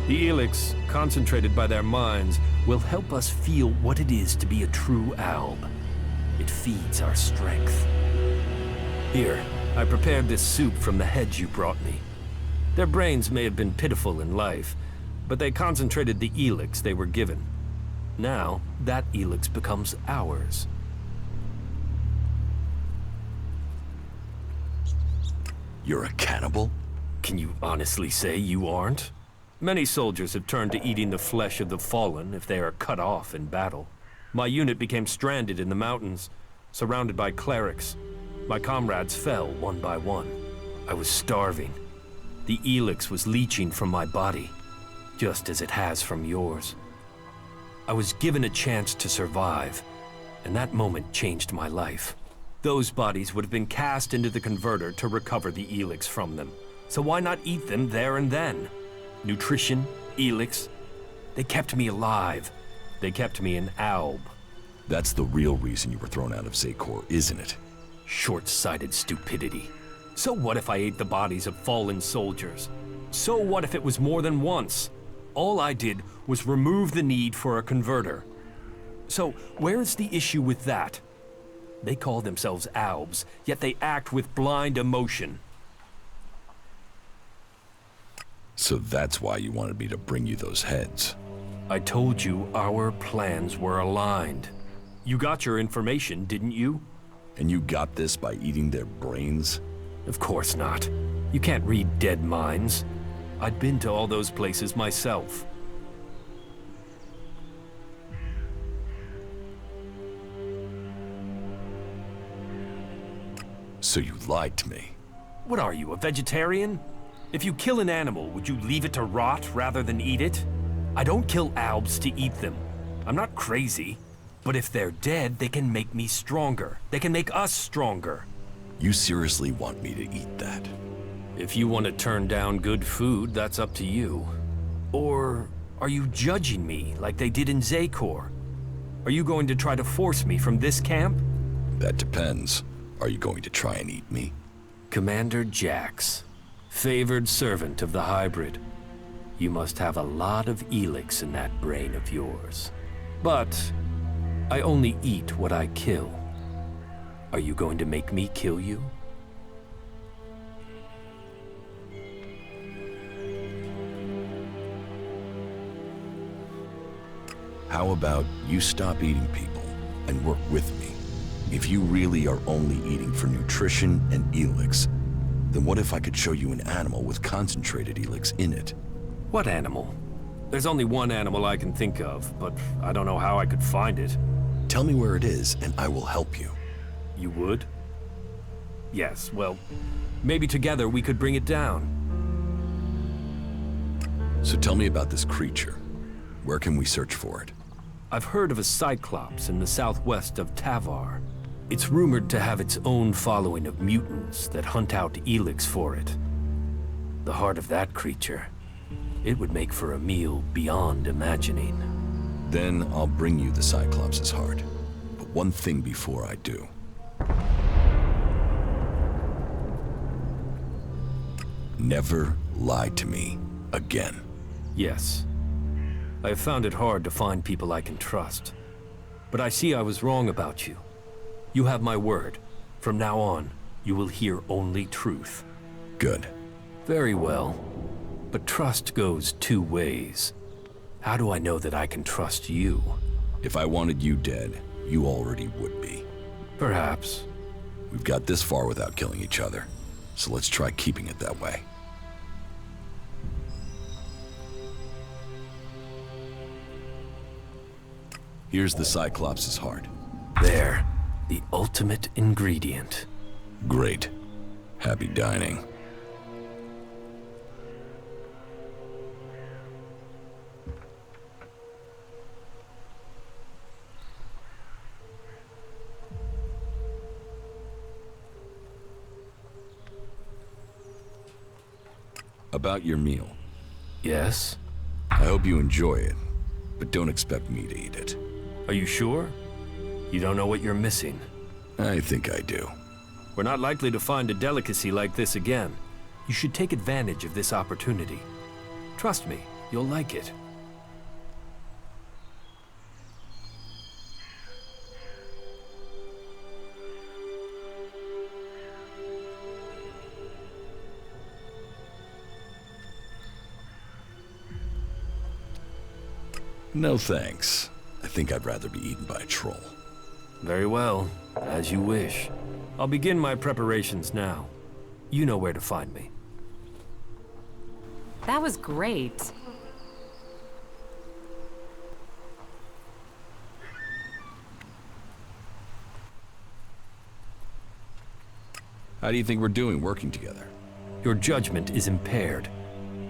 The ELEX, concentrated by their minds, will help us feel what it is to be a true Alb. It feeds our strength. Here, I prepared this soup from the heads you brought me. Their brains may have been pitiful in life, but they concentrated the ELEX they were given. Now, that ELEX becomes ours. You're a cannibal? Can you honestly say you aren't? Many soldiers have turned to eating the flesh of the fallen if they are cut off in battle. My unit became stranded in the mountains, surrounded by clerics. My comrades fell one by one. I was starving. The ELEX was leaching from my body, just as it has from yours. I was given a chance to survive, and that moment changed my life. Those bodies would have been cast into the converter to recover the ELEX from them. So why not eat them there and then? Nutrition, ELEX, they kept me alive. They kept me an Alb. That's the real reason you were thrown out of Zakor, isn't it? Short-sighted stupidity. So what if I ate the bodies of fallen soldiers? So what if it was more than once? All I did was remove the need for a converter. So where's the issue with that? They call themselves Albs, yet they act with blind emotion. So that's why you wanted me to bring you those heads. I told you our plans were aligned. You got your information, didn't you? And you got this by eating their brains? Of course not. You can't read dead minds. I'd been to all those places myself. So you lied to me. What are you, a vegetarian? If you kill an animal, would you leave it to rot rather than eat it? I don't kill Albs to eat them. I'm not crazy. But if they're dead, they can make me stronger. They can make us stronger. You seriously want me to eat that? If you want to turn down good food, that's up to you. Or are you judging me like they did in Zakor? Are you going to try to force me from this camp? That depends. Are you going to try and eat me? Commander Jax, favored servant of the hybrid. You must have a lot of ELEX in that brain of yours. But I only eat what I kill. Are you going to make me kill you? How about you stop eating people and work with me? If you really are only eating for nutrition and ELEX, then what if I could show you an animal with concentrated ELEX in it? What animal? There's only one animal I can think of, but I don't know how I could find it. Tell me where it is, and I will help you. You would? Yes, well, maybe together we could bring it down. So tell me about this creature. Where can we search for it? I've heard of a Cyclops in the southwest of Tavar. It's rumored to have its own following of mutants that hunt out ELEX for it. The heart of that creature, it would make for a meal beyond imagining. Then I'll bring you the Cyclops' heart. But one thing before I do. Never lie to me again. Yes. I have found it hard to find people I can trust. But I see I was wrong about you. You have my word. From now on, you will hear only truth. Good. Very well. But trust goes two ways. How do I know that I can trust you? If I wanted you dead, you already would be. Perhaps. We've got this far without killing each other, so let's try keeping it that way. Here's the Cyclops' heart. There. The ultimate ingredient. Great. Happy dining. About your meal. Yes? I hope you enjoy it, but don't expect me to eat it. Are you sure? You don't know what you're missing. I think I do. We're not likely to find a delicacy like this again. You should take advantage of this opportunity. Trust me, you'll like it. No thanks. I think I'd rather be eaten by a troll. Very well, as you wish. I'll begin my preparations now. You know where to find me. That was great. How do you think we're doing working together? Your judgment is impaired.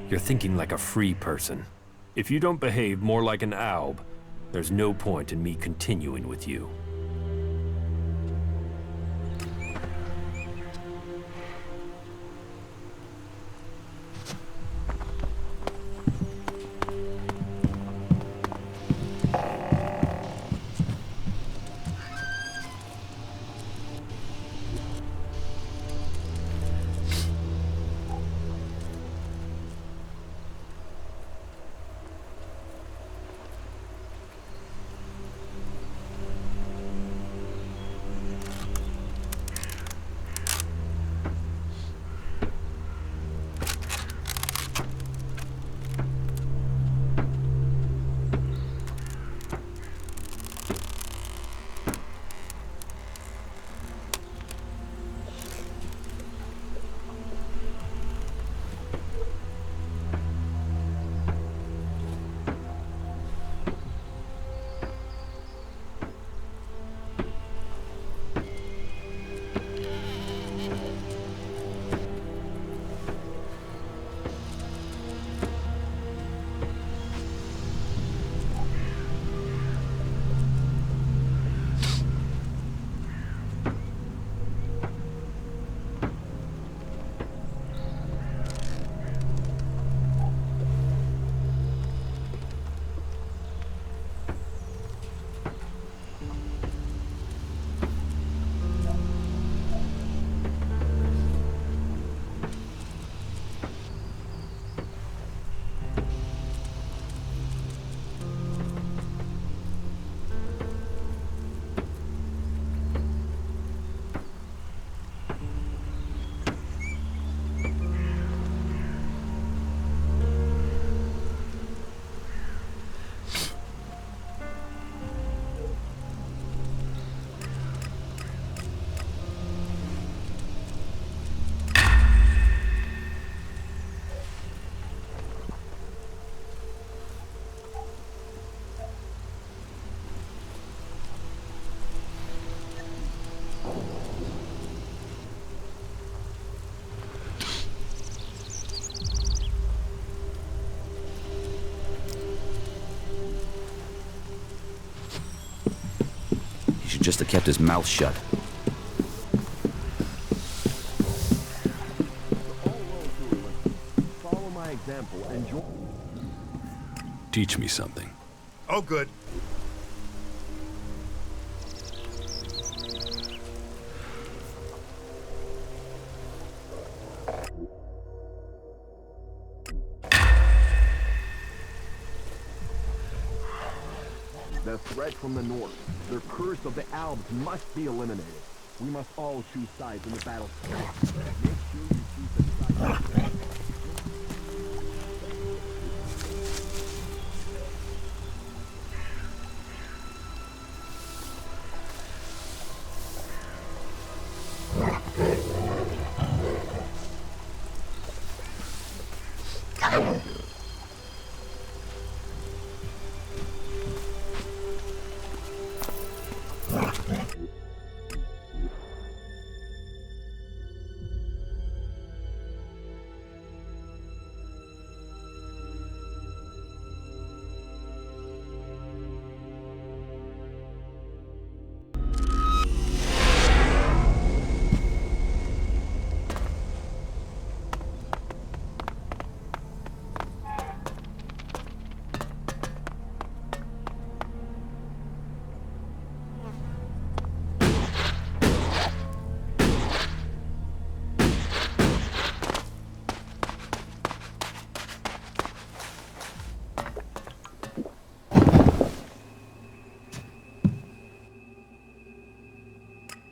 You're thinking like a free person. If you don't behave more like an alb, there's no point in me continuing with you. just have kept his mouth shut. Follow my example and join. Teach me something. Oh, good. The threat from the north, the curse of the Alps must be eliminated. We must all choose sides in the battle. Make sure you choose the side.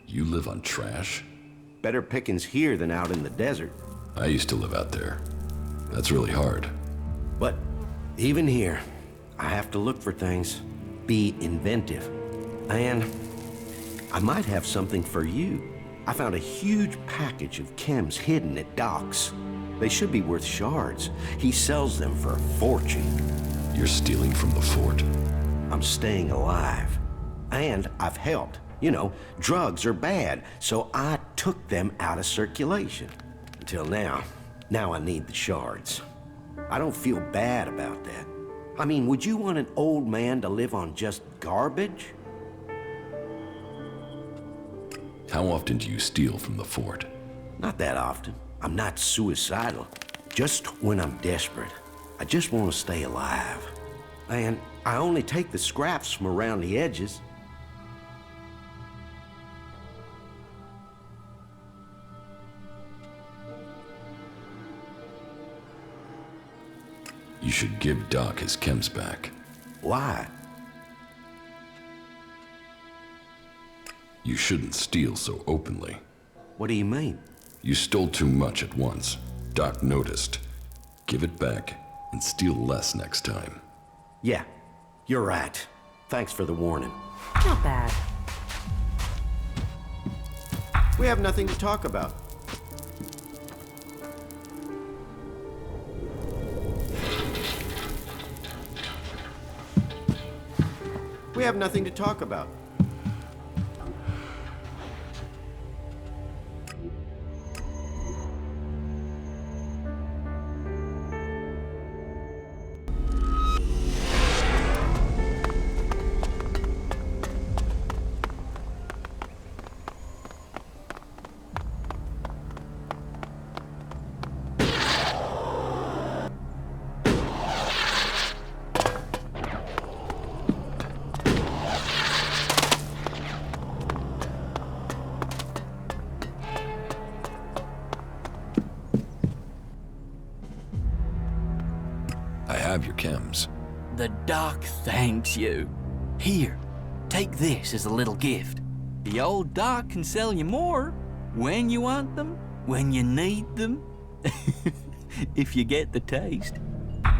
You live on trash? Better pickings here than out in the desert. I used to live out there. That's really hard. But even here, I have to look for things, be inventive. And I might have something for you. I found a huge package of chems hidden at docks. They should be worth shards. He sells them for a fortune. You're stealing from the fort? I'm staying alive. And I've helped. You know, drugs are bad, so I took them out of circulation. Until now. Now I need the shards. I don't feel bad about that. I mean, would you want an old man to live on just garbage? How often do you steal from the fort? Not that often. I'm not suicidal. Just when I'm desperate. I just want to stay alive. And I only take the scraps from around the edges. You should give Doc his chems back. Why? You shouldn't steal so openly. What do you mean? You stole too much at once. Doc noticed. Give it back and steal less next time. Yeah, you're right. Thanks for the warning. Not bad. We have nothing to talk about. We have nothing to talk about. I have your chems. The doc thanks you. Here, take this as a little gift. The old doc can sell you more when you want them, when you need them. If you get the taste.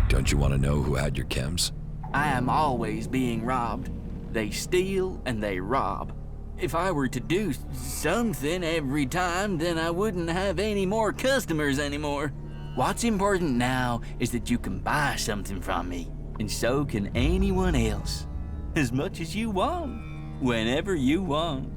Don't you want to know who had your chems? I am always being robbed. They steal and they rob. If I were to do something every time, then I wouldn't have any more customers anymore. What's important now is that you can buy something from me, and so can anyone else. As much as you want, whenever you want.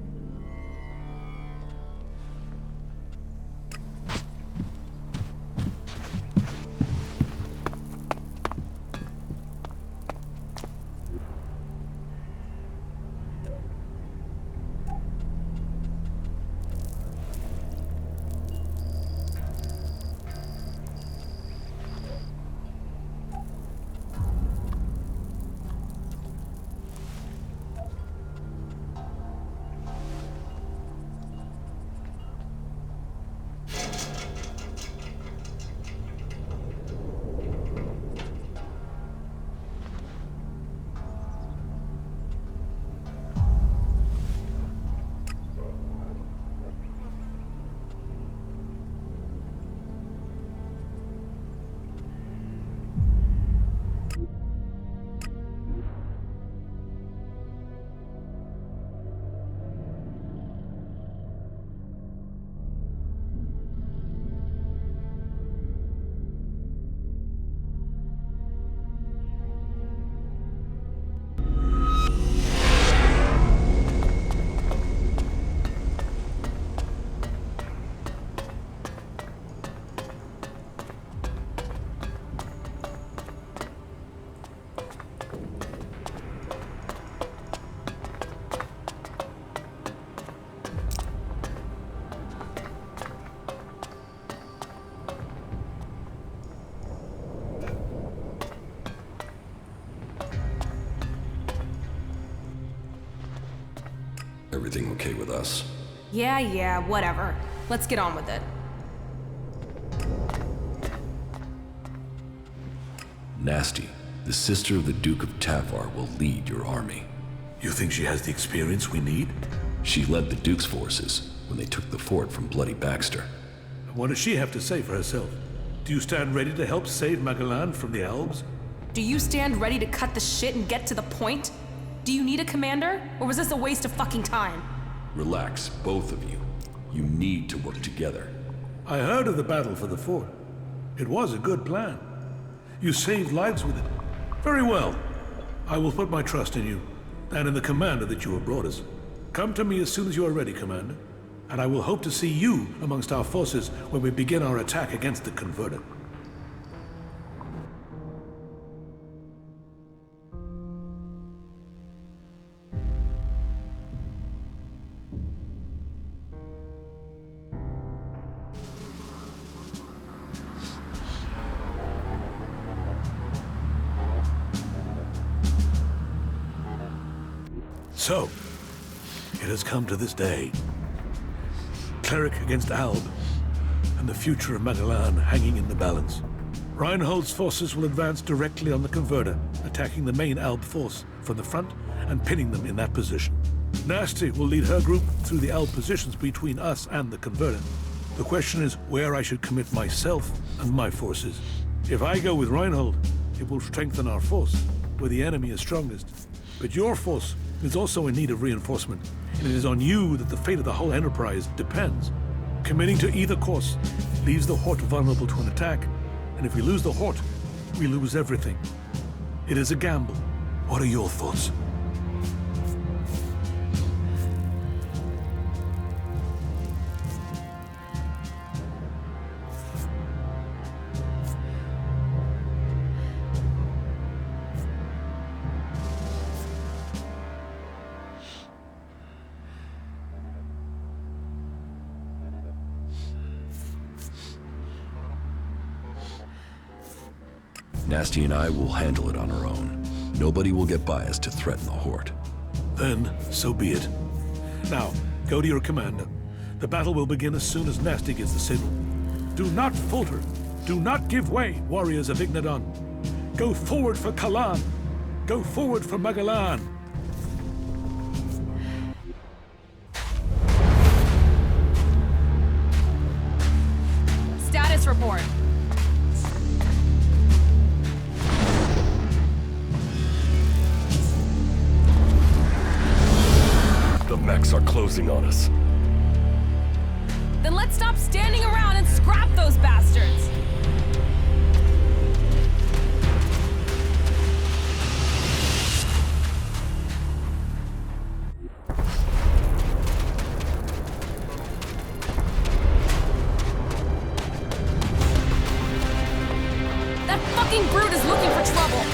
us. Yeah, whatever. Let's get on with it. Nasty, the sister of the Duke of Tavar, will lead your army. You think she has the experience we need? She led the Duke's forces when they took the fort from Bloody Baxter. What does she have to say for herself? Do you stand ready to help save Magalan from the elves? Do you stand ready to cut the shit and get to the point? Do you need a commander? Or was this a waste of fucking time? Relax, both of you. You need to work together. I heard of the battle for the fort. It was a good plan. You saved lives with it. Very well. I will put my trust in you, and in the commander that you have brought us. Come to me as soon as you are ready, Commander, and I will hope to see you amongst our forces when we begin our attack against the Converter. So, it has come to this day. Cleric against Alb, and the future of Magalan hanging in the balance. Reinhold's forces will advance directly on the Converter, attacking the main Alb force from the front and pinning them in that position. Nasty will lead her group through the Alb positions between us and the Converter. The question is where I should commit myself and my forces. If I go with Reinhold, it will strengthen our force, where the enemy is strongest. But your force is also in need of reinforcement, and it is on you that the fate of the whole enterprise depends. Committing to either course leaves the Hort vulnerable to an attack, and if we lose the Hort, we lose everything. It is a gamble. What are your thoughts? Nasty and I will handle it on our own. Nobody will get by us to threaten the Horde. Then, so be it. Now, go to your commander. The battle will begin as soon as Nasty gets the signal. Do not falter. Do not give way, warriors of Ignadon. Go forward for Kalan. Go forward for Magalan. Status report. The mechs are closing on us. Then let's stop standing around and scrap those bastards! That fucking brute is looking for trouble!